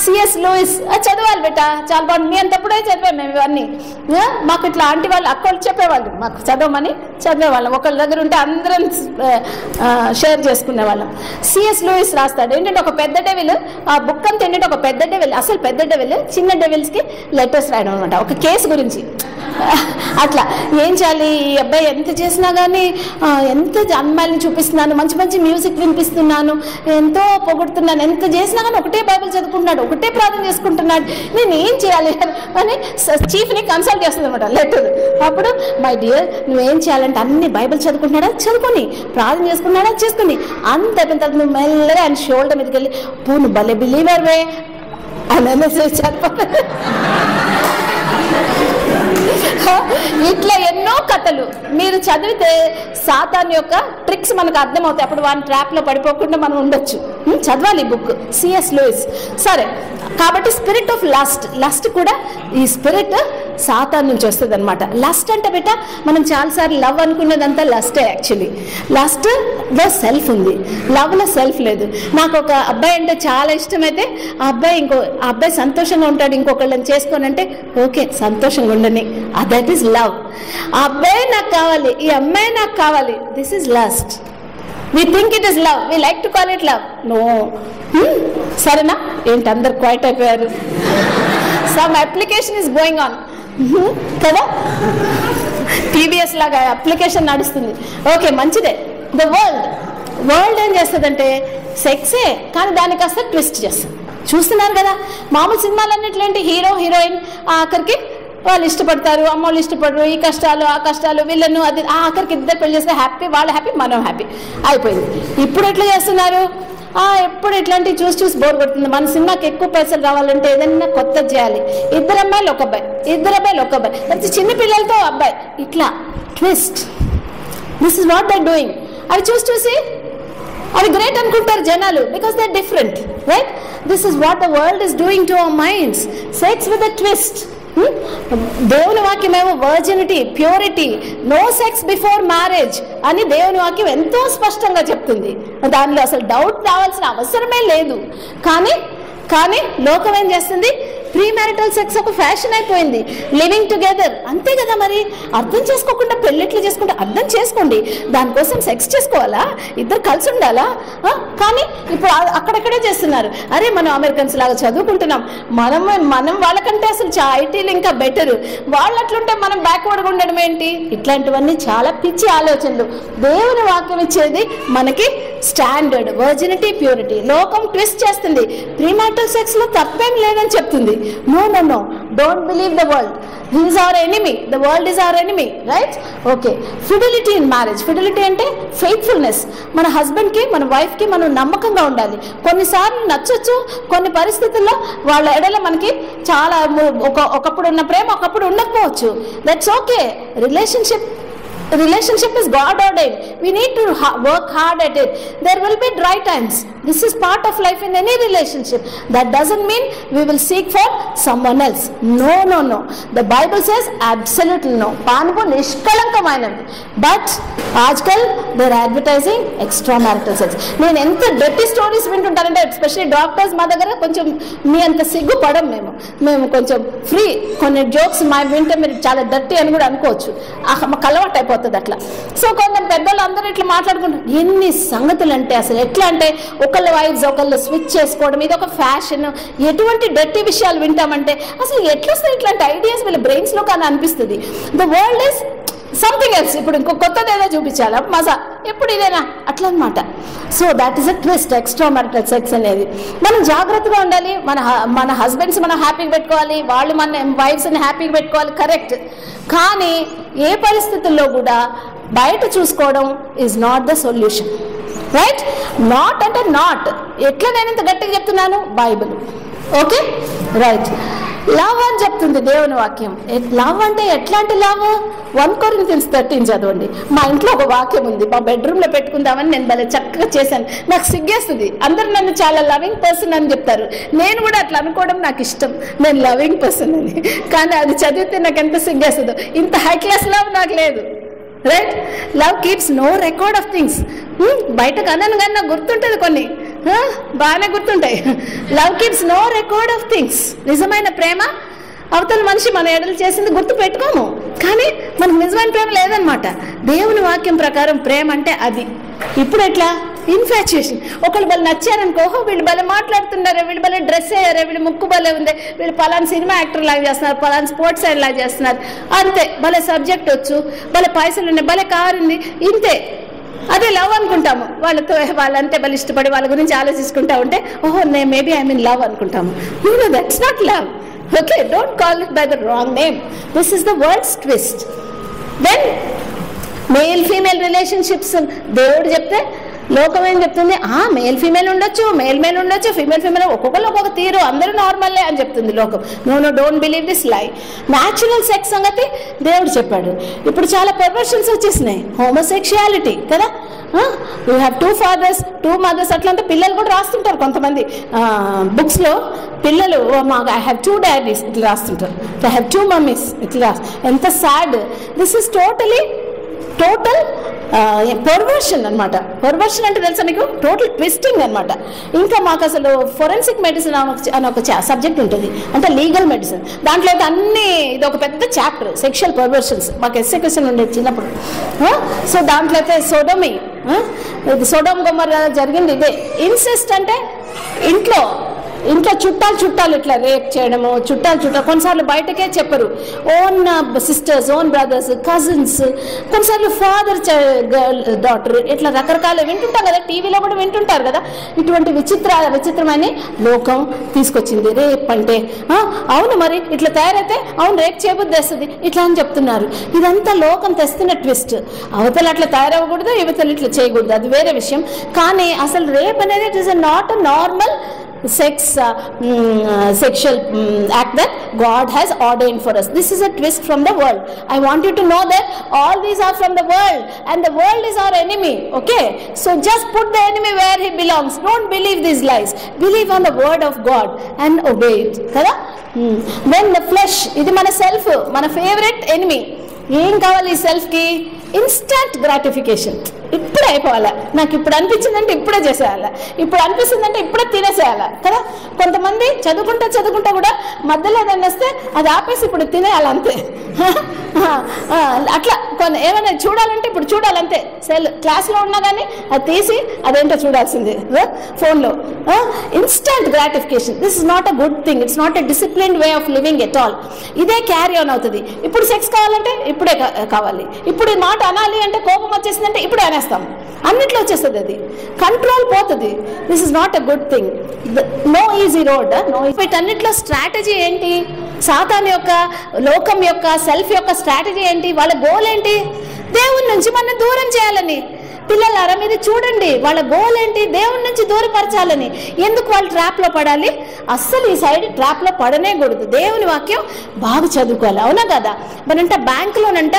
C.S. లూయిస్ చదవాలి బెట, చాలా బాగుంది. మీ అంతప్పుడే చదివాం మేము ఇవన్నీ. మాకు ఇట్లా ఆంటీ వాళ్ళు అక్కలు చెప్పేవాళ్ళు, మాకు చదవమని చదివేవాళ్ళం. ఒకళ్ళ దగ్గర ఉంటే అందరం షేర్ చేసుకునేవాళ్ళం. C.S. లూయిస్ రాస్తాడు ఏంటంటే ఒక పెద్ద డెవిల్, ఆ బుక్ అంతా ఏంటంటే ఒక పెద్ద డెవిల్, అసలు పెద్ద డెవిల్ చిన్న డెవిల్స్కి లెటర్స్ రాయడం అనమాట, ఒక కేసు గురించి. అట్లా ఏం చేయాలి, ఈ అబ్బాయి ఎంత చేసినా కానీ, ఎంత అమ్మాయిని చూపిస్తున్నాను, మంచి మంచి మ్యూజిక్ వినిపిస్తున్నాను, ఎంతో పొగుడుతున్నాను, ఎంత చేసినా కానీ ఒకటే బైబిల్ చదువుకుంటున్నాడు, ఒకటే ప్రార్థన చేసుకుంటున్నాడు, నేను ఏం చేయాలి అని చీఫ్ని కన్సల్ట్ చేస్తుంది అనమాట లెటర్. అప్పుడు మై డియర్ నువ్వేం చేయాలంటే అన్ని బైబిల్ చదువుకుంటున్నాడా, చదువుకొని, ప్రార్థన చేసుకున్నాడా, చేసుకుని, అంత అయిపోయిన తర్వాత నువ్వు మెల్లగా ఆయన షోల్డర్ మీదకి వెళ్ళి నువ్వు భలే బిలీవర్ వే అని చదువు. ఇట్లా ఎన్నో కథలు మీరు చదివితే సాతాన్ యొక్క ట్రిక్స్ మనకు అర్థమవుతాయి. అప్పుడు వాని ట్రాప్లో పడిపోకుండా మనం ఉండొచ్చు. చదవాలి బుక్, C.S. లూయిస్. సరే, కాబట్టి స్పిరిట్ ఆఫ్ లస్ట్ కూడా ఈ స్పిరిట్ సాతాన్ నుంచి వస్తుంది అనమాట. లస్ట్ అంటే బెట మనం చాలాసార్లు లవ్ అనుకునేదంతా లస్టే. యాక్చువల్లీ లస్ట్లో సెల్ఫ్ ఉంది, లవ్లో సెల్ఫ్ లేదు. నాకు ఒక అబ్బాయి అంటే చాలా ఇష్టమైతే ఆ అబ్బాయి సంతోషంగా ఉంటాడు, ఇంకొకళ్ళని చేసుకోనంటే ఓకే సంతోషంగా ఉండని, దట్ ఈస్ లవ్. ఆ అబ్బాయి నాకు కావాలి, ఈ అమ్మాయి నాకు కావాలి, this is lust. We think it is love, we like to call it love. No. సరేనా? ఏంటి అందరు క్వైట్ అయిపోయారు? Some application is going on కదా, TBS లాగా అప్లికేషన్ నడుస్తుంది. ఓకే, మంచిదే. ద వరల్డ్ ఏం చేస్తుందంటే సెక్సే, కానీ దాన్ని కాస్త ట్విస్ట్ చేస్తుంది. చూస్తున్నారు కదా మామూలు సినిమాలన్నింటి హీరో హీరోయిన్ ఆఖరికి వాళ్ళు ఇష్టపడతారు, అమ్మోళ్ళు ఇష్టపడరు, ఈ కష్టాలు ఆ కష్టాలు, వీళ్ళను అది ఆఖరికి ఇద్దరు పెళ్లి చేస్తే హ్యాపీ, వాళ్ళు హ్యాపీ, మనం హ్యాపీ అయిపోయింది. ఇప్పుడు ఎట్లా చేస్తున్నారు? ఎప్పుడు ఇట్లాంటివి చూసి బోర్ కొడుతుంది. మన సినిమాకి ఎక్కువ పైసలు రావాలంటే ఏదైనా కొత్తది చేయాలి. ఇద్దరు అమ్మాయిలు ఒక అబ్బాయి, ఇద్దరు అబ్బాయిలు ఒక అబ్బాయి, లేకపోతే చిన్న పిల్లలతో అబ్బాయి, ఇట్లా twist. This is what they doing. అవి చూసి అవి గ్రేట్ అనుకుంటారు జనాలు, because they different, right? This is what the world is doing to our minds. Sex with a twist. దేవుని వాక్యం ఏమో virginity, purity, no sex before marriage అని దేవుని వాక్యం ఎంతో స్పష్టంగా చెప్తుంది. దానిలో అసలు డౌట్ రావాల్సిన అవసరమే లేదు. కానీ లోకం ఏం చేస్తుంది? ప్రీ మ్యారిటల్ సెక్స్ ఒక ఫ్యాషన్ అయిపోయింది, లివింగ్ టుగెదర్, అంతే కదా. మరి అర్థం చేసుకోకుండా పెళ్ళిట్లు చేసుకుంటే అర్థం చేసుకోండి, దానికోసం సెక్స్ చేసుకోవాలా, ఇద్దరు కలిసి ఉండాలా? కానీ ఇప్పుడు అక్కడక్కడే చేస్తున్నారు. అరే మనం అమెరికన్స్ లాగా చదువుకుంటున్నాం, మనం వాళ్ళకంటే అసలు ఐటీలు ఇంకా బెటర్, వాళ్ళు అట్లుంటే మనం బ్యాక్వర్డ్గా ఉండడం ఏంటి? ఇట్లాంటివన్నీ చాలా పిచ్చి ఆలోచనలు. దేవుని వాక్యం ఇచ్చేది మనకి స్టాండర్డ్, వర్జినిటీ, ప్యూరిటీ. లోకం ట్విస్ట్ చేస్తుంది, ప్రీమారిటల్ సెక్స్ లో తప్పేం లేదని చెప్తుంది. No no no, don't believe the world, he is our enemy, the world is our enemy, right? Okay. Fidelity in marriage. Fidelity అంటే ఫెయిత్ఫుల్నెస్. మన హస్బెండ్కి మన వైఫ్కి మనం నమ్మకంగా ఉండాలి. కొన్నిసార్లు నచ్చొచ్చు, కొన్ని పరిస్థితుల్లో వాళ్ళ ఎడల మనకి చాలా ఒకప్పుడు ఉన్న ప్రేమ ఒకప్పుడు ఉండకపోవచ్చు. That's okay. Relationship is God ordained. We need to work hard at it. There will be dry times. This is part of life in any relationship. That doesn't mean we will seek for someone else. No no no, the Bible says absolutely no. పానుపు నిష్కళంకమైనది. బట్ ఆజ్కల్ they're advertising extramarital sex. నేను ఎంత డర్టీ స్టోరీస్ వింటుంటానంటే, ఎస్పెషల్లీ డాక్టర్స్ మా దగ్గర కొంచెం మీ అంత సిగ్గుపడం, మేము కొంచెం ఫ్రీ. కొన్ని జోక్స్ మా వింటే మీరు చాలా డర్టీ అని కూడా అనుకోవచ్చు, మాకు అలవాటు అయిపోతుంది అట్లా. సో కొంచెం పెద్దలు అందరూ ఇట్లా మాట్లాడుకుంటారు. ఎన్ని సంగతులు అంటే అసలు ఎట్లా అంటే ఒకళ్ళ వైఫ్స్ ఒకళ్ళు స్విచ్ చేసుకోవడం, ఇది ఒక ఫ్యాషన్. ఎటువంటి డర్టీ విషయాలు వింటామంటే అసలు ఎట్లా వస్తాయి ఇట్లాంటి ఐడియాస్ వీళ్ళ బ్రెయిన్స్ లో కానీ అనిపిస్తుంది. The world is something else. ఇప్పుడు ఇంకో కొత్తది ఏదో చూపించాలా, మజా ఎప్పుడు ఇదేనా, అట్లా అనమాట. So that is a twist, extra marital sex అనేది. మనం జాగ్రత్తగా ఉండాలి. మన హస్బెండ్స్ మనం హ్యాపీగా పెట్టుకోవాలి, వాళ్ళు మన వైఫ్స్ని హ్యాపీగా పెట్టుకోవాలి, కరెక్ట్. కానీ ఏ పరిస్థితుల్లో కూడా బయట చూసుకోవడం is not the solution, right? Not అంటే నాట్. ఎట్లా నేను ఇంత గట్టిగా చెప్తున్నాను? బైబిల్. Okay, right. లవ్ అని చెప్తుంది దేవుని వాక్యం. లవ్ అంటే ఎట్లాంటి లవ్? 1 Corinthians 13 చదవండి. మా ఇంట్లో ఒక వాక్యం ఉంది, మా బెడ్రూమ్లో పెట్టుకుందామని నేను భలే చక్కగా చేశాను. నాకు సిగ్గేస్తుంది, అందరూ నన్ను చాలా లవింగ్ పర్సన్ అని చెప్తారు. నేను కూడా అట్లా అనుకోవడం నాకు ఇష్టం, నేను లవింగ్ పర్సన్ అని. కానీ అది చదివితే నాకు ఎంత సిగ్గేస్తుందో. ఇంత హై క్లాస్ లవ్ నాకు లేదు, right? Love keeps no record of things. బయటకు అనను కానీ నాకు గుర్తుంటుంది, కొన్ని బాగానే గుర్తుంటాయి. Love keeps no record of things. నిజమైన ప్రేమ అవతల మనిషి మన ఎడలు చేసింది గుర్తు పెట్టుకోము, కానీ మనకు నిజమైన ప్రేమ లేదనమాట. దేవుని వాక్యం ప్రకారం ప్రేమ అంటే అది. ఇప్పుడు ఎట్లా? ఇన్ఫాచ్యుయేషన్. ఒకళ్ళు వాళ్ళు నచ్చారనుకో, వీళ్ళు భలే మాట్లాడుతున్నారు, వీళ్ళు భలే డ్రెస్ అయ్యారు, వీళ్ళు ముక్కు భలే ఉంది, వీళ్ళు పలానా సినిమా యాక్టర్ లాగా చేస్తున్నారు, పలానా స్పోర్ట్స్ సైడ్ లాగా చేస్తున్నారు, అంతే. భలే సబ్జెక్ట్ వచ్చు, భలే పైసలు ఉన్నాయి, భలే కారు ఉంది, ఇంతే. అదే లవ్ అనుకుంటాము. వాళ్ళంటే వాళ్ళు ఇష్టపడి వాళ్ళ గురించి ఆలోచించుకుంటా ఉంటే, ఓహో మేబీ ఐ మీన్ లవ్ అనుకుంటాము. No, that's not love. Okay, don't call it by the wrong name. This is the world's twist. Then male female relationships దేవుడు చెప్తే లోకం ఏం చెప్తుంది? మేల్ ఫీమేల్ ఉండొచ్చు, మేల్ ఉండొచ్చు, ఫీమేల్ ఒక్కొక్కరు ఒక్కొక్క తీరు, అందరూ నార్మల్లే అని చెప్తుంది లోకం. నో డోంట్ బిలీవ్ దిస్ లై. న్యాచురల్ సెక్స్ సంగతి దేవుడు చెప్పాడు. ఇప్పుడు చాలా పర్వర్షన్స్ వచ్చేసినాయి, హోమోసెక్షువాలిటీ కదా. యూ హ్యావ్ 2 fathers 2 mothers అట్లంటే పిల్లలు కూడా రాస్తుంటారు కొంతమంది బుక్స్లో. పిల్లలు ఐ హ్యావ్ 2 daddies ఇట్లా రాస్తుంటారు, ఐ హ్యావ్ 2 mummies ఇట్లా. ఎంత sad. This is total perversion అనమాట. పర్వర్షన్ అంటే తెలుసా మీకు? టోటల్ ట్విస్టింగ్ అనమాట. ఇంకా మాకు అసలు ఫోరెన్సిక్ మెడిసిన్ అని ఒక సబ్జెక్ట్ ఉంటుంది, అంటే లీగల్ మెడిసిన్. దాంట్లో అయితే అన్ని, ఇది ఒక పెద్ద చాప్టర్, సెక్షువల్ పర్వర్షన్స్. మాకు ఎస్ఏ క్వశ్చన్ ఉండేది చిన్నప్పుడు. సో దాంట్లో అయితే సోడోమి, ఇది సోడోమ్ గొమొర్రా జరిగింది ఇదే. ఇన్సెస్ట్ అంటే ఇంట్లో చుట్టాలు ఇట్లా రేప్ చేయడము, చుట్టాలు కొన్నిసార్లు బయటకే చెప్పరు. Own sisters, own brothers, cousins, కొన్నిసార్లు ఫాదర్ డాటర్, ఇట్లా రకరకాలు వింటుంటాం కదా, టీవీలో కూడా వింటుంటారు కదా. ఇటువంటి విచిత్రమైన లోకం తీసుకొచ్చింది రేప్ అంటే. అవును, మరి ఇట్లా తయారైతే అవును రేప్ చేయబుద్ధి వేస్తుంది ఇట్లా అని చెప్తున్నారు. ఇదంతా లోకం తెస్తున్న ట్విస్ట్. అవతల అట్లా తయారవ్వకూడదు, యువతలు ఇట్లా చేయకూడదు, అది వేరే విషయం. కానీ అసలు రేప్ అనేది it is not a normal sexual act that God has ordained for us. This is a twist from the world. I want you to know that all these are from the world, and the world is our enemy. Okay, so just put the enemy where he belongs. Don't believe these lies. Believe on the word of God and obey it. Kada? Then the flesh, ఇది మన సెల్ఫ్, మన ఫేవరెట్ ఎనిమీ. ఏం కావాలి ఈ సెల్ఫ్కి? ఇన్స్టంట్ గ్రాటిఫికేషన్, ఇప్పుడే అయిపోవాలా, నాకు ఇప్పుడు అనిపించిందంటే ఇప్పుడే చేసేయాలా, ఇప్పుడు అనిపిస్తుందంటే ఇప్పుడే తినేసేయాలా కదా. కొంతమంది చదువుకుంటా కూడా మధ్యలో ఏదైనా వస్తే అది ఆపేసి ఇప్పుడు తినేయాలి అంతే. అట్లా ఏమైనా చూడాలంటే ఇప్పుడు చూడాలంతే, క్లాస్లో ఉన్నా కానీ అది తీసి అదేంటో చూడాల్సిందే ఫోన్లో. Instant gratification, this is not a good thing, it's not a disciplined way of living at all. ఇదే క్యారీ ఆన్ అవుతుంది. ఇప్పుడు సెక్స్ కావాలంటే ఇప్పుడే కావాలి, ఇప్పుడు మాట అనాలి అంటే కోపం వచ్చేసిందంటే ఇప్పుడే అనేస్తాం, అన్నిట్లో వచ్చేస్తుంది, అది కంట్రోల్ పోతుంది. This is not a good thing, no easy road. వీటన్నిటిలో స్ట్రాటజీ ఏంటి? సాతాను యొక్క, లోకం యొక్క, సెల్ఫ్ యొక్క స్ట్రాటజీ ఏంటి? వాళ్ళ గోల్ ఏంటి? దేవుని నుంచి మనం దూరం చేయాలని. పిల్లలారా మీరు చూడండి, వాళ్ళ గోల్ ఏంటి? దేవుని నుంచి దూరపరచాలని. ఎందుకు వాళ్ళు ట్రాప్లో పడాలి? అస్సలు ఈ సైడ్ ట్రాప్లో పడనే కూడదు. దేవుని వాక్యం బాగా చదువుకోవాలి, అవునా కదా. మరంట బ్యాంకులోనంట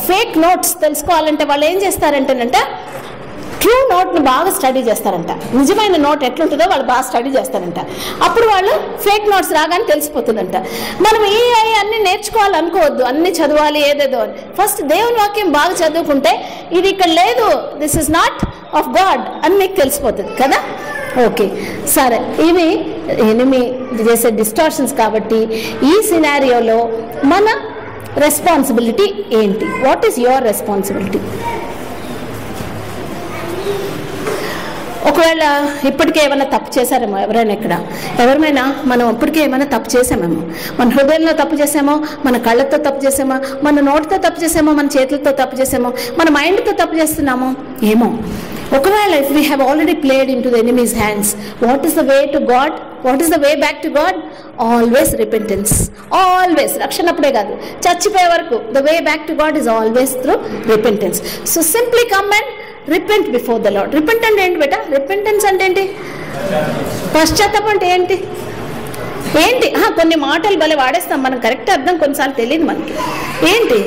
ఫేక్ నోట్స్ తెలుసుకోవాలంటే వాళ్ళు ఏం చేస్తారంటేనంట ట్రూ నోట్ని బాగా స్టడీ చేస్తారంట. నిజమైన నోట్ ఎట్లుంటుందో వాళ్ళు బాగా స్టడీ చేస్తారంట. అప్పుడు వాళ్ళు ఫేక్ నోట్స్ రాగానే తెలిసిపోతుందంట. మనం అన్నీ నేర్చుకోవాలనుకోవద్దు, అన్ని చదవాలి ఏదేదో అని. ఫస్ట్ దేవుని వాక్యం బాగా చదువుకుంటే ఇది ఇక్కడ లేదు, this is not of God అని మీకు తెలిసిపోతుంది కదా. ఓకే సరే, ఇవి ఎనిమి చేసే డిస్టార్షన్స్. కాబట్టి ఈ సినారియోలో మన రెస్పాన్సిబిలిటీ ఏంటి? What is your responsibility? ఒకవేళ ఇప్పటికే ఏమైనా తప్పు చేశారేమో ఎవరైనా, ఇక్కడ ఎవరిమైనా మనం ఇప్పటికే ఏమైనా తప్పు చేసామేమో, మన హృదయంలో తప్పు చేసామో, మన కళ్ళతో తప్పు చేసామో, మన నోటితో తప్పు చేసామో, మన చేతులతో తప్పు చేసామో, మన మైండ్తో తప్పు చేస్తున్నామో ఏమో. ఒకవేళ if we have already played in to the enemies hands, what is the way to God? What is the way back to God? Always repentance. Always, రక్షణ అప్పుడే కాదు, చచ్చిపోయే వరకు the way back to God is always through repentance. So simply come and repent before the lord. Repent అంటే ఏంటి బేటా? రిపెంటెన్స్ అంటే ఏంటి? పశ్చాత్తాపం అంటే ఏంటి? కొన్ని మాటలు భలే వాడేస్తాం మనం, కరెక్ట్ అర్థం కొన్నిసార్లు తెలియదు మనకి. ఏంటి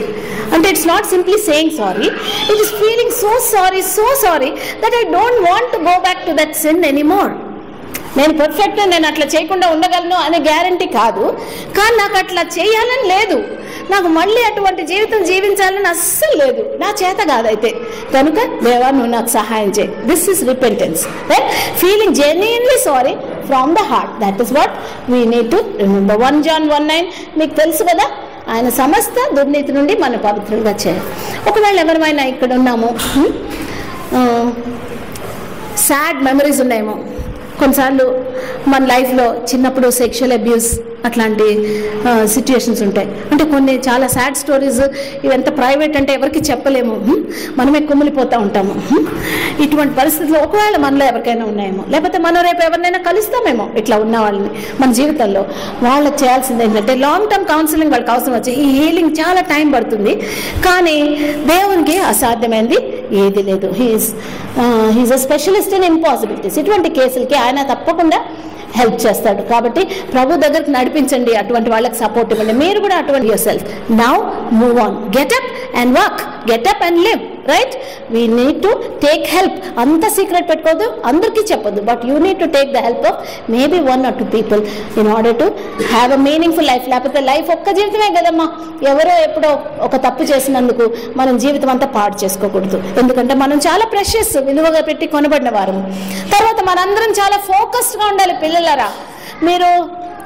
అంటే it's not simply saying sorry, it is feeling so sorry that I don't want to go back to that sin anymore. నేను పర్ఫెక్ట్, నేను అట్లా చేయకుండా ఉండగలను అనే గ్యారంటీ కాదు, కానీ నాకు అట్లా చేయాలని లేదు, నాకు మళ్ళీ అటువంటి జీవితం జీవించాలని అస్సలు లేదు, నా చేత కాదైతే కనుక దేవా నువ్వు నాకు సహాయం చేయి. This is repentance, right? Feeling genuinely sorry from the heart. That is what we need to remember. 1 John 1:9 మీకు తెలుసు కదా, ఆయన సమస్త దుర్నీతి నుండి మన పవిత్రులుగా చేయాలి. ఒకవేళ ఎవరైనా ఇక్కడ ఉన్నాము, సాడ్ మెమరీస్ ఉన్నాయేమో, కొన్నిసార్లు మన లైఫ్లో చిన్నప్పుడు సెక్షువల్ అబ్యూస్ అట్లాంటి సిచ్యుయేషన్స్ ఉంటాయి. అంటే కొన్ని చాలా సాడ్ స్టోరీస్, ఇవంతా ప్రైవేట్ అంటే ఎవరికి చెప్పలేము, మనమే కుమిలిపోతూ ఉంటాము. ఇటువంటి పరిస్థితుల్లో ఒకవేళ మనలో ఎవరికైనా ఉన్నాయేమో, లేకపోతే మనం రేపు ఎవరినైనా కలుస్తామేమో ఇట్లా ఉన్న వాళ్ళని మన జీవితంలో, వాళ్ళకి చేయాల్సింది ఏంటంటే లాంగ్ టర్మ్ కౌన్సిలింగ్ వాళ్ళకి అవసరం వచ్చి, ఈ హీలింగ్ చాలా టైం పడుతుంది, కానీ దేవునికి అసాధ్యమైంది ఏది లేదు. He is a specialist in impossibilities. ఇటువంటి కేసులకి ఆయన తప్పకుండా హెల్ప్ చేస్తాడు. కాబట్టి ప్రభు దగ్గరకు నడిపించండి, అటువంటి వాళ్ళకి సపోర్ట్ ఇవ్వండి. మీరు కూడా అటువంటి your self now move on, get up and walk, get up and live, right? We need to take help. అంత సీక్రెట్ పెట్టుకోవద్దు, అందరికీ చెప్పొద్దు, but you need to take the help of maybe 1 or 2 people in order to have a meaningful life. లేకపోతే లైఫ్ ఒక్క జీవితమే కదమ్మా, ఎవరో ఎప్పుడో ఒక తప్పు చేసినందుకు మనం జీవితం అంతా పాడు చేసుకోకూడదు. ఎందుకంటే మనం చాలా ప్రెషియస్, విలువగా పెట్టి కొనబడిన వారము. తర్వాత మనందరం చాలా ఫోకస్డ్గా ఉండాలి. పిల్లలారా, మీరు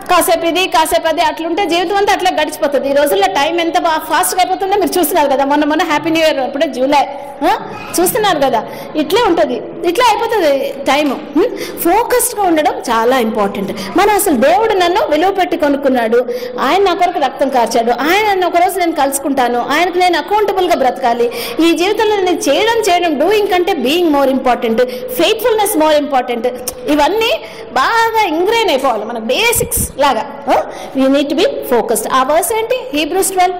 కాసేపు ఇది కాసేపు అది అట్లుంటే జీవితం అంతా అట్లా గడిచిపోతుంది. ఈ రోజుల్లో టైం ఎంత ఫాస్ట్గా అయిపోతుందో మీరు చూస్తున్నారు కదా. మొన్న హ్యాపీ న్యూ ఇయర్ అప్పుడే జూలై చూస్తున్నారు కదా, ఇట్లే ఉంటుంది, ఇట్లా అయిపోతుంది టైము. ఫోకస్డ్గా ఉండడం చాలా ఇంపార్టెంట్. మనం అసలు దేవుడు నన్ను విలువ పెట్టి కొనుక్కున్నాడు, ఆయన నా కొరకు రక్తం కార్చాడు, ఆయన నన్ను ఒకరోజు నేను కలుసుకుంటాను, ఆయనకు నేను అకౌంటబుల్గా బ్రతకాలి. ఈ జీవితంలో నేను చేయడం డూయింగ్ కంటే being more important, faithfulness more important. ఇవన్నీ బాగా ఇంగ్రైన్ అయిపోవాలి మన బేసిక్స్ లాగా. We need to be focused. ఆ వర్స్ ఏంటి? Hebrews 12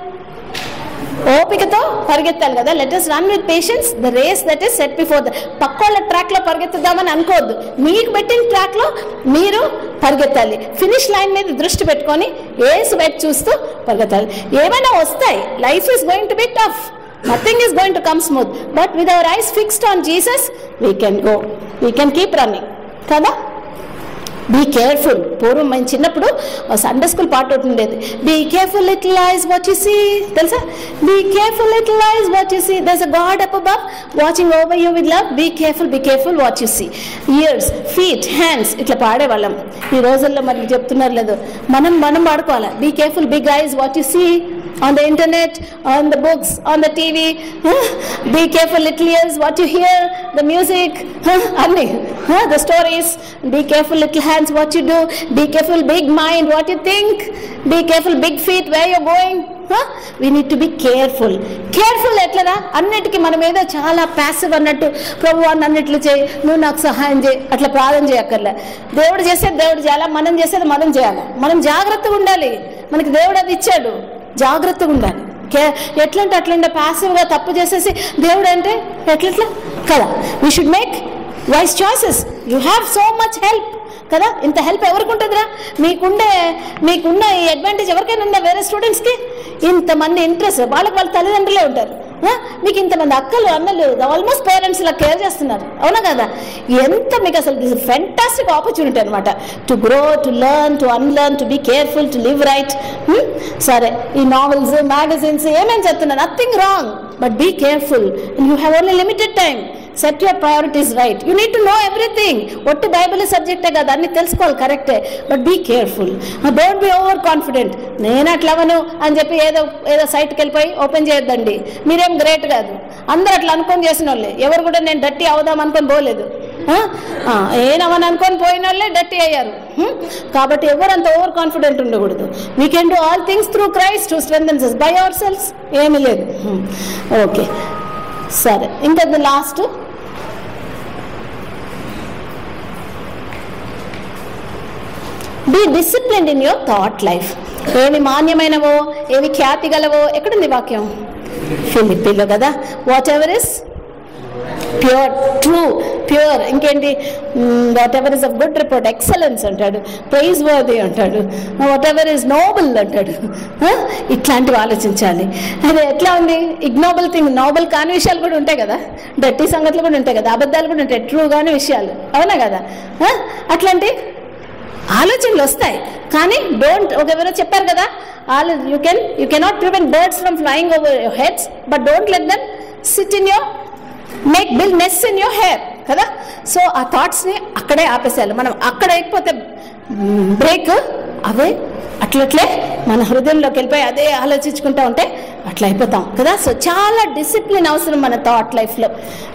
ఓపికతో పరిగెత్తాలి కదా. Let us run with patience the race that is set before the. పక్కోళ్ళ ట్రాక్ లో పరిగెత్తుదామని అనుకోవద్దు, మీకు పెట్టిన ట్రాక్ లో మీరు పరిగెత్తాలి. ఫినిష్ లైన్ మీద దృష్టి పెట్టుకొని యేసు వైపు చూస్తూ పరిగెత్తాలి. ఏమైనా వస్తాయి, life is going to be tough, nothing is going to come smooth, but with our eyes fixed on Jesus we can go, we can keep running కదా. Be careful. పూర్వం మేము చిన్నప్పుడు సండే స్కూల్ పాట ఒకటి ఉండేది, be careful little eyes what you see, తెలుసా? Be careful little eyes what you see, there's a God up above watching over you with love, be careful what you see. Ears, feet, hands ఇట్లా పాడేవాళ్ళం. ఈ రోజుల్లో మరి చెప్తున్నారు లేదు, మనం పాడుకోవాలి. Be careful big eyes what you see on the internet, on the books, on the TV. Be careful little ears what you hear, the music, the stories. Be careful little hands what you do. Be careful big mind what you think. Be careful big feet where you're going. We need to be careful. Careful ఎట్లరా? అన్నిటికీ మనం ఏదో చాలా ప్యాసివ్ అన్నట్టు, ప్రభు అన్నిట్లు చేయి, నువ్వు నాకు సహాయం చేయి, అట్లా ప్రార్థన చేయక్కర్లే. దేవుడు చేసేది దేవుడు చేయాలా, మనం చేసేది మనం చేయాలి. మనం జాగ్రత్తగా ఉండాలి, మనకి దేవుడు అది ఇచ్చాడు, జాగ్రత్తగా ఉండాలి. ఎట్లంటే అట్లంటే ప్యాసివ్గా తప్పు చేసేసి దేవుడు అంటే ఎట్లెట్లా కదా. We should make wise choices. You have so much help కదా. ఇంత హెల్ప్ ఎవరికి ఉంటుందిరా? మీకున్న ఈ అడ్వాంటేజ్ ఎవరికైనా ఉందా? వేరే స్టూడెంట్స్కి ఇంతమంది ఇంట్రెస్ట్, వాళ్ళ తల్లిదండ్రులే ఉంటారు. మీకు ఇంతమంది అక్కలు అన్నలు ఆల్మోస్ట్ పేరెంట్స్ ఇలా కేర్ చేస్తున్నారు, అవునా కదా? ఎంత మీకు అసలు దిస్ ఫెంటాస్టిక్ ఆపర్చునిటీ అనమాట, to grow, to learn, to unlearn, to be careful, to live right. సరే, ఈ నావెల్స్, మ్యాగజైన్స్ ఏమేమి చెప్తున్నారు, nothing wrong, but be careful. And you have only limited time. Set your priorities right. You need to know everything. What Bible subject kada anni telusukovali correct, but be careful. Don't be overconfident. Nenu atlavanu ani cheppi edo site ki vellipoyi open cheyoddandi. Meerem great kaadu. Andaru atla anukoni chesinolle. Evaru kuda nenu dirty avudam anukoni poledu. ఏనవని అనుకొని పోయిన వాళ్ళే డర్టీ అయ్యారు. కాబట్టి ఎవరు అంత ఓవర్ కాన్ఫిడెంట్ ఉండకూడదు. We can do all things through Christ who strengthens us. By our selves ఏమీ లేదు. ఓకే, సరే, ఇంకా last be disciplined in your thought life. ఏవి మాన్యమైనవో, ఏవి ఖ్యాతి గలవో, ఎక్కడుంది వాక్యం? ఫిలిప్పీలో కదా. Whatever is pure, true, pure, ఇంకేంటి, whatever is of good report, excellence అంటాడు, ప్రైజ్ వర్ది అంటాడు, వాట్ ఎవర్ ఇస్ నోబుల్ అంటాడు. ఇట్లాంటివి ఆలోచించాలి. అది ఎట్లా ఉంది? ఇగ్నోబుల్ థింగ్, నోబుల్ కాని విషయాలు కూడా ఉంటాయి కదా, డర్టీ సంగతులు కూడా ఉంటాయి కదా, అబద్ధాలు కూడా ఉంటాయి, ట్రూ కాని విషయాలు, అవునా కదా? అట్లాంటి ఆలోచనలు వస్తాయి. కానీ డోంట్, ఒకవెవరో చెప్పారు కదా, you cannot prevent birds from flying over your heads, but don't let them sit in your build nest in your hair కదా. సో ఆ థాట్స్ని అక్కడే ఆపేసేయాలి. మనం అక్కడ అయిపోతే బ్రేక్, అవే అట్లట్లే మన హృదయంలోకి వెళ్ళిపోయి అదే ఆలోచించుకుంటూ ఉంటే అట్లా అయిపోతాం కదా. సో చాలా డిసిప్లిన్ అవసరం మన థాట్ లైఫ్లో,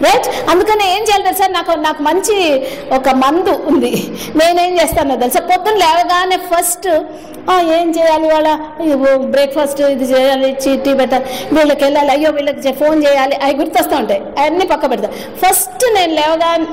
రైట్? అందుకని ఏం చేయాలి తెలుసా, నాకు మంచి ఒక మందు ఉంది. నేనేం చేస్తానో తెలుసా, పొద్దున్న లేవగానే ఫస్ట్ ఏం చేయాలి, వాళ్ళ బ్రేక్ఫాస్ట్ ఇది చేయాలి, టీ పెట్టాలి, వీళ్ళకి వెళ్ళాలి, అయ్యో వీళ్ళకి ఫోన్ చేయాలి, అవి గుర్తొస్తూ ఉంటాయి, అవన్నీ పక్క పెడతా. ఫస్ట్ నేను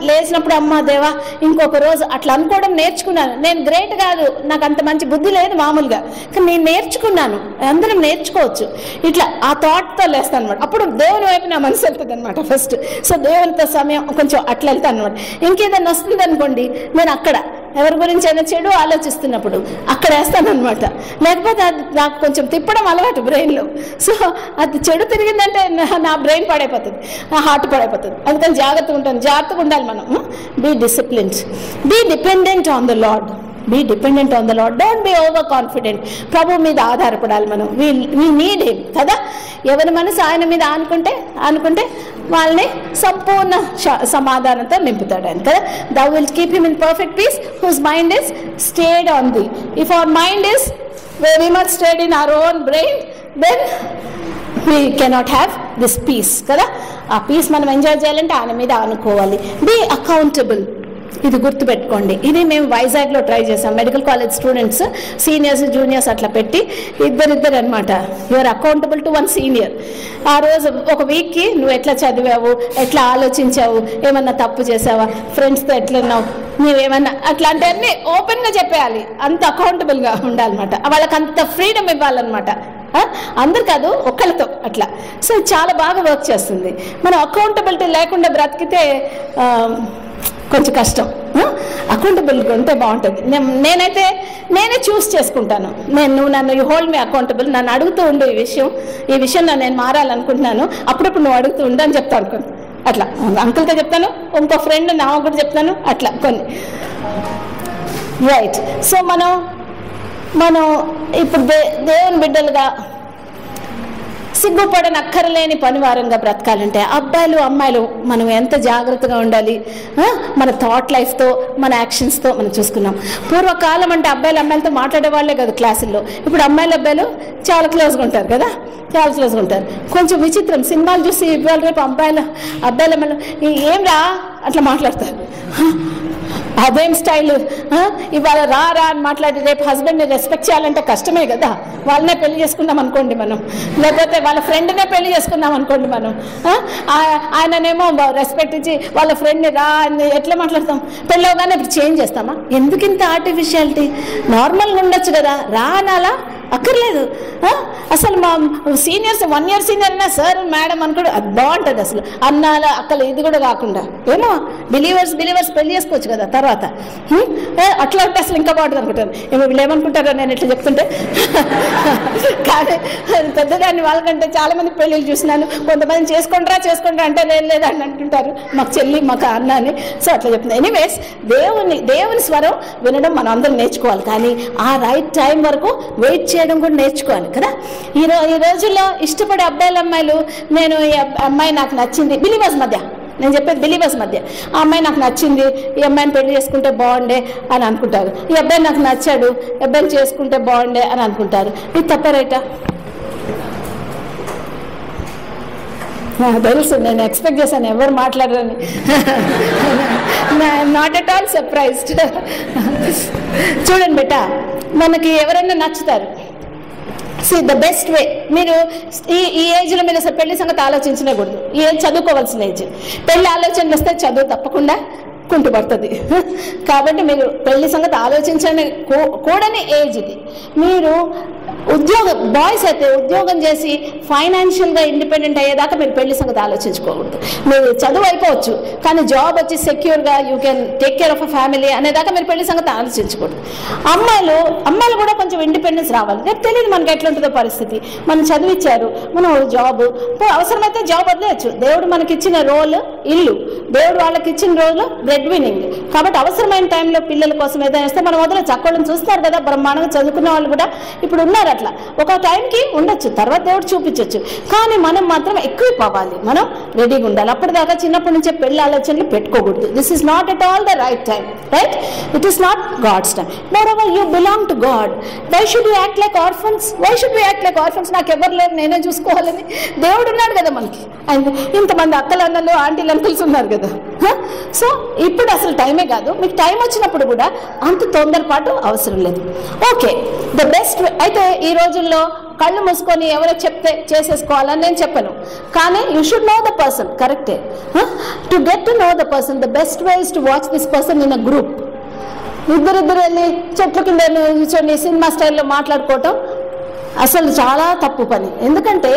లేచినప్పుడు అమ్మ దేవా ఇంకొక రోజు అట్లా అనుకోవడం నేర్చుకున్నాను. నేను గ్రేట్ కాదు, నాకు అంత మంచి బుద్ధి లేదు మామూలుగా, కానీ నేను నేర్చుకున్నాను. అందరం నేర్చుకోవచ్చు. ఇట్లా ఆ థాట్తో లేస్తాను అనమాట. అప్పుడు దేవుని వైపు నా మనసు వెళ్తుంది అనమాట ఫస్ట్. సో దేవునితో సమయం కొంచెం అట్లా వెళ్తాను అనమాట. ఇంకేదన్నా వస్తుంది అనుకోండి, నేను అక్కడ ఎవరి గురించి అయినా చెడు ఆలోచిస్తున్నప్పుడు అక్కడ వేస్తాను అనమాట. లేకపోతే అది నాకు కొంచెం తిప్పడం అలవాటు బ్రెయిన్లో. సో అది చెడు తిరిగిందంటే నా బ్రెయిన్ పడైపోతుంది, నా హార్ట్ పడైపోతుంది. అందుకని జాగ్రత్తగా ఉండాలి మనం. Be disciplined, be dependent on the Lord. Be dependent on the Lord, don't be over confident. ప్రభు మీద ఆధారపడాలి మనం. వీ నీడ్ హిమ్ కదా. ఎవరి మనసు ఆయన మీద అనుకుంటే వాళ్ళని సంపూర్ణ సమాధానంతో నింపుతాడు ఆయన కదా. Thou will keep him in perfect peace whose mind is stayed on thee. If our mind is very much stayed in our own brain, then we cannot have this peace కదా. ఆ పీస్ మనం ఎంజాయ్ చేయాలంటే ఆయన మీద అనుకోవాలి. Be accountable. ఇది గుర్తుపెట్టుకోండి. ఇది మేము వైజాగ్లో ట్రై చేసాం. Medical college students, seniors, juniors అట్లా పెట్టి ఇద్దరు అనమాట. You are accountable to one senior. ఆ రోజు ఒక వీక్కి నువ్వు ఎట్లా చదివావు, ఎట్లా ఆలోచించావు, ఏమన్నా తప్పు చేసావా, ఫ్రెండ్స్తో ఎట్లున్నావు, నువ్వేమన్నా అట్లాంటివన్నీ ఓపెన్గా చెప్పేయాలి. అంత అకౌంటబుల్గా ఉండాలన్నమాట. వాళ్ళకి అంత ఫ్రీడమ్ ఇవ్వాలన్నమాట. అందరు కాదు, ఒక్కళ్ళతో అట్లా. సో చాలా బాగా వర్క్ చేస్తుంది. మనం అకౌంటబిలిటీ లేకుండా బ్రతికితే కొంచెం కష్టం. అకౌంటబుల్గా ఉంటే బాగుంటుంది. నేనే చూస్ చేసుకుంటాను. నువ్వు నన్ను యూ హోల్డ్ మీ అకౌంటబుల్, నన్ను అడుగుతూ ఉండు ఈ విషయంలో నేను మారాలనుకుంటున్నాను, అప్పుడప్పుడు నువ్వు అడుగుతూ ఉండు అని చెప్తాను. అనుకోండి అట్లా అంకుల్తో చెప్తాను, ఇంకో ఫ్రెండ్ నా కూడా చెప్తాను, అట్లా కొన్ని. రైట్. సో మనం ఇప్పుడు దేవుని బిడ్డలుగా సిగ్గుపడనక్కరలేని పనివారంగా బ్రతకాలంటే అబ్బాయిలు అమ్మాయిలు మనం ఎంత జాగ్రత్తగా ఉండాలి. మన థాట్ లైఫ్తో మన యాక్షన్స్తో మనం చూసుకున్నాం. పూర్వకాలం అంటే అబ్బాయిలు అమ్మాయిలతో మాట్లాడే వాళ్ళే కదా క్లాసుల్లో. ఇప్పుడు అమ్మాయిలు అబ్బాయిలు చాలా క్లోజ్గా ఉంటారు కదా, చాలా క్లోజ్గా ఉంటారు. కొంచెం విచిత్రం, సినిమాలు చూసి ఇవాళ రేపు అబ్బాయిలు అమ్మాయిలు ఏం రా అట్లా మాట్లాడతారు. అదేం స్టైల్, ఇవాళ రా అని మాట్లాడి రేపు హస్బెండ్ని రెస్పెక్ట్ చేయాలంటే కష్టమే కదా. వాళ్ళనే పెళ్లి చేసుకుందాం అనుకోండి మనం, లేకపోతే వాళ్ళ ఫ్రెండ్నే పెళ్లి చేసుకుందాం అనుకోండి మనం. ఆయననేమో రెస్పెక్ట్ ఇచ్చి వాళ్ళ ఫ్రెండ్ని రా అని ఎట్లా మాట్లాడతాం? పెళ్ళి అవగానే ఇప్పుడు చేంజ్ చేస్తామా? ఎందుకు ఇంత ఆర్టిఫిషియాలిటీ? నార్మల్గా ఉండొచ్చు కదా. రా అనాలా? అక్కర్లేదు. అసలు మా సీనియర్స్ 1 year సీనియర్ అయినా సార్ మేడం అనుకోడు, అది బాగుంటుంది. అసలు అన్నాల అక్కడ ఇది కూడా కాకుండా ఏమో బిలీవర్స్ పెళ్లి చేసుకోవచ్చు కదా తర్వాత. అట్లా ఉంటే అసలు ఇంకా బాగుంటుంది అనుకుంటాను. ఏమో వీళ్ళు ఏమనుకుంటారో నేను ఇట్లా చెప్తుంటే. కానీ పెద్దదాన్ని వాళ్ళకంటే చాలా మంది పెళ్ళిళ్ళు చూసినాను. కొంతమంది చేసుకుంటారా అంటే లేదు అని అంటుంటారు, మాకు చెల్లి మాకు అన్న అని. సో అట్లా చెప్తున్నాను. ఎనీవేస్, దేవుని స్వరం వినడం మనం అందరం నేర్చుకోవాలి. కానీ ఆ రైట్ టైం వరకు వెయిట్ చేయడం కూడా నేర్చుకోవాలి కదా. ఈ రోజుల్లో ఇష్టపడే అబ్బాయిలు అమ్మాయిలు, నేను ఈ అమ్మాయి నాకు నచ్చింది, బిలీవర్స్ మధ్య నేను చెప్పేది, బిలీవర్స్ మధ్య ఆ అమ్మాయి నాకు నచ్చింది, ఈ అమ్మాయిని పెళ్లి చేసుకుంటే బాగుండే అని అనుకుంటారు. ఈ అబ్బాయి నాకు నచ్చాడు, ఈ అబ్బాయిని చేసుకుంటే బాగుండే అని అనుకుంటారు. ఇది తప్ప రైటా? తెలుసు, నేను ఎక్స్పెక్ట్ చేశాను ఎవరు మాట్లాడరని. Not at all surprised. చూడండి బేటా, మనకి ఎవరైనా నచ్చుతారు. ద బెస్ట్ వే, మీరు ఈ ఏజ్లో మీరు అసలు పెళ్లి సంగతి ఆలోచించకూడదు. ఈ ఏజ్ చదువుకోవాల్సిన ఏజ్. పెళ్లి ఆలోచనలు వస్తే చదువు తప్పకుండా కుంటుపడుతుంది. కాబట్టి మీరు పెళ్లి సంగతి ఆలోచించని కూడని ఏజ్ ఇది. మీరు బాయ్స్ అయితే ఉద్యోగం చేసి ఫైనాన్షియల్గా ఇండిపెండెంట్ అయ్యేదాకా మీరు పెళ్లి సంగతి ఆలోచించుకోకూడదు. మీరు చదువు అయిపోవచ్చు, కానీ జాబ్ వచ్చి సెక్యూర్గా you can take care of a family అనేదాకా మీరు పెళ్లి సంగతి ఆలోచించకూడదు. అమ్మాయిలు కూడా కొంచెం ఇండిపెండెన్స్ రావాలి. రేపు తెలియదు మనకి ఎట్లుంటుందో పరిస్థితి. మనం చదివించారు, మనం జాబ్, అవసరమైతే జాబ్ వదిలేయచ్చు. దేవుడు మనకి ఇచ్చిన రోల్ ఇల్లు, దేవుడు వాళ్ళకి ఇచ్చిన రోల్ బ్రెడ్ వినింగ్. కాబట్టి అవసరమైన టైంలో పిల్లల కోసం ఏదైనా వస్తే మనం వదలచ్చు. అక్కడని చూస్తారు కదా, బ్రహ్మాండంగా చదువుకున్న వాళ్ళు కూడా ఇప్పుడు ఉన్నారు. అట్లా ఒక టైంకి ఉండొచ్చు, తర్వాత దేవుడు చూపించవచ్చు. కానీ మనం మాత్రం ఎక్విప్ అవ్వాలి, మనం రెడీగా ఉండాలి. అప్పటిదాకా చిన్నప్పటి నుంచే పెళ్లి ఆలోచనలు పెట్టుకోకూడదు. This is not at all the right time, right? It is not God's time. Moreover you belong to God. Why should you act like orphans? నాకు ఎవరు లేరు, నేనే చూసుకోవాలని దేవుడు ఉన్నాడు కదా మనకి. అండ్ ఇంతమంది అక్కలు అన్నలు ఆంటీలు అంకుల్స్ ఉన్నారు కదా. సో ఇప్పుడు అసలు టైమే కాదు. మీకు టైం వచ్చినప్పుడు కూడా అంత తొందరపాటు అవసరం లేదు. ఓకే, ద బెస్ట్ అయితే ఈ రోజుల్లో కళ్ళు మూసుకొని ఎవరో చెప్తే చేసేసుకోవాలని నేను చెప్పను. కానీ you should know the person. కరెక్టే. To get to know the person, the best way is to watch this person in a group. ఇద్దరిద్దరు వెళ్ళి చెట్ల కింద కూర్చొని సినిమా స్టైల్లో మాట్లాడుకోవటం అసలు చాలా తప్పు పని. ఎందుకంటే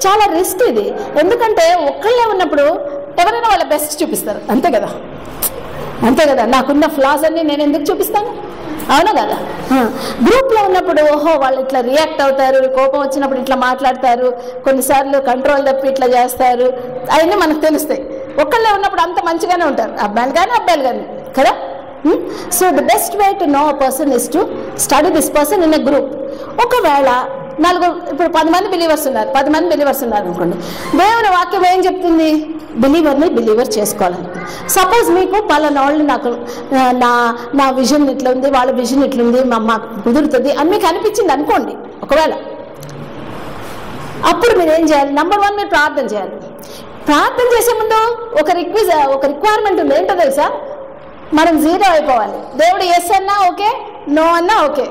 చాలా రిస్క్ ఇది. ఎందుకంటే ఒక్కళ్ళే ఉన్నప్పుడు ఎవరైనా వాళ్ళ బెస్ట్ చూపిస్తారు, అంతే కదా. నాకున్న ఫ్లాస్ అన్ని నేను ఎందుకు చూపిస్తాను? అవునా కదా. గ్రూప్లో ఉన్నప్పుడు ఓహో వాళ్ళు ఇట్లా రియాక్ట్ అవుతారు, కోపం వచ్చినప్పుడు ఇట్లా మాట్లాడతారు, కొన్నిసార్లు కంట్రోల్ తప్పి ఇట్లా చేస్తారు, అవన్నీ మనకు తెలుస్తాయి. ఒక్కళ్ళే ఉన్నప్పుడు అంత మంచిగానే ఉంటారు, అబ్బాయిలు కానీ అబ్బాయిలు కానీ కదా. So the best way to know a person is to study this person in a group. ఒకవేళ ఇప్పుడు 10 మంది బిలీవర్స్ ఉన్నారు అనుకోండి. దేవుని వాక్యం ఏం చెప్తుంది? బిలీవర్ని బిలీవర్ చేసుకోవాలని. సపోజ్ మీకు పలానాళ్ళు నాకు నా విజన్ ఇట్లా ఉంది, వాళ్ళ విజన్ ఇట్లుంది, మాకు కుదురుతుంది అని మీకు అనిపించింది అనుకోండి. ఒకవేళ అప్పుడు మీరు ఏం చేయాలి? నెంబర్ 1, మీరు ప్రార్థన చేయాలి. ప్రార్థన చేసే ముందు ఒక రిక్వైర్మెంట్ ఉంది. ఏంటో తెలుసా? మనం 0 అయిపోవాలి. దేవుడు ఎస్ అన్నా ఓకే, నో అన్నా ఓకే.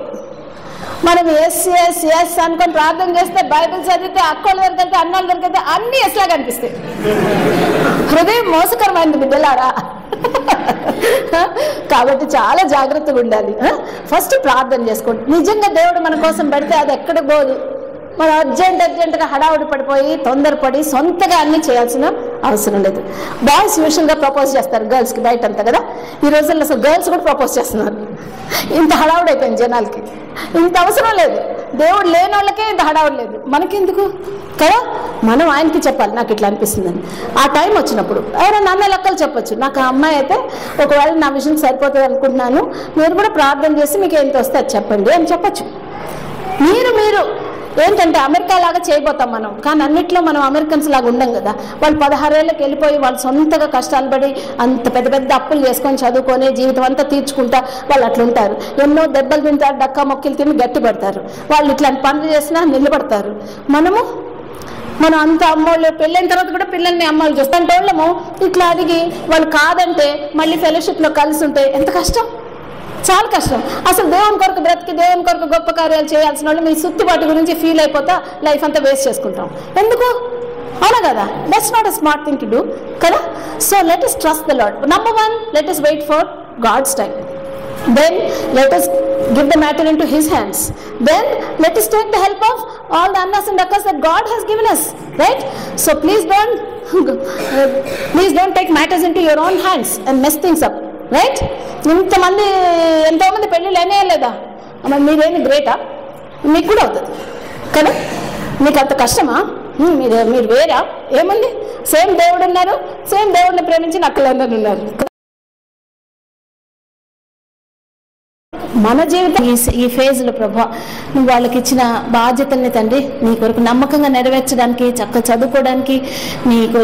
మనం ఎస్ అనుకొని ప్రార్థన చేస్తే, బైబిల్ చదివితే, అక్కలు దొరికితే, అన్నాలు దొరికితే అన్ని ఎస్లా కనిపిస్తాయి. హృదయం మోసకరమైనది బిడ్డలారా. కాబట్టి చాలా జాగ్రత్తగా ఉండాలి. ఫస్ట్ ప్రార్థన చేసుకోండి. నిజంగా దేవుడు మన కోసం పెడితే అది ఎక్కడ పోదు. మనం అర్జెంటుగా హడావుడి పడిపోయి తొందరపడి సొంతగా అన్ని చేయాల్సిన అవసరం లేదు. బాయ్స్ యూజువల్గా ప్రపోజ్ చేస్తారు గర్ల్స్కి బయట అంతా కదా. ఈ రోజుల్లో అసలు గర్ల్స్ కూడా ప్రపోజ్ చేస్తున్నారు. ఇంత హడావుడి అయిపోయింది జనాలకి. ఇంత అవసరం లేదు. దేవుడు లేని వాళ్ళకే ఇంత హడావుడి లేదు, మనకెందుకు కదా. మనం ఆయనకి చెప్పాలి నాకు ఇట్లా అనిపిస్తుందని. ఆ టైం వచ్చినప్పుడు ఎవరైనా అన్న లెక్కలు చెప్పొచ్చు, నాకు ఆ అమ్మాయి అయితే ఒకవేళ నా విషయం సరిపోతుంది అనుకుంటున్నాను, మీరు కూడా ప్రార్థన చేసి మీకు ఏంటి వస్తే అది చెప్పండి అని చెప్పచ్చు. మీరు ఏంటంటే అమెరికా లాగా చేయబోతాం మనం, కానీ అన్నిట్లో మనం అమెరికన్స్ లాగా ఉండం కదా. వాళ్ళు 16 ఏళ్ళకి వెళ్ళిపోయి వాళ్ళు సొంతగా కష్టాలు పడి అంత పెద్ద పెద్ద అప్పులు చేసుకొని చదువుకొని జీవితం అంతా తీర్చుకుంటా వాళ్ళు అట్లా ఉంటారు. ఎన్నో దెబ్బలు తింటారు, డక్కా మొక్కలు తిని గట్టి పడతారు. వాళ్ళు ఇట్లాంటి పనులు చేసినా నిలబడతారు. మనం అంత అమ్మోళ్ళు పెళ్ళైన తర్వాత కూడా పిల్లల్ని అమ్మాయిలు చూస్తాం వాళ్ళము ఇట్లా అడిగి వాళ్ళు కాదంటే మళ్ళీ ఫెలోషిప్లో కలిసి ఉంటే ఎంత కష్టం, చాలా కష్టం. అసలు దేవుని కొరకు బ్రతికి దేవుని కొరకు గొప్ప కార్యాలు చేయాల్సిన వాళ్ళు మీ సుత్తుబాటు గురించి ఫీల్ అయిపోతా లైఫ్ అంతా వేస్ట్ చేసుకుంటాం. ఎందుకు అవునా కదా? That's not a smart thing to do కదా. So let us trust the Lord. Number 1, let us wait for God's time. Then let us give the matter into his hands. Then let us take the help of all the annas and akkas that God has given us, right? So please don't take matters into your own hands and mess things up, right? ఎంతోమంది పెళ్ళిళ్ళు అయినా లేదా? మీరేమి గ్రేటా? మీకు కూడా అవుతుంది కదా. మీకు అంత కష్టమా? మీరు వేరా? ఏమండి, సేమ్ దేవుడు ఉన్నారు, సేమ్ దేవుడిని ప్రేమించిన అక్కలందరూ ఉన్నారు. మన జీవితం ఈ ఫేజ్లో ప్రభా నువ్వు వాళ్ళకి ఇచ్చిన బాధ్యతల్ని తండ్రి నీ కొరకు నమ్మకంగా నెరవేర్చడానికి, చక్కగా చదువుకోవడానికి,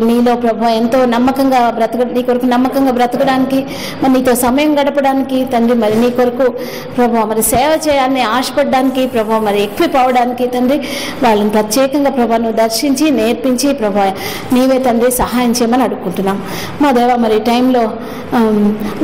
నీలో ప్రభా ఎంతో నమ్మకంగా నీ కొరకు నమ్మకంగా బ్రతకడానికి, మరి నీతో సమయం గడపడానికి తండ్రి, మరి నీ కొరకు ప్రభా మరి సేవ చేయాలని ఆశపడడానికి ప్రభా, మరి ఎక్విప్ అవడానికి తండ్రి వాళ్ళని ప్రత్యేకంగా ప్రభా నువ్వు దర్శించి నేర్పించి ప్రభా నీవే తండ్రి సహాయం చేయమని అడుగుకుంటున్నాం. మా దేవ మరి ఈ టైంలో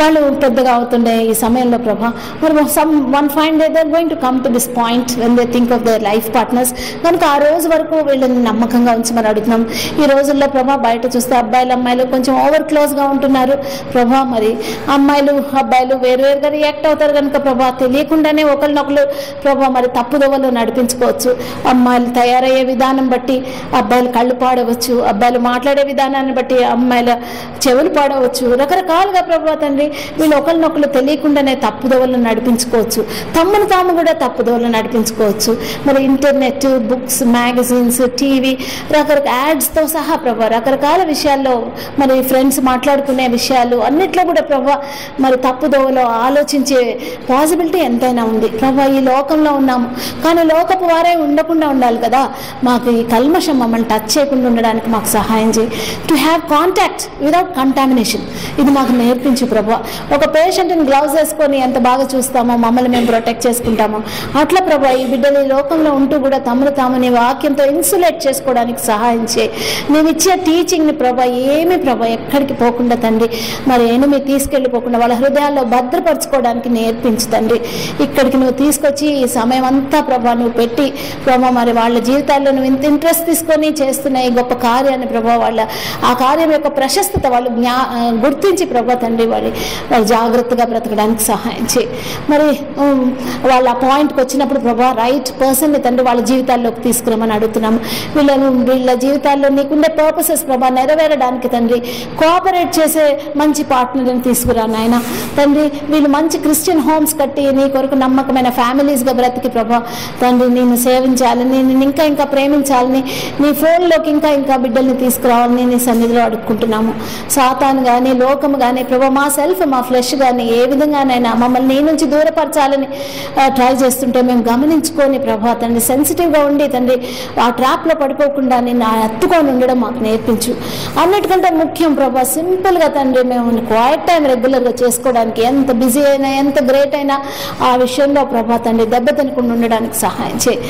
వాళ్ళు పెద్దగా అవుతుండే ఈ సమయంలో ప్రభా మరి one fine day they're going to come to this point when they think of their life partners. కనుక ఆ రోజు వరకు వీళ్ళని నమ్మకంగా ఉంచమని అడుగుతున్నాం. ఈ రోజుల్లో ప్రభా బయట చూస్తే అబ్బాయిలు అమ్మాయిలు కొంచెం ఓవర్ క్లోజ్గా ఉంటున్నారు ప్రభా. మరి అమ్మాయిలు అబ్బాయిలు వేరువేరుగా రియాక్ట్ అవుతారు కనుక ప్రభా తెలియకుండానే ఒకరినొకరు ప్రభా మరి తప్పుదోవలో నడిపించుకోవచ్చు. అమ్మాయిలు తయారయ్యే విధానం బట్టి అబ్బాయిలు కళ్ళు పాడవచ్చు, అబ్బాయిలు మాట్లాడే విధానాన్ని బట్టి అమ్మాయిల చెవులు పాడవచ్చు. రకరకాలుగా ప్రభా తండ్రి వీళ్ళు ఒకరినొకరు తెలియకుండానే తప్పుదోవలో నడిపించుకోవచ్చు, తమ్మును తాము కూడా తప్పుదోవలో నడిపించుకోవచ్చు. మరి ఇంటర్నెట్, బుక్స్, మ్యాగజైన్స్, టీవీ, రకరకాల యాడ్స్తో సహా ప్రభా రకరకాల విషయాల్లో మరి ఫ్రెండ్స్ మాట్లాడుకునే విషయాలు అన్నిట్లో కూడా ప్రభా మరి తప్పుదోవలో ఆలోచించే పాసిబిలిటీ ఎంతైనా ఉంది ప్రభా. ఈ లోకంలో ఉన్నాము కానీ లోకపు వారే ఉండకుండా ఉండాలి కదా. మాకు ఈ కల్మషం మమ్మల్ని టచ్ చేయకుండా ఉండడానికి మాకు సహాయం చేయి. To have contact without contamination ఇది మాకు నేర్పించు ప్రభా. ఒక పేషెంట్ని గ్లౌజ్ వేసుకొని ఎంత బాగా చూస్తామో మమ్మల్ని మేము ప్రొటెక్ట్ చేసుకుంటాము అట్లా ప్రభా ఈ బిడ్డలు ఈ లోకంలో ఉంటూ కూడా తమను తాము నీ వాక్యంతో ఇన్సులేట్ చేసుకోవడానికి సహాయం చేయి. నేను ఇచ్చే టీచింగ్ని ప్రభా ఏమి ప్రభా ఎక్కడికి పోకుండా తండ్రి మరి ఎనిమి తీసుకెళ్ళిపోకుండా వాళ్ళ హృదయాల్లో భద్రపరచుకోవడానికి నేర్పించు తండ్రి. ఇక్కడికి నువ్వు తీసుకొచ్చి ఈ సమయం అంతా ప్రభా నువ్వు పెట్టి ప్రభా మరి వాళ్ళ జీవితాల్లో నువ్వు ఇంత ఇంట్రెస్ట్ తీసుకొని చేస్తున్న ఈ గొప్ప కార్యాన్ని ప్రభా ఆ కార్యం యొక్క ప్రశస్తత వాళ్ళు గుర్తించి ప్రభా తండ్రి వాళ్ళు జాగ్రత్తగా బ్రతకడానికి సహాయం చేయి. మరి వాళ్ళ ఆ పాయింట్కి వచ్చినప్పుడు ప్రభా రైట్ పర్సన్ని తండ్రి వాళ్ళ జీవితాల్లోకి తీసుకురమని అడుగుతున్నాము. వీళ్ళ జీవితాల్లో నీకుండే పర్పసెస్ ప్రభా నెరవేరడానికి తండ్రి కోఆపరేట్ చేసే మంచి పార్ట్నర్ని తీసుకురా నాయన తండ్రి. వీళ్ళు మంచి క్రిస్టియన్ హోమ్స్ కట్టి నీ కొరకు నమ్మకమైన ఫ్యామిలీస్గా బ్రతికి ప్రభా తండ్రి నేను సేవించాలని, నేను ఇంకా ప్రేమించాలని, నీ ఫోన్లోకి ఇంకా బిడ్డల్ని తీసుకురావాలని నీ సన్నిధిలో అడుక్కుంటున్నాము. సాతాను కానీ లోకము కానీ ప్రభా మా సెల్ఫ్ మా ఫ్లెష్ కానీ ఏ విధంగానైనా మమ్మల్ని నీ నుంచి దూరపరచాలని ట్రై చేస్తుంటే మేము గమనించుకొని ప్రభా తండ్రి సెన్సిటివ్గా ఉండి తండ్రి ఆ ట్రాప్లో పడిపోకుండా నేను ఎత్తుకొని ఉండడం మాకు నేర్పించు. అన్నిటికంటే ముఖ్యం ప్రభా సింపుల్గా తండ్రి మేము క్వైట్ టైం రెగ్యులర్గా చేసుకోవడానికి ఎంత బిజీ అయినా ఎంత గ్రేట్ అయినా ఆ విషయంలో ప్రభా తండ్రి దెబ్బ తినకుండా ఉండడానికి సహాయం చేయి.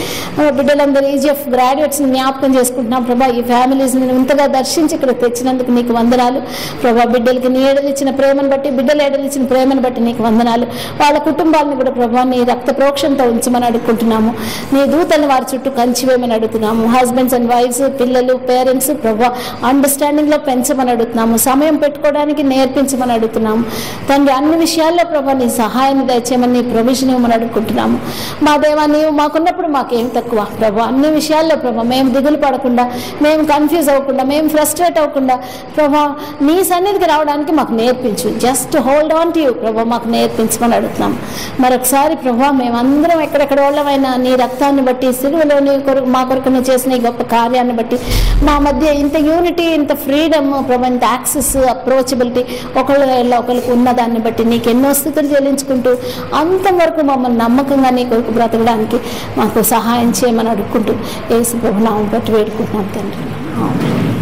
బిడ్డలందరూ ఈజీఎఫ్ గ్రాడ్యుయేట్స్ని జ్ఞాపకం చేసుకుంటున్నాం ప్రభా. ఈ ఫ్యామిలీస్ని ఇంతగా దర్శించి ఇక్కడ తెచ్చినందుకు నీకు వందనాలు ప్రభా. బిడ్డలకి నీ ఏడలిచ్చిన ప్రేమను బట్టి, బిడ్డలు ఏడలిచ్చిన ప్రేమను బట్టి నీకు వందనాలు. వాళ్ళ కుటుంబాలను కూడా ప్రభా నీ రక్త ప్రోక్షంతో ఉంచమని అడుగుకుంటున్నాము. నీ దూతలను వారి చుట్టూ కంచివేయమని అడుగుతున్నాము. హస్బెండ్స్ అండ్ వైఫ్స్, పిల్లలు, పేరెంట్స్ ప్రభా అండర్స్టాండింగ్లో పెంచమని అడుగుతున్నాము. సమయం పెట్టుకోవడానికి నేర్పించమని అడుగుతున్నాము తండ్రి. అన్ని విషయాల్లో ప్రభా నీ సహాయాన్ని దయచేయమని, నీ ప్రొవిజన్ ఇవ్వమని అడుగుకుంటున్నాము. మా దేవా నీవు మాకున్నప్పుడు మాకేం తక్కువ ప్రభా. అన్ని విషయాల్లో ప్రభా మేము దిగులు పడకుండా, మేము కన్ఫ్యూజ్ అవ్వకుండా, మేము ఫ్రస్ట్రేట్ అవ్వకుండా ప్రభా నీ సన్నిధికి రావడానికి మాకు నేర్పించు. Just hold on to you ప్రభా మాకు నేర్పించమని అడుగుతున్నాము. మరొకసారి ప్రభా మేమందరం ఎక్కడెక్కడ వాళ్ళమైనా నీ రక్తాన్ని బట్టి సిలువలోని మా కొరకు నువ్వు చేసిన ఈ గొప్ప కార్యాన్ని బట్టి మా మధ్య ఇంత యూనిటీ, ఇంత ఫ్రీడమ్ ప్రభా, ఇంత యాక్సెస్, అప్రోచబిలిటీ ఒకరికి ఉన్నదాన్ని బట్టి నీకు ఎన్నో స్థితులు చెల్లించుకుంటూ అంతవరకు మమ్మల్ని నమ్మకంగా నీ కొరకు బ్రతకడానికి మాకు సహాయం చేయమని అడుక్కుంటూ యేసు ప్రభు నామమున బట్టి వేడుకుంటున్నాం తండ్రి.